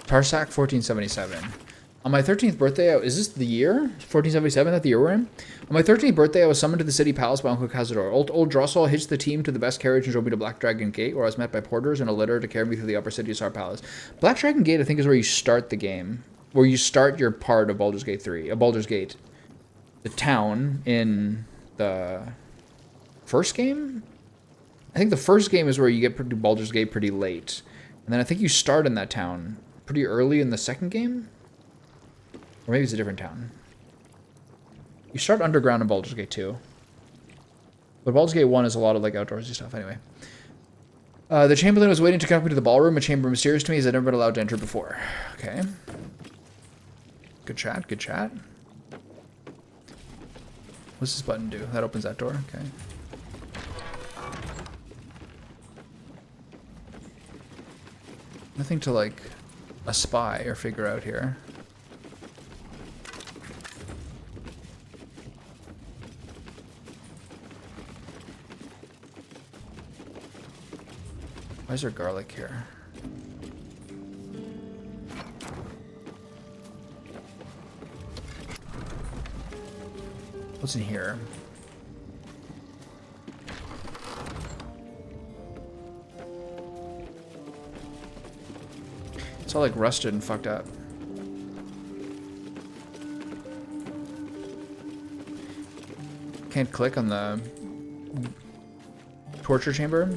Tarsak 1477. On my 13th birthday, is this the year? 1477, that the year we're in? On my 13th birthday, I was summoned to the city palace by Uncle Cazador. Old Drossel hitched the team to the best carriage and drove me to Black Dragon Gate, where I was met by porters in a litter to carry me through the upper city of Sar Palace. Black Dragon Gate, I think, is where you start the game. Where you start your part of Baldur's Gate 3. Baldur's Gate. The town in the first game? I think the first game is where you get to Baldur's Gate pretty late. And then I think you start in that town pretty early in the second game? Or maybe it's a different town. You start underground in Baldur's Gate 2. But Baldur's Gate 1 is a lot of like outdoorsy stuff anyway. The Chamberlain was waiting to conduct me to the ballroom, a chamber mysterious to me as I'd never been allowed to enter before. Okay. Good chat, good chat. What's this button do? That opens that door, okay. Nothing to like espy or figure out here. Why is there garlic here? What's in here? It's all like rusted and fucked up. Can't click on the torture chamber.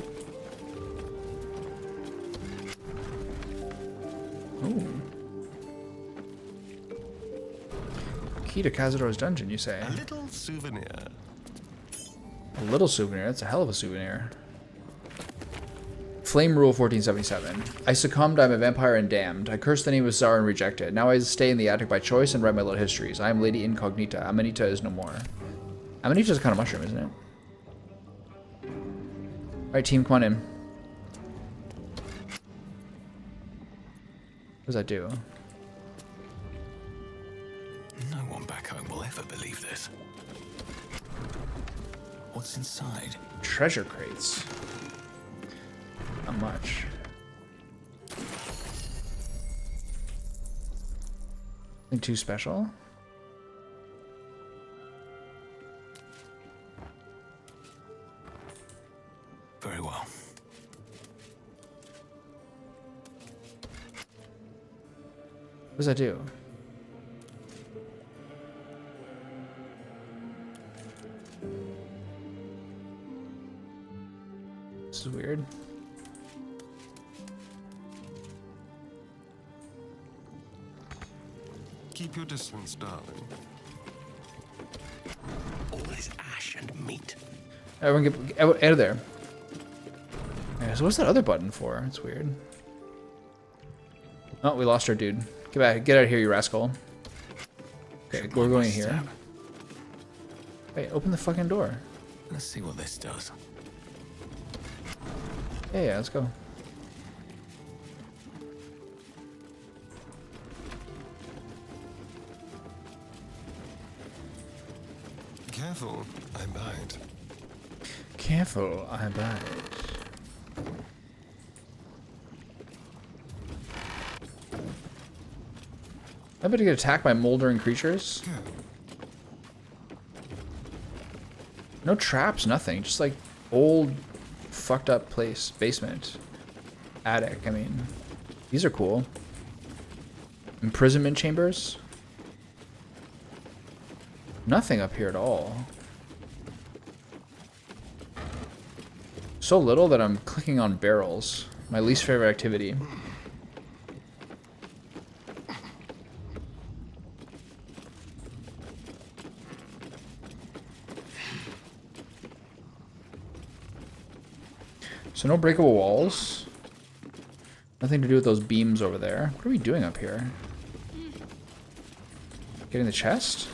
Ooh. Key to Cazador's dungeon, you say? A little souvenir. A little souvenir? That's a hell of a souvenir. Flame Rule 1477. I succumbed, I'm a vampire and damned. I cursed the name of Tsar and rejected. Now I stay in the attic by choice and write my little histories. I am Lady Incognita. Amanita is no more. Amanita is a kind of mushroom, isn't it? Alright, team, come on in. What does that do? No one back home will ever believe this. What's inside? Treasure crates. Not much. Nothing too special. Very well. What does that do? This is weird. Keep your distance, darling. All this ash and meat. Everyone get out of there. Yeah, so what's that other button for? It's weird. Oh, we lost our dude. Get back. Get out of here, you rascal. Okay, we're going in here. Wait, open the fucking door. Let's see what this does. Yeah, let's go. Careful, I bite. Careful, I bite. I better get attacked by moldering creatures. No traps, nothing. Just like old, fucked up place, basement, attic. I mean, these are cool. Imprisonment chambers. Nothing up here at all. So little that I'm clicking on barrels. My least favorite activity. So no breakable walls. Nothing to do with those beams over there. What are we doing up here? Getting the chest?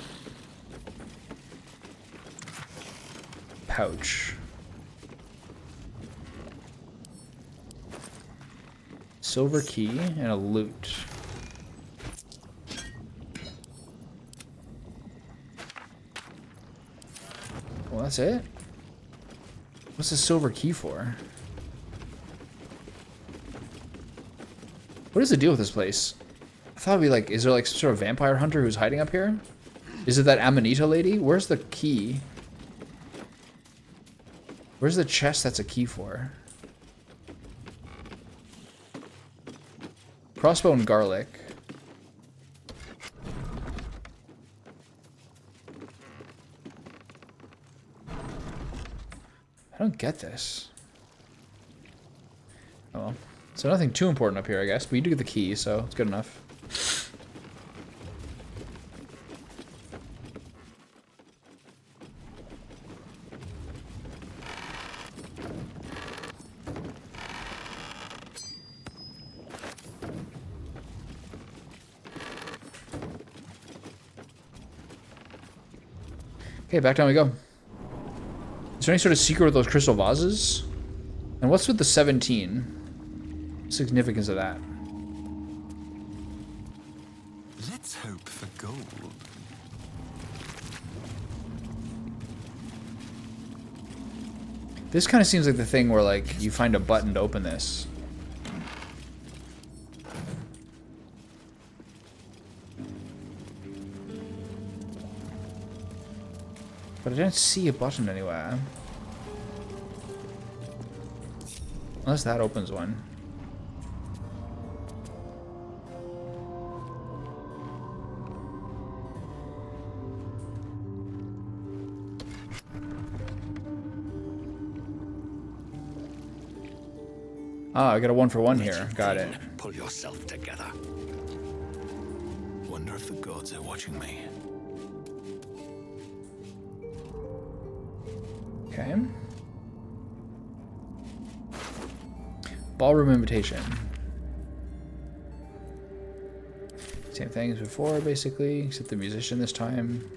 Pouch. Silver key and a loot. Well, that's it? What's the silver key for? What is the deal with this place? I thought it'd be like, is there like some sort of vampire hunter who's hiding up here? Is it that Amanita lady? Where's the key? Where's the chest that's a key for? Crossbow and garlic. I don't get this. Oh well. So nothing too important up here, I guess. But you do get the key, so it's good enough. Okay, back down we go. Is there any sort of secret with those crystal vases? And what's with the 17? Significance of that? Let's hope for gold. This kind of seems like the thing where like you find a button to open this. But I didn't see a button anywhere. Unless that opens one. Ah, I got a 1-for-1 here. Got it. Pull yourself together. Wonder if the gods are watching me. Okay. Ballroom invitation. Same thing as before, basically, except the musician this time.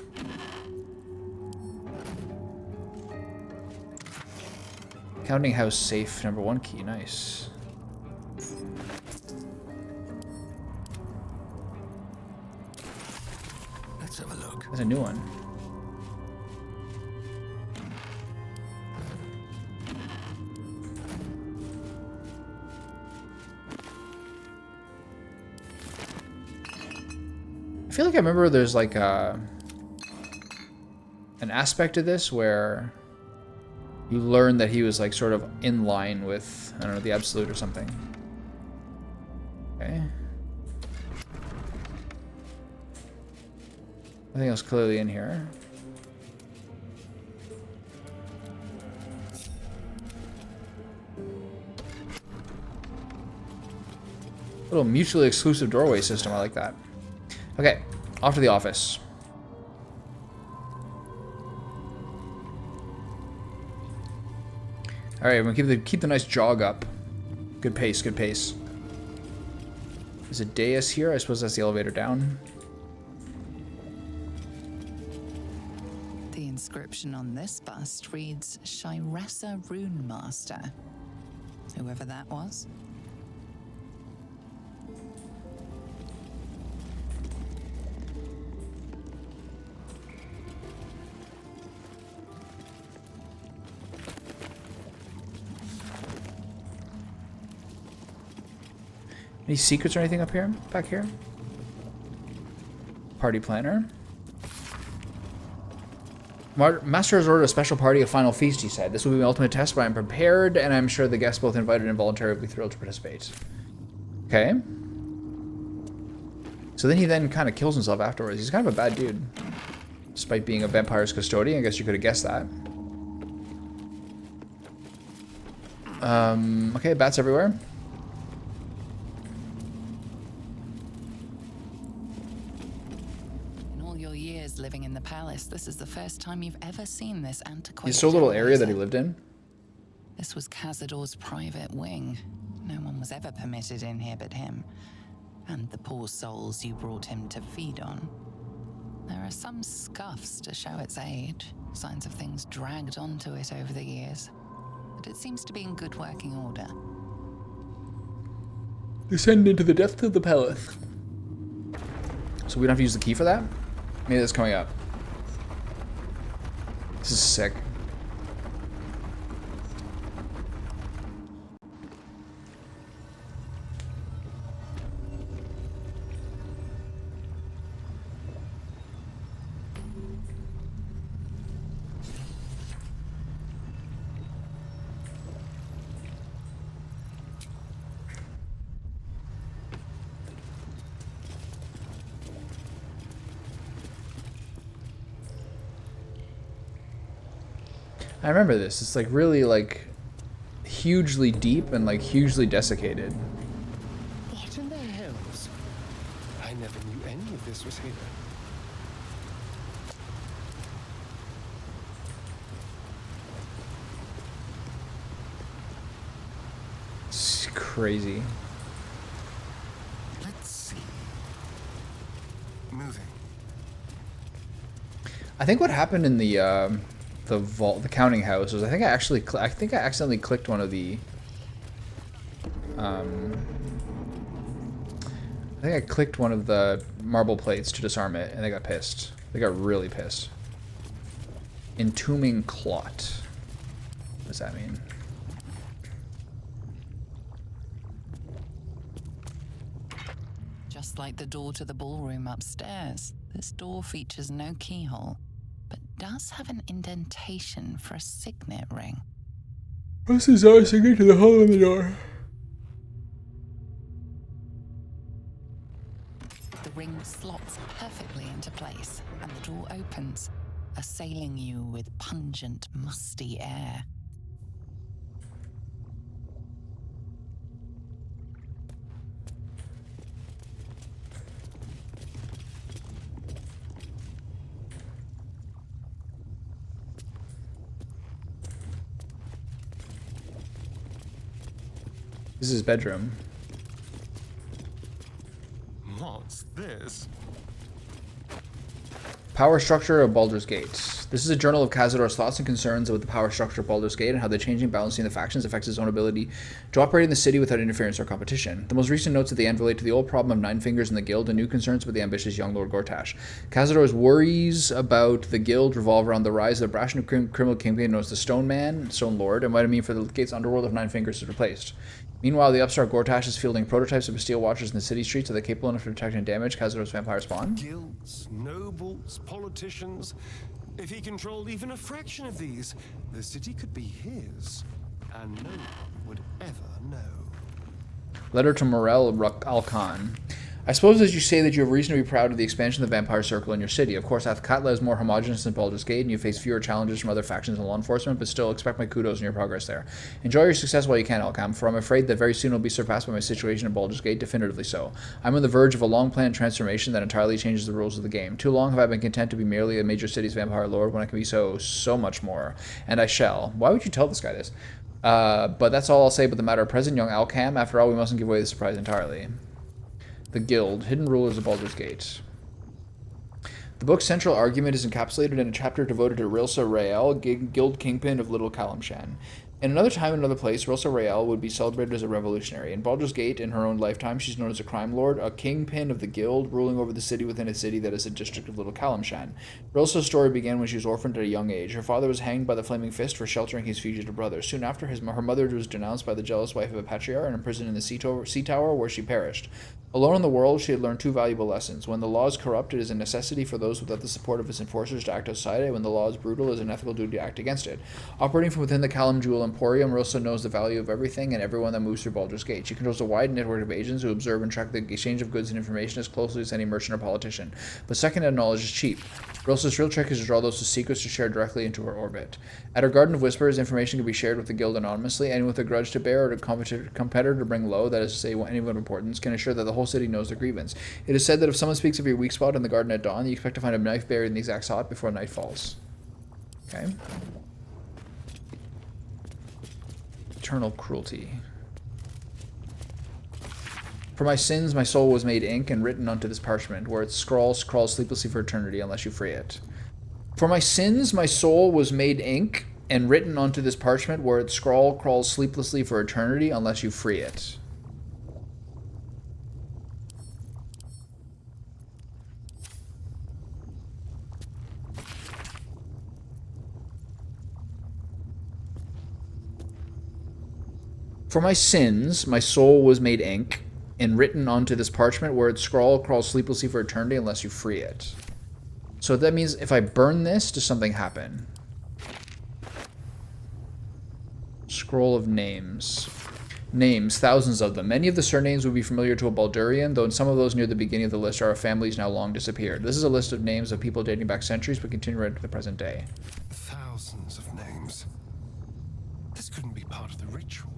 Counting house safe #1 key. Nice. Let's have a look. That's a new one. I feel like I remember there's like an aspect of this where you learn that he was like sort of in line with, I don't know, the Absolute or something. Okay. Nothing else clearly in here. Little mutually exclusive doorway system, I like that. Okay, off to the office. All right, we're gonna keep the nice jog up. Good pace, good pace. There's a dais here. I suppose that's the elevator down. The inscription on this bust reads Shiressa Rune Master. Whoever that was. Any secrets or anything up here? Back here? Party planner. Master has ordered a special party of final feast, he said. This will be my ultimate test, but I'm prepared, and I'm sure the guests, both invited and involuntarily, will be thrilled to participate. Okay. So then he kind of kills himself afterwards. He's kind of a bad dude. Despite being a vampire's custodian, I guess you could have guessed that. Okay, bats everywhere. Living in the palace, this is the first time you've ever seen this antiquated. He's so little area that he lived in. This was Cazador's private wing. No one was ever permitted in here but him, and the poor souls you brought him to feed on. There are some scuffs to show its age, signs of things dragged onto it over the years, but it seems to be in good working order. Descend into the depths of the palace. So we don't have to use the key for that? Maybe that's coming up. This is sick. I remember this. It's like really like hugely deep and like hugely desiccated. What in the hells? I never knew any of this was here. It's crazy. Let's see. Moving. I think what happened in the vault, the counting house, was I think I accidentally clicked one of the I think I clicked one of the marble plates to disarm it, and they got pissed. They got really pissed. Entombing clot. What does that mean? Just like the door to the ballroom upstairs, this door features no keyhole, but does have an indentation for a signet ring. This is our signet to the hole in the door. The ring slots perfectly into place, and the door opens, assailing you with pungent, musty air. This is his bedroom. What's this? Power structure of Baldur's Gate. This is a journal of Cazador's thoughts and concerns about the power structure of Baldur's Gate and how the changing balancing of the factions affects his own ability to operate in the city without interference or competition. The most recent notes at the end relate to the old problem of Nine Fingers in the Guild and new concerns about the ambitious young Lord Gortash. Cazador's worries about the Guild revolve around the rise of the brash and criminal kingpin known as the Stone Man, Stone Lord, and what it mean for the Gate's underworld if Nine Fingers is replaced. Meanwhile, the upstart Gortash is fielding prototypes of Bastille Watchers in the city streets. Are they capable enough to detect and damage Cazador's vampire spawn? Guilds, nobles, politicians. If he controlled even a fraction of these, the city could be his, and no one would ever know. Letter to Morel Alkan. I suppose as you say that you have reason to be proud of the expansion of the vampire circle in your city. Of course, Athkatla is more homogenous than Baldur's Gate, and you face fewer challenges from other factions and law enforcement, but still expect my kudos in your progress there. Enjoy your success while you can, Alkam, for I'm afraid that very soon will be surpassed by my situation in Baldur's Gate, definitively so. I'm on the verge of a long-planned transformation that entirely changes the rules of the game. Too long have I been content to be merely a major city's vampire lord when I can be so much more. And I shall. Why would you tell this guy this? But that's all I'll say about the matter at present, young Alkam. After all, we mustn't give away the surprise entirely. The Guild, Hidden Rulers of Baldur's Gate. The book's central argument is encapsulated in a chapter devoted to Rilsa Rael, Guild Kingpin of Little Kalimshan. In another time and another place, Rilsa Rael would be celebrated as a revolutionary. In Baldur's Gate, in her own lifetime, she's known as a crime lord, a kingpin of the guild, ruling over the city within a city that is a district of Little Kalimshan. Rilsa's story began when she was orphaned at a young age. Her father was hanged by the Flaming Fist for sheltering his fugitive brother. Soon after, her mother was denounced by the jealous wife of a patriarch and imprisoned in the sea tower where she perished. Alone in the world, she had learned two valuable lessons. When the law is corrupt, it is a necessity for those without the support of its enforcers to act outside it. When the law is brutal, it is an ethical duty to act against it. Operating from within the Kalim Jewel Emporium, Rilsa knows the value of everything and everyone that moves through Baldur's Gate. She controls a wide network of agents who observe and track the exchange of goods and information as closely as any merchant or politician. But second-hand knowledge is cheap. Rilsa's real trick is to draw those with secrets to share directly into her orbit. At her Garden of Whispers, information can be shared with the guild anonymously. Anyone with a grudge to bear or a competitor to bring low, that is to say anyone of importance, can assure that the whole city knows their grievance. It is said that if someone speaks of your weak spot in the garden at dawn, you expect to find a knife buried in the exact spot before night falls. Okay. Eternal cruelty. For my sins, my soul was made ink and written onto this parchment, where its scrawls crawl sleeplessly for eternity unless you free it. For my sins, my soul was made ink and written onto this parchment, where its scrawl crawls sleeplessly for eternity unless you free it. For my sins, my soul was made ink and written onto this parchment, where its scrawl crawls sleeplessly for eternity unless you free it. So that means if I burn this, does something happen? Scroll of names. Names, thousands of them. Many of the surnames would be familiar to a Baldurian, though in some of those near the beginning of the list are families now long disappeared. This is a list of names of people dating back centuries, but continue right to the present day. Thousands of names. This couldn't be part of the ritual.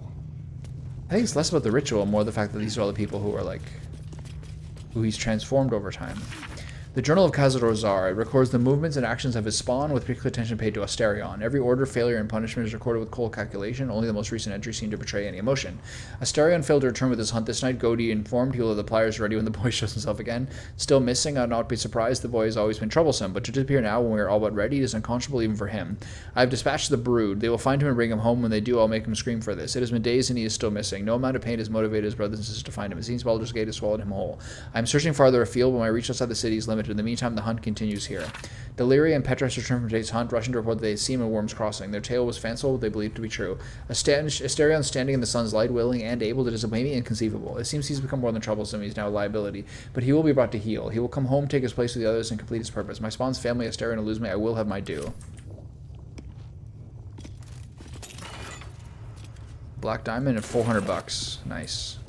I think it's less about the ritual, more the fact that these are all the people who are like, who he's transformed over time. The Journal of Cazador Zar. It records the movements and actions of his spawn with particular attention paid to Asterion. Every order, failure, and punishment is recorded with cold calculation. Only the most recent entries seem to betray any emotion. Asterion failed to return with his hunt this night. Godie informed he will have the pliers ready when the boy shows himself again. Still missing, I'd not be surprised. The boy has always been troublesome, but to disappear now when we are all but ready is unconscionable even for him. I have dispatched the brood. They will find him and bring him home. When they do, I'll make him scream for this. It has been days and he is still missing. No amount of pain has motivated his brothers and sisters to find him. It seems Baldur's Gate has swallowed him whole. I am searching farther afield, but my reach outside the city is limited. village. In the meantime, the hunt continues here. Deliria and Petros return from today's hunt, rushing to report that they see him in Worm's Crossing. Their tale was fanciful, they believed to be true. Asterion standing in the sun's light, willing and able to disobey me, inconceivable. It seems he's become more than troublesome, he's now a liability. But he will be brought to heel. He will come home, take his place with the others, and complete his purpose. My spawn's family, Asterion, will lose me, I will have my due. Black diamond and 400 bucks. Nice.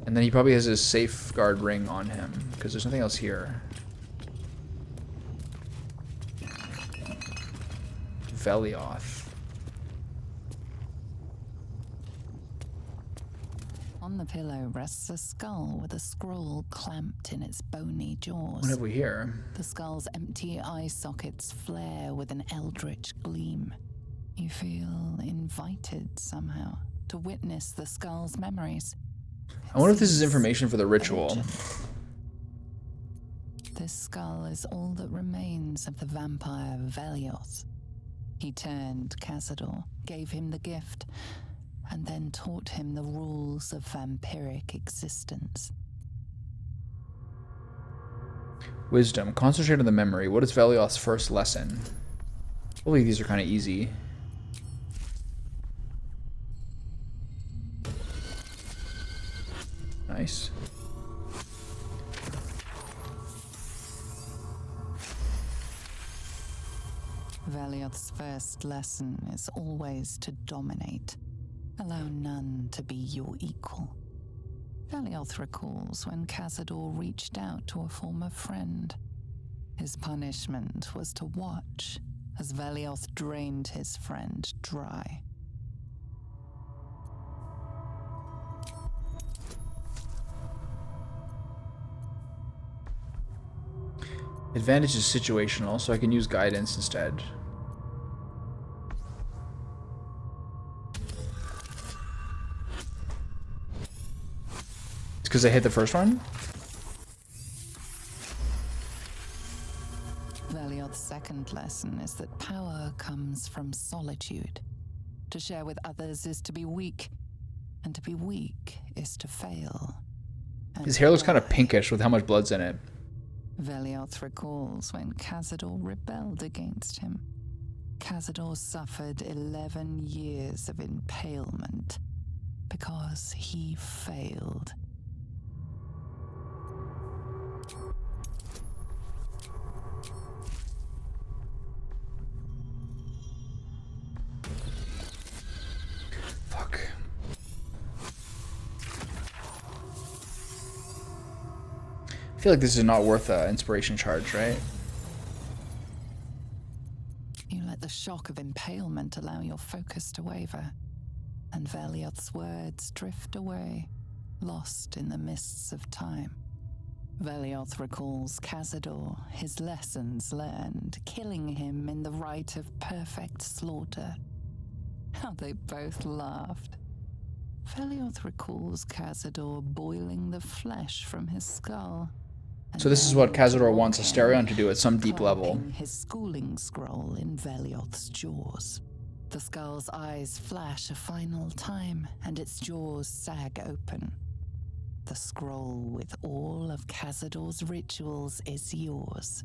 And then he probably has his safeguard ring on him, because there's nothing else here. Velioth. On the pillow rests a skull with a scroll clamped in its bony jaws. What have we here? The skull's empty eye sockets flare with an eldritch gleam. You feel invited somehow to witness the skull's memories. I wonder if this is information for the ritual. This skull is all that remains of the vampire Velioth. He turned Cazador, gave him the gift, and then taught him the rules of vampiric existence. Wisdom. Concentrate on the memory. What is Velioth's first lesson? I believe these are kind of easy. Nice. Velioth's first lesson is always to dominate. Allow none to be your equal. Velioth recalls when Cazador reached out to a former friend. His punishment was to watch as Velioth drained his friend dry. Advantage is situational, so I can use guidance instead. It's because I hit the first one? Velioth's second lesson is that power comes from solitude. To share with others is to be weak, and to be weak is to fail. His hair looks kind of pinkish with how much blood's in it. Velioth recalls when Cazador rebelled against him. Cazador suffered 11 years of impalement because he failed. Fuck. I feel like this is not worth an inspiration charge, right? You let the shock of impalement allow your focus to waver, and Velioth's words drift away, lost in the mists of time. Velioth recalls Cazador, his lessons learned, killing him in the rite of perfect slaughter. How they both laughed. Velioth recalls Cazador boiling the flesh from his skull. So this is what Cazador wants Asterion to do at some deep level. His schooling scroll in Velioth's jaws. The skull's eyes flash a final time, and its jaws sag open. The scroll with all of Cazador's rituals is yours.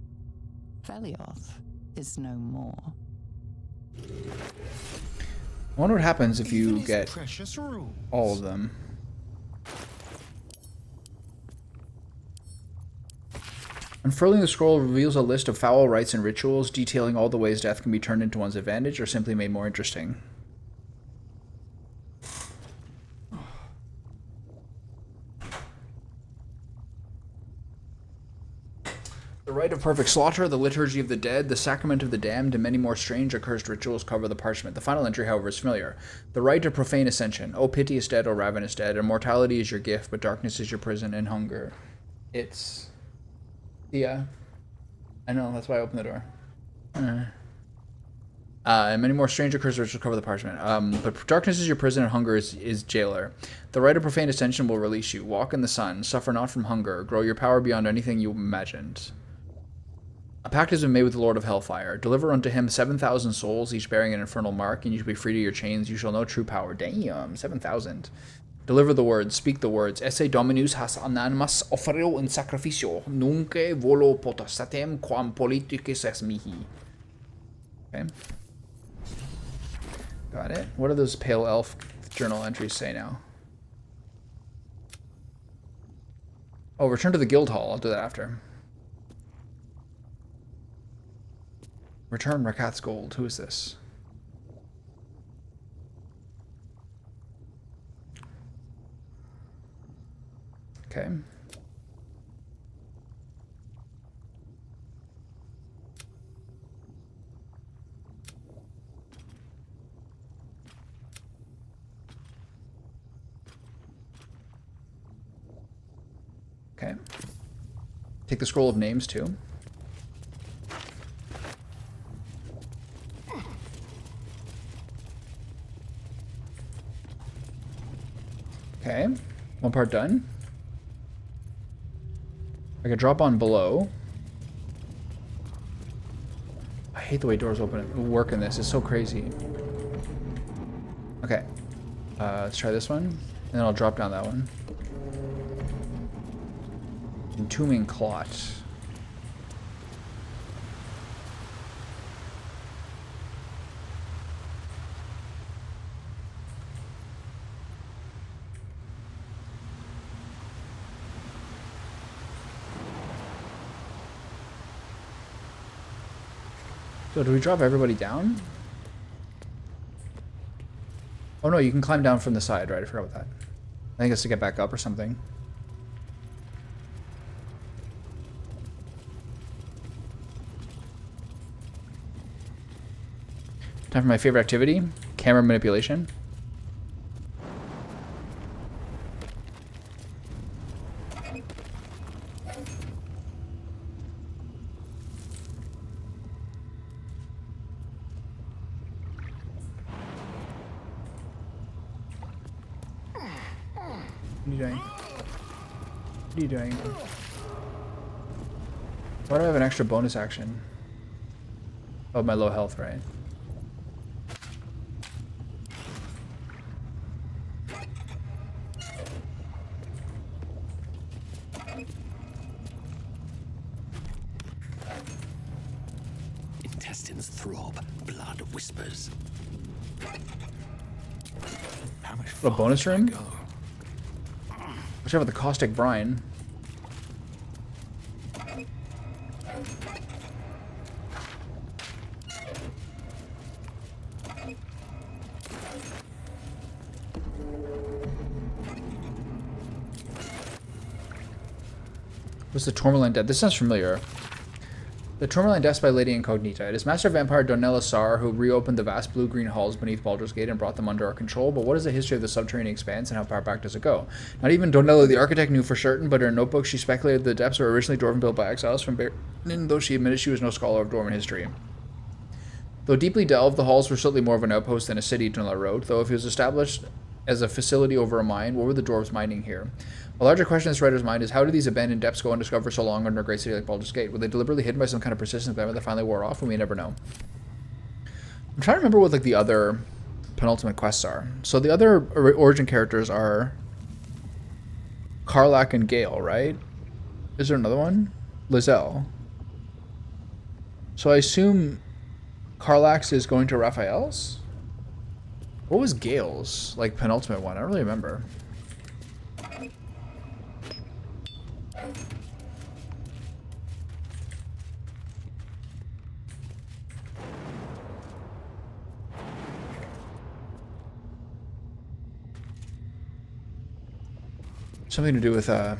Velioth is no more. I wonder what happens if you get all of them. Unfurling the scroll reveals a list of foul rites and rituals, detailing all the ways death can be turned into one's advantage or simply made more interesting. The rite of perfect slaughter, the liturgy of the dead, the sacrament of the damned, and many more strange accursed rituals cover the parchment. The final entry, however, is familiar. The rite of profane ascension. O piteous dead, O ravenous dead. Immortality is your gift, but darkness is your prison and hunger. It's... Yeah. I know, that's why I opened the door. And many more strange accursed rituals cover the parchment. But darkness is your prison and hunger is jailer. The rite of profane ascension will release you. Walk in the sun, suffer not from hunger, grow your power beyond anything you imagined. A pact has been made with the Lord of Hellfire. Deliver unto him 7,000 souls, each bearing an infernal mark, and you shall be free to your chains. You shall know true power. Damn, 7,000. Deliver the words, speak the words. Esse Dominus has anonymous offerio in sacrificio. Nunca volo potestatem quam politicis es mihi. Okay. Got it. What do those Pale Elf journal entries say now? Oh, return to the guild hall. I'll do that after. Return Rakat's gold. Who is this? Okay. Okay. Take the scroll of names too. Okay. One part done. I could drop on below. I hate the way doors open work in this. It's so crazy. Okay. Let's try this one. And then I'll drop down that one. Entombing Clot. So do we drop everybody down? Oh no, you can climb down from the side, right? I forgot about that. I think it's to get back up or something. Time for my favorite activity, camera manipulation. What are you doing? What are you doing? Why do I have an extra bonus action? Oh, my low health, right? Intestines throb, blood whispers. How much A bonus room? Watch out for the caustic brine. What's the Tourmaline Death? This sounds familiar. The Tourmaline Deaths by Lady Incognita. It is Master Vampire Donella Sar who reopened the vast blue-green halls beneath Baldur's Gate and brought them under our control, but what is the history of the subterranean expanse and how far back does it go? Not even Donella the architect knew for certain, but in her notebook she speculated the depths were originally dwarven built by exiles from Baron, though she admitted she was no scholar of dwarven history. Though deeply delved, the halls were certainly more of an outpost than a city, Donella wrote, though if it was established as a facility over a mine, what were the dwarves mining here? A larger question in this writer's mind is how do these abandoned depths go undiscovered for so long under a great city like Baldur's Gate? Were they deliberately hidden by some kind of persistent event that finally wore off? We may never know. I'm trying to remember what like the other penultimate quests are. So the other origin characters are Karlach and Gale, right? Is there another one? Lizelle. So I assume Karlach's is going to Raphael's? What was Gale's like penultimate one? I don't really remember. Something to do with What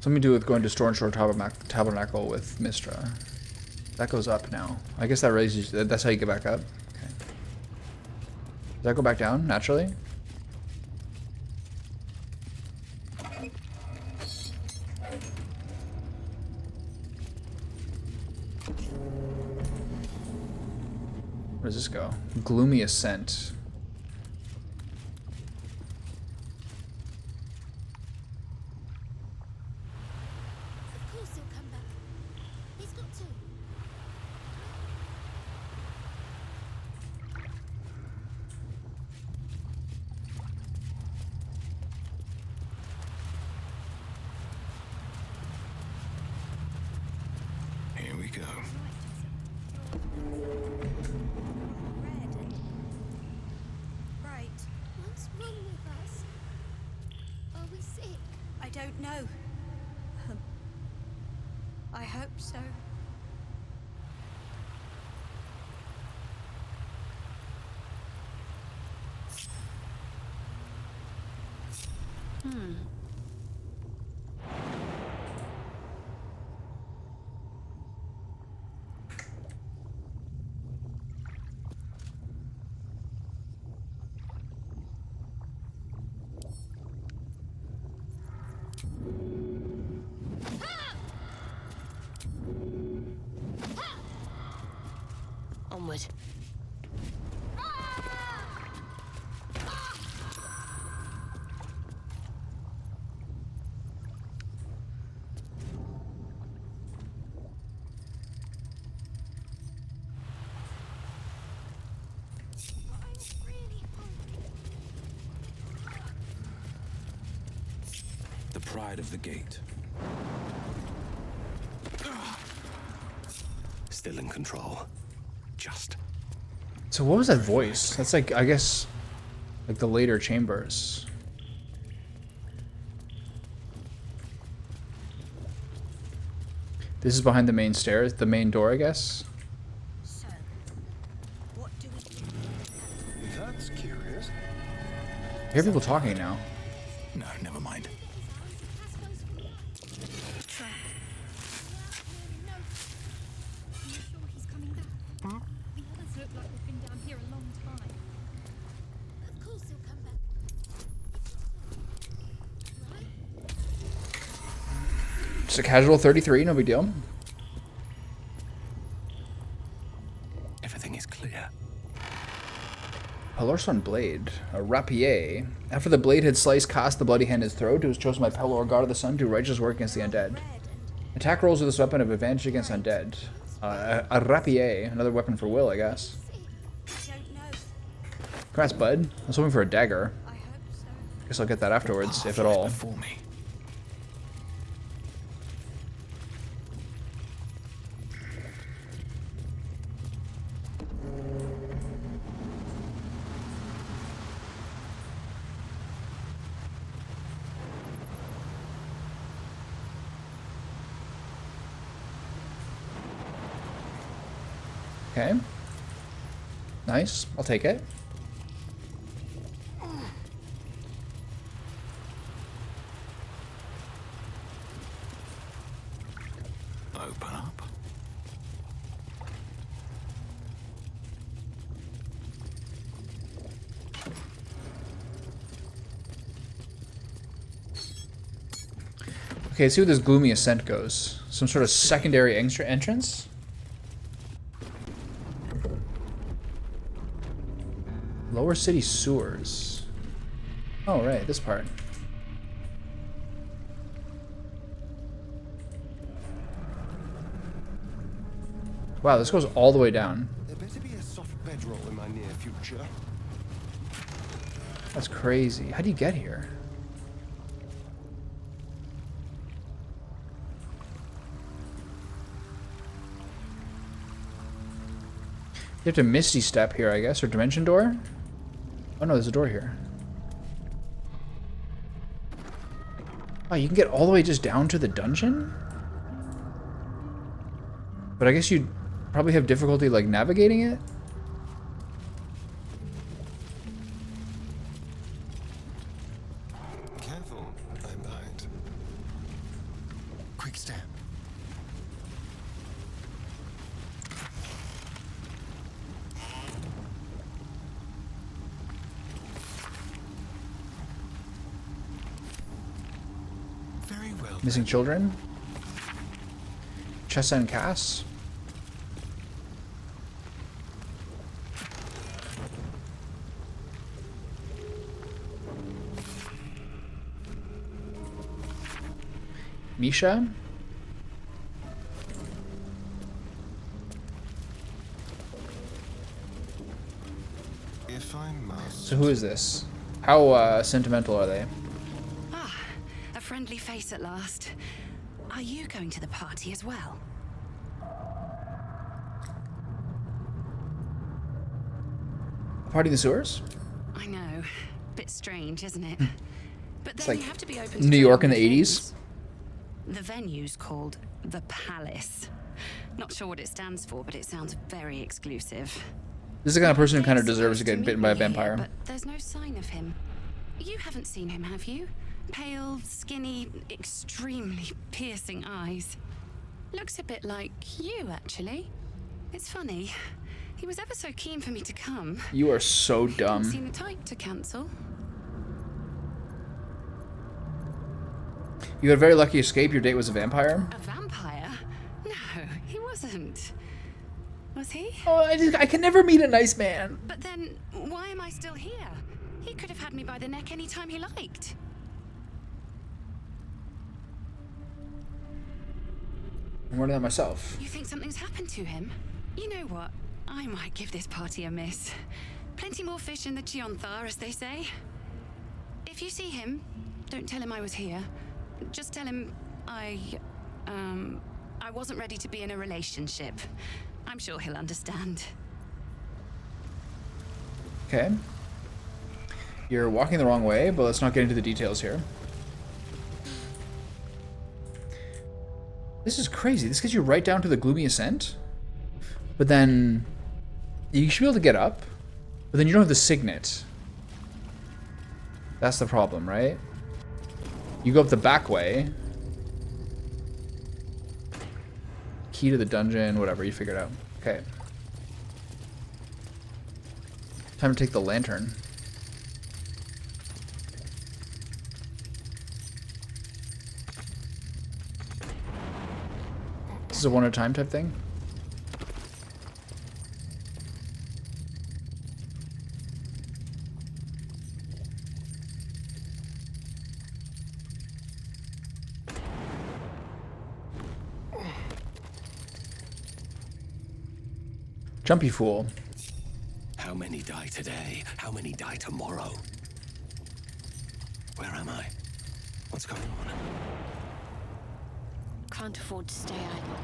something to do with going to Storm Shore Tabernacle with Mistra. That goes up now. I guess that raises. That's how you get back up. Okay. Does that go back down naturally? Where does this go? Gloomy Ascent. Of course you'll don't know. I hope so. Onward. The pride of the gate. Still in control. Just. So what was that voice? That's like, I guess, like the later chambers. This is behind the main stairs, the main door, I guess. So, what do we do? That's curious. I hear people talking now. No, never mind. Just a casual 33, no big deal. Everything is clear. Pelor's blade, a rapier. After the blade had sliced Cast the bloody hand in his throat, it was chosen by Pelor, god of the sun, to do righteous work against the undead. Attack rolls with this weapon have advantage against undead. A rapier, another weapon for Will, I guess. Congrats, bud. I was hoping for a dagger. Guess I'll get that afterwards, if at all. Before me. Okay. Nice. I'll take it. Open up. Okay, let's see where this gloomy ascent goes. Some sort of secondary entrance? Lower city sewers. Oh, right, this part. Wow, this goes all the way down. There better be a soft bedroll in my near future. That's crazy. How do you get here? You have to Misty Step here, I guess, or Dimension Door? Oh no, there's a door here. Oh, you can get all the way just down to the dungeon? But I guess you'd probably have difficulty, like, navigating it? Careful, I might. Quick step. Very well. Missing children? Chessa and Cass? Misha? If I must. So who is this? How sentimental are they? Ah, a friendly face at last. Are you going to the party as well? Party in the sewers? I know. Bit strange, isn't it? But It's then like you have to be open to New York in the trying new 80s. things. The venue's called The Palace. Not sure what it stands for, but it sounds very exclusive. This is the kind of person who kind of deserves to get bitten by a vampire. But there's no sign of him. You haven't seen him, have you? Pale, skinny, extremely piercing eyes. Looks a bit like you, actually. It's funny. He was ever so keen for me to come. You are so Didn't dumb. seem the type to cancel. You had a very lucky escape. Your date was a vampire. A vampire? No, he wasn't. Was he? Oh, I can never meet a nice man. But then, why am I still here? He could have had me by the neck any time he liked. I'm wondering that myself. You think something's happened to him? You know what? I might give this party a miss. Plenty more fish in the Chionthar, as they say. If you see him, don't tell him I was here. Just tell him I wasn't ready to be in a relationship. I'm sure he'll understand. Okay. You're walking the wrong way, but let's not get into the details here. This is crazy. This gets you right down to the gloomy ascent. But then you should be able to get up, but then you don't have the signet. That's the problem, right? You go up the back way. Key to the dungeon, whatever, you figure it out. Okay. Time to take the lantern. This is a one at a time type thing. Jumpy fool. How many die today? How many die tomorrow? Where am I? What's going on? Can't afford to stay idle.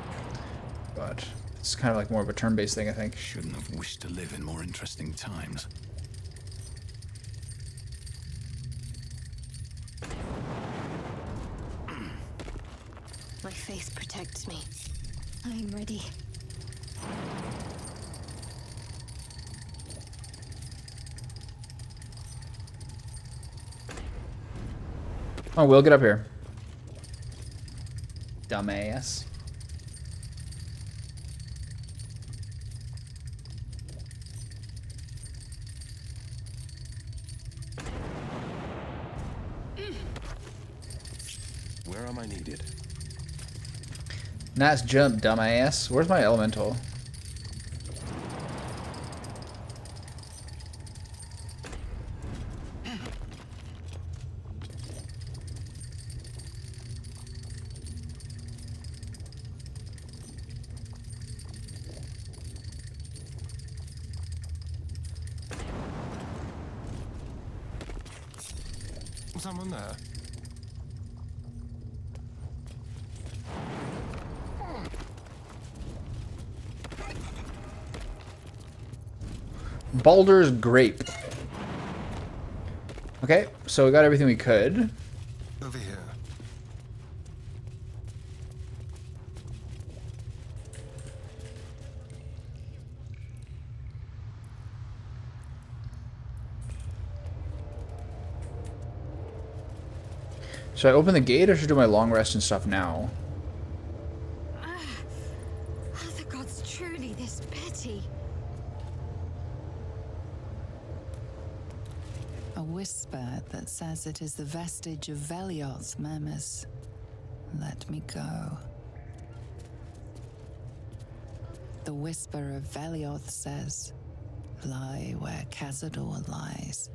But it's kind of like more of a turn-based thing, I think. Shouldn't have wished to live in more interesting times. My faith protects me. I'm ready. Oh, we'll get up here. Dumbass. Where am I needed? Nice jump, dumbass. Where's my elemental? Someone there? Baldur's grape. Okay, so we got everything we could. Over here. Should I open the gate or should I do my long rest and stuff now? Are the gods truly this petty? A whisper that says it is the vestige of Velioth murmurs, "Let me go." The whisper of Velioth says, "Lie where Cazador lies."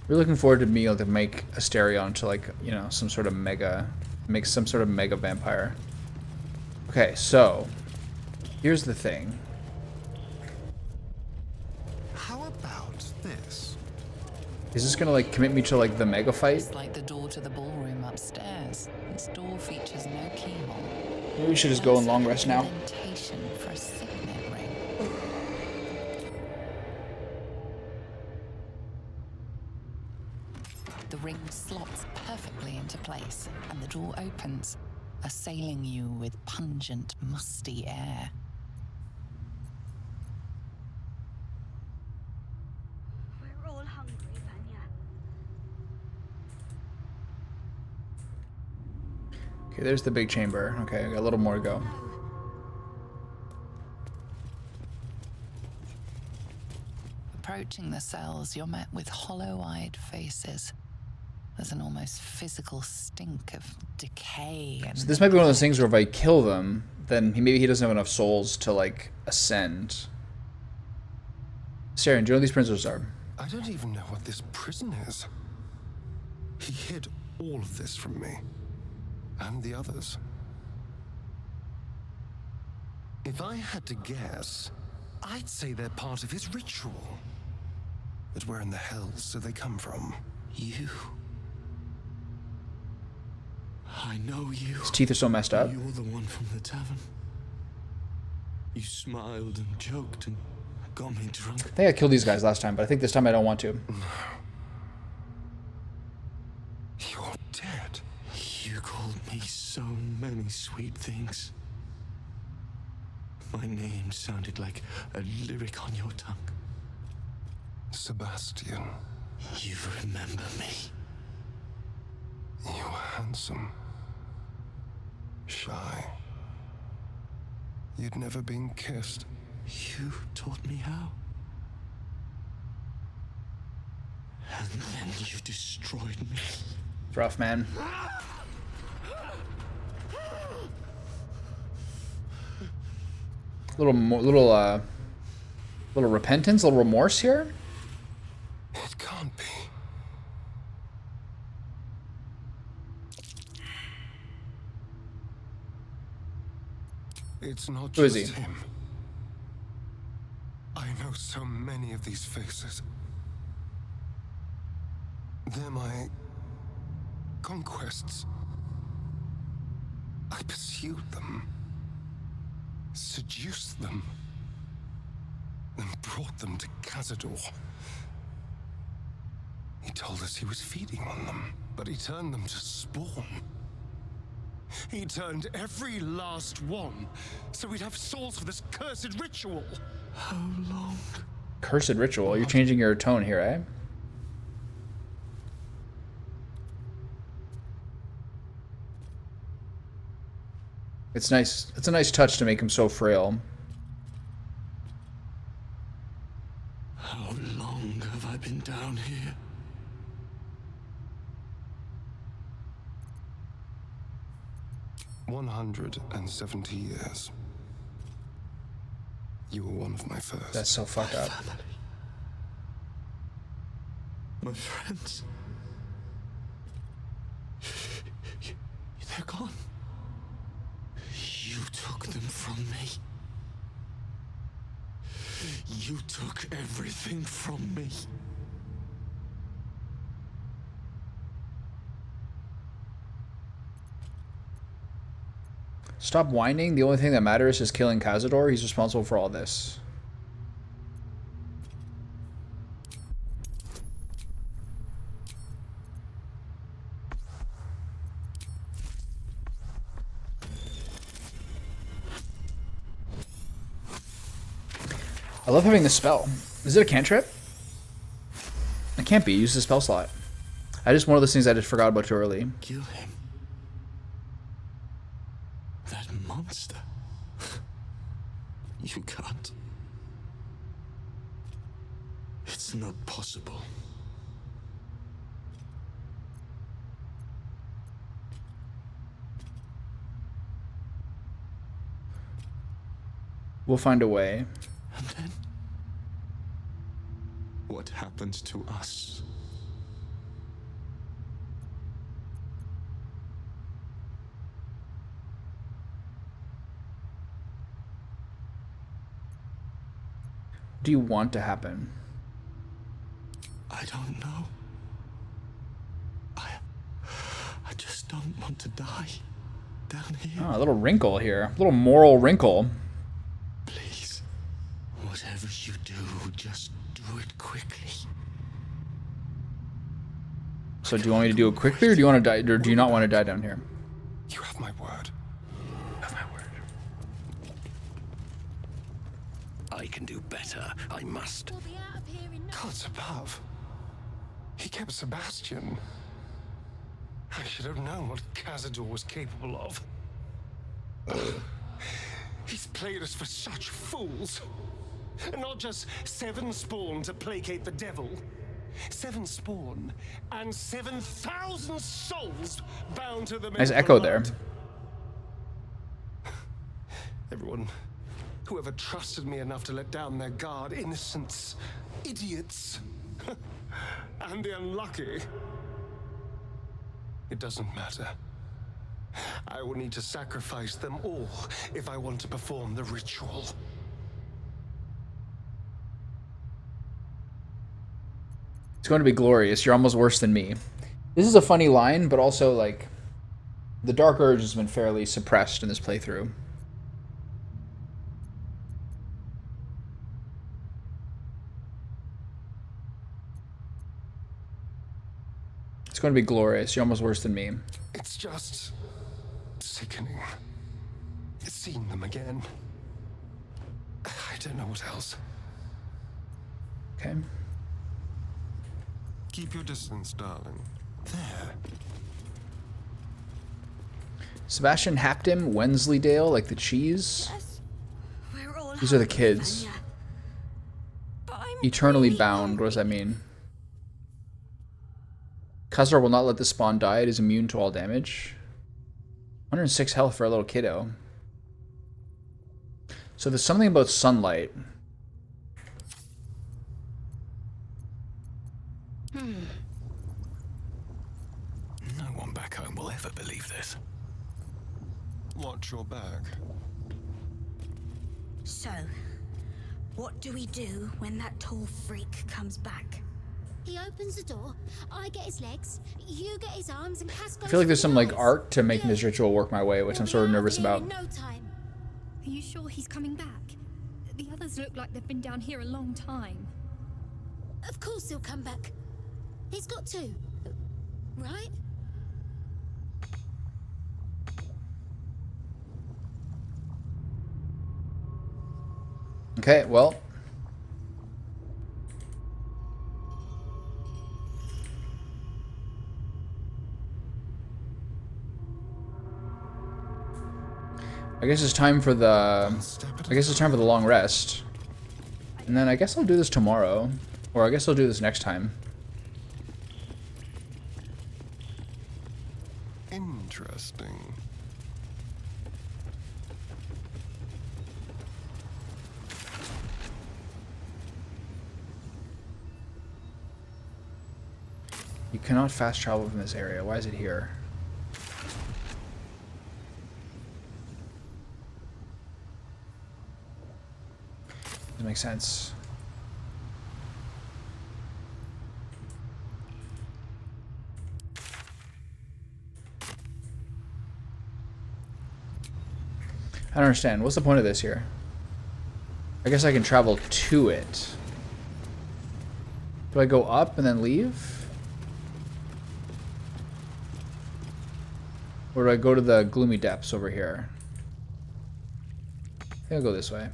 We're looking forward to being able to make Asterion into, like, you know, some sort of mega vampire. Okay, so here's the thing. How about this? Is this gonna like commit me to like the mega fight? It's like the door to the ballroom upstairs. This door features no keyhole. Maybe we should just go in long rest now. Indentation for a signet ring. ring slots perfectly into place, and the door opens, assailing you with pungent, musty air. We're all hungry, Vanya. Okay, there's the big chamber. Okay, I got a little more to go. Approaching the cells, you're met with hollow-eyed faces. There's an almost physical stink of decay. And So this might be one of those things where if I kill them, then maybe he doesn't have enough souls to, like, ascend. Saren, do you know who these prisoners are? I don't even know what this prison is. He hid all of this from me. And the others. If I had to guess, I'd say they're part of his ritual. But where in the hells do they come from? You. I know you. His teeth are so messed up. You're the one from the tavern. You smiled and joked and got me drunk. I think I killed these guys last time, but I think this time I don't want to. You're dead. You called me so many sweet things. My name sounded like a lyric on your tongue. Sebastian. You remember me. You were handsome. Shy. You'd never been kissed. You taught me how. And then you destroyed me. It's rough, man. Little repentance, a little remorse here. It can't be. It's not Who is just he? him. I know so many of these faces. They're my conquests. I pursued them, seduced them, and brought them to Cazador. He told us he was feeding on them, but he turned them to spawn. He turned every last one, so we'd have souls for this cursed ritual. How long? Cursed ritual. You're changing your tone here, eh? It's nice. It's a nice touch to make him so frail. How long have I been down here? "170 years. You were one of my first." That's so fucked up. My friends. They're gone. You took them from me. You took everything from me. Stop whining. The only thing that matters is killing Cazador. He's responsible for all this. I love having this spell. Is it a cantrip? It can't be. Use the spell slot. I just one of those things I just forgot about too early. Kill him. That monster. You can't. It's not possible. We'll find a way. And then? What happens to us? What do you want to happen? I don't know. I just don't want to die down here. Oh, a little wrinkle here. A little moral wrinkle. Please, whatever you do, just do it quickly. So do you want me to do it quickly, or do you want to die, or do you not want to die down here? You have my word. Have my word. I can do better. I must. Gods above. He kept Sebastian. I should have known what Cazador was capable of. He's played us for such fools. And not just 7 spawn to placate the devil. 7 spawn and 7,000 souls bound to them. Nice echo there. Everyone, whoever trusted me enough to let down their guard, innocents, idiots, and the unlucky. It doesn't matter. I will need to sacrifice them all if I want to perform the ritual. It's going to be glorious. You're almost worse than me. This is a funny line, but also, like, the Dark Urge has been fairly suppressed in this playthrough. It's going to be glorious. You're almost worse than me. It's just sickening. Seeing them again. I don't know what else. Okay. Keep your distance, darling. There. Sebastian Haptim, Wensleydale, like the cheese. These are the kids. Eternally bound. What does that mean? Cazador will not let the spawn die. It is immune to all damage. 106 health for a little kiddo. So there's something about sunlight. No one back home will ever believe this. Watch your back. So, what do we do when that tall freak comes back? He opens the door, I get his legs, you get his arms, and Cass goes. I feel like there's some like art to making this ritual work my way, which I'm sort of nervous about. In no time. Are you sure he's coming back? The others look like they've been down here a long time. Of course he'll come back. He's got to. Right? Okay, well. I guess it's time for the long rest. And then I guess I'll do this tomorrow. Or I guess I'll do this next time. Interesting. You cannot fast travel from this area. Why is it here? Doesn't make sense. I don't understand. What's the point of this here? I guess I can travel to it. Do I go up and then leave? Or do I go to the gloomy depths over here? I think I'll go this way.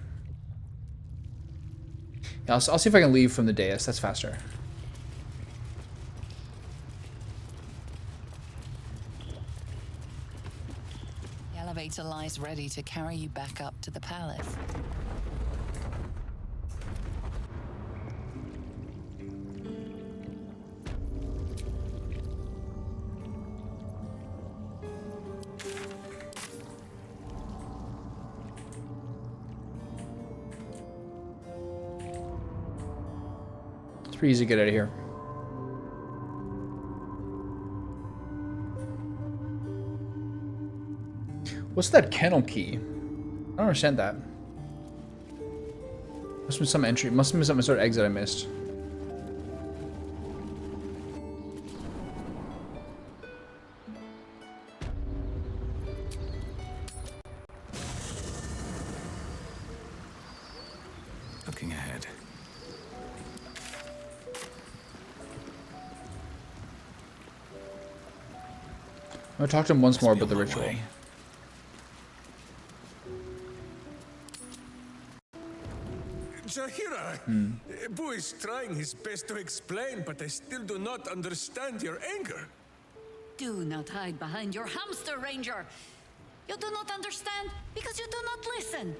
Yeah, I'll see if I can leave from the dais. That's faster. The elevator lies ready to carry you back up to the palace. It's pretty easy to get out of here. What's that kennel key? I don't understand that. Must have been some entry. Must have been some sort of exit I missed. Looking ahead. I'll talk to him once more about the ritual. Jahira, Boo is trying his best to explain, but I still do not understand your anger. Do not hide behind your hamster, Ranger. You do not understand because you do not listen.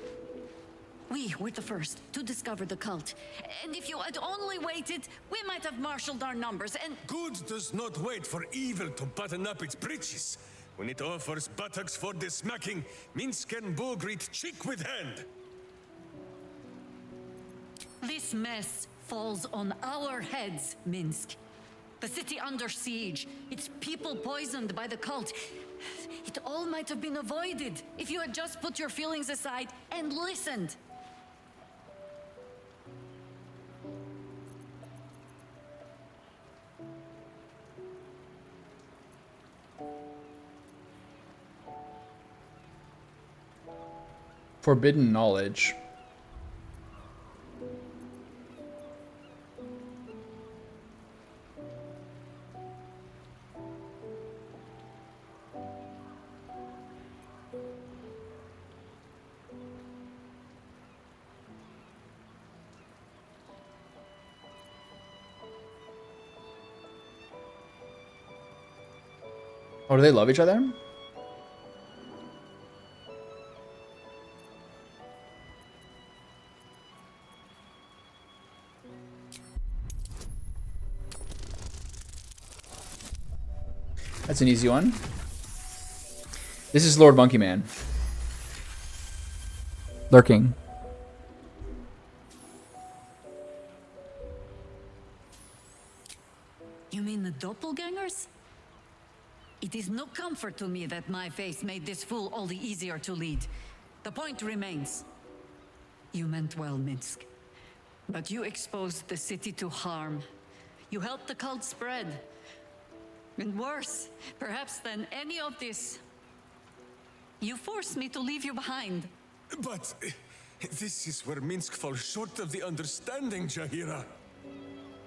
We were the first to discover the cult. And if you had only waited, we might have marshaled our numbers and... Good does not wait for evil to button up its breeches. When it offers buttocks for the smacking, Minsk and Boo greet cheek with hand. This mess falls on our heads, Minsk. The city under siege, its people poisoned by the cult. It all might have been avoided if you had just put your feelings aside and listened. Forbidden knowledge. Oh, do they love each other? That's an easy one. This is Lord Monkey Man. Lurking. You mean the doppelgangers? It is no comfort to me that my face made this fool all the easier to lead. The point remains. You meant well, Minsk. But you exposed the city to harm. You helped the cult spread. And worse, perhaps than any of this, you forced me to leave you behind. But this is where Minsk falls short of the understanding, Jahira.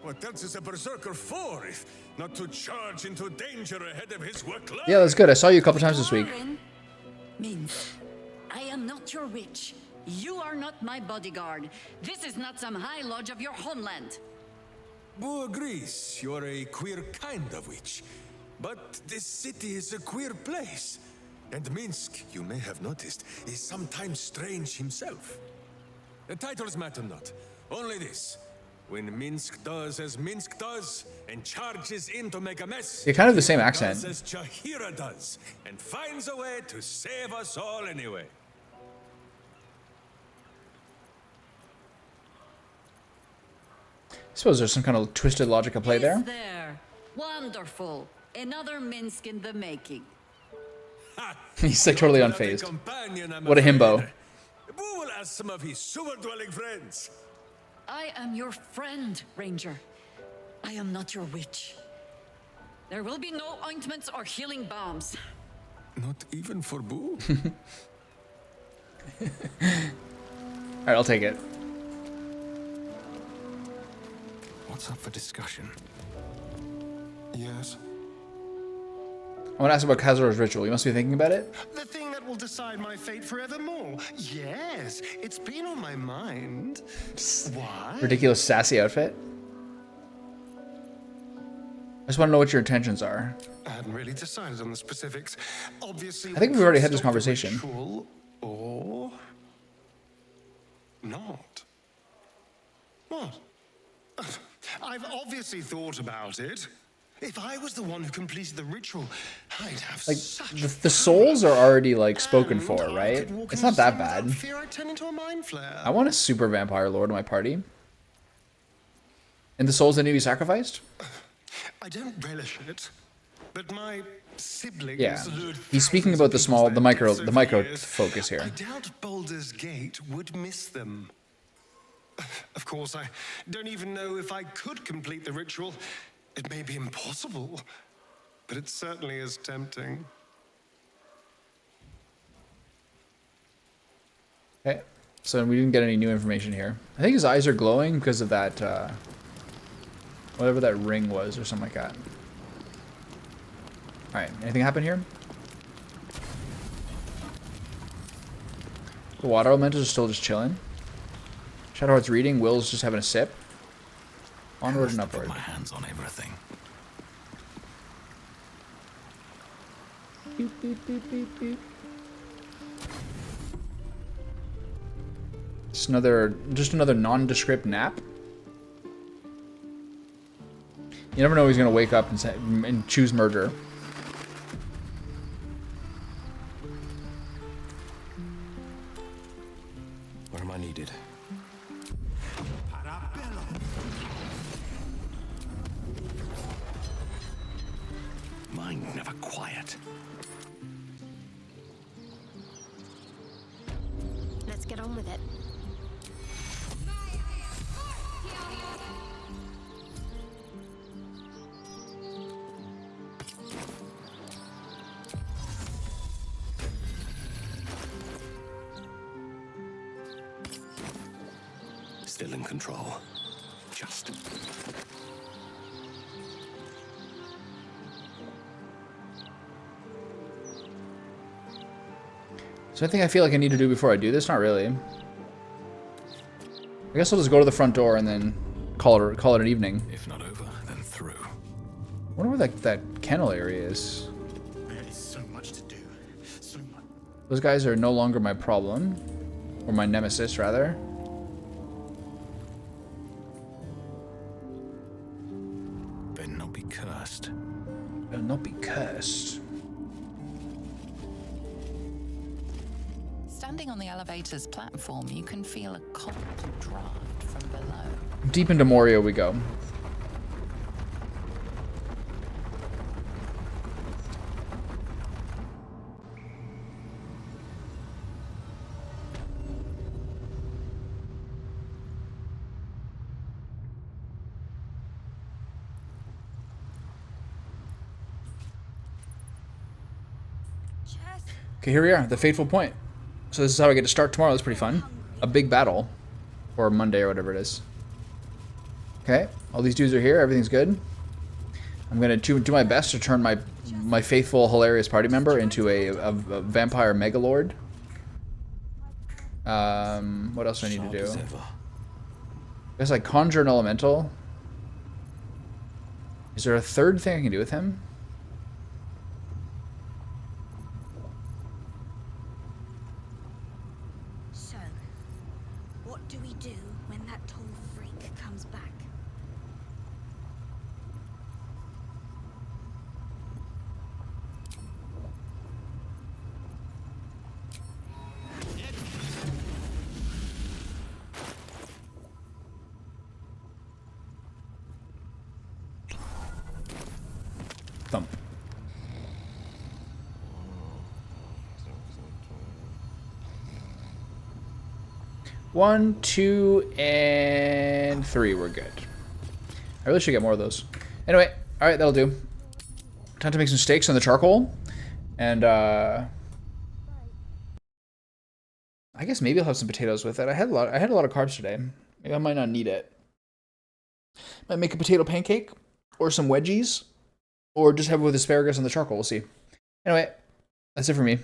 What else is a berserker for, if not to charge into danger ahead of his work life? Yeah, that's good. I saw you a couple times this week. Minsk, I am not your witch. You are not my bodyguard. This is not some high lodge of your homeland. Boo agrees you're a queer kind of witch. But this city is a queer place. And Minsk, you may have noticed, is sometimes strange himself. The titles matter not. Only this. When Minsk does as Minsk does, and charges in to make a mess... You're kind of the same accent. ...does as Jahira does, and finds a way to save us all anyway. I suppose there's some kind of twisted logic at play there. There. Wonderful. Another Minsk in the making. He's like totally unfazed. What a himbo. Boo will ask some of his sewer-dwelling friends. I am your friend, Ranger. I am not your witch. There will be no ointments or healing balms. Not even for Boo? Alright, I'll take it. What's up for discussion? Yes. I want to ask about Cazador's ritual. You must be thinking about it? The thing that will decide my fate forevermore. Yes, it's been on my mind. Why? Ridiculous sassy outfit. I just want to know what your intentions are. I hadn't really decided on the specifics. Obviously, I think we've already had this conversation. Or not. What? I've obviously thought about it. If I was the one who completed the ritual, I'd have Like, such the souls are already, like, spoken for, right? It's not that bad. fear I'd turn into a mind flare. I want a super vampire lord in my party. And the souls that need to be sacrificed? I don't relish it, but my siblings. Yeah. lured He's speaking about the micro focus here. I doubt Baldur's Gate would miss them. Of course, I don't even know if I could complete the ritual. It may be impossible, but it certainly is tempting. Okay, so we didn't get any new information here. I think his eyes are glowing because of that, whatever that ring was or something like that. Alright, anything happen here? The water elementals are still just chilling. Shadowheart's reading. Will's just having a sip. Onward and upward. Put my hands on everything. Beep, beep, beep, beep, beep. Just another nondescript nap. You never know he's gonna wake up and choose murder. Where am I needed? Mind never quiet. Let's get on with it. Still in control. Just. So anything I feel like I need to do before I do this? Not really. I guess I'll just go to the front door and then call it an evening. If not over, then through. I wonder where that kennel area is. There is so much to do. So much. Those guys are no longer my problem. Or my nemesis, rather. Better not be cursed. Better not be cursed. Standing on the elevator's platform, you can feel a cold draft from below. Deep into Moria we go. Okay, here we are, the fateful point. So this is how I get to start tomorrow. That's pretty fun. A big battle. Or Monday or whatever it is. Okay, all these dudes are here. Everything's good. I'm going to do my best to turn my faithful, hilarious party member into a vampire megalord. What else do I need to do? I guess I conjure an elemental. Is there a third thing I can do with him? So, what do we do when that tall freak comes back? Thump. One, two, and three. We're good. I really should get more of those. Anyway, all right, that'll do. Time to make some steaks on the charcoal, and I guess maybe I'll have some potatoes with it. I had a lot of carbs today. Maybe I might not need it. Might make a potato pancake or some wedgies, or just have it with asparagus on the charcoal. We'll see. Anyway, that's it for me.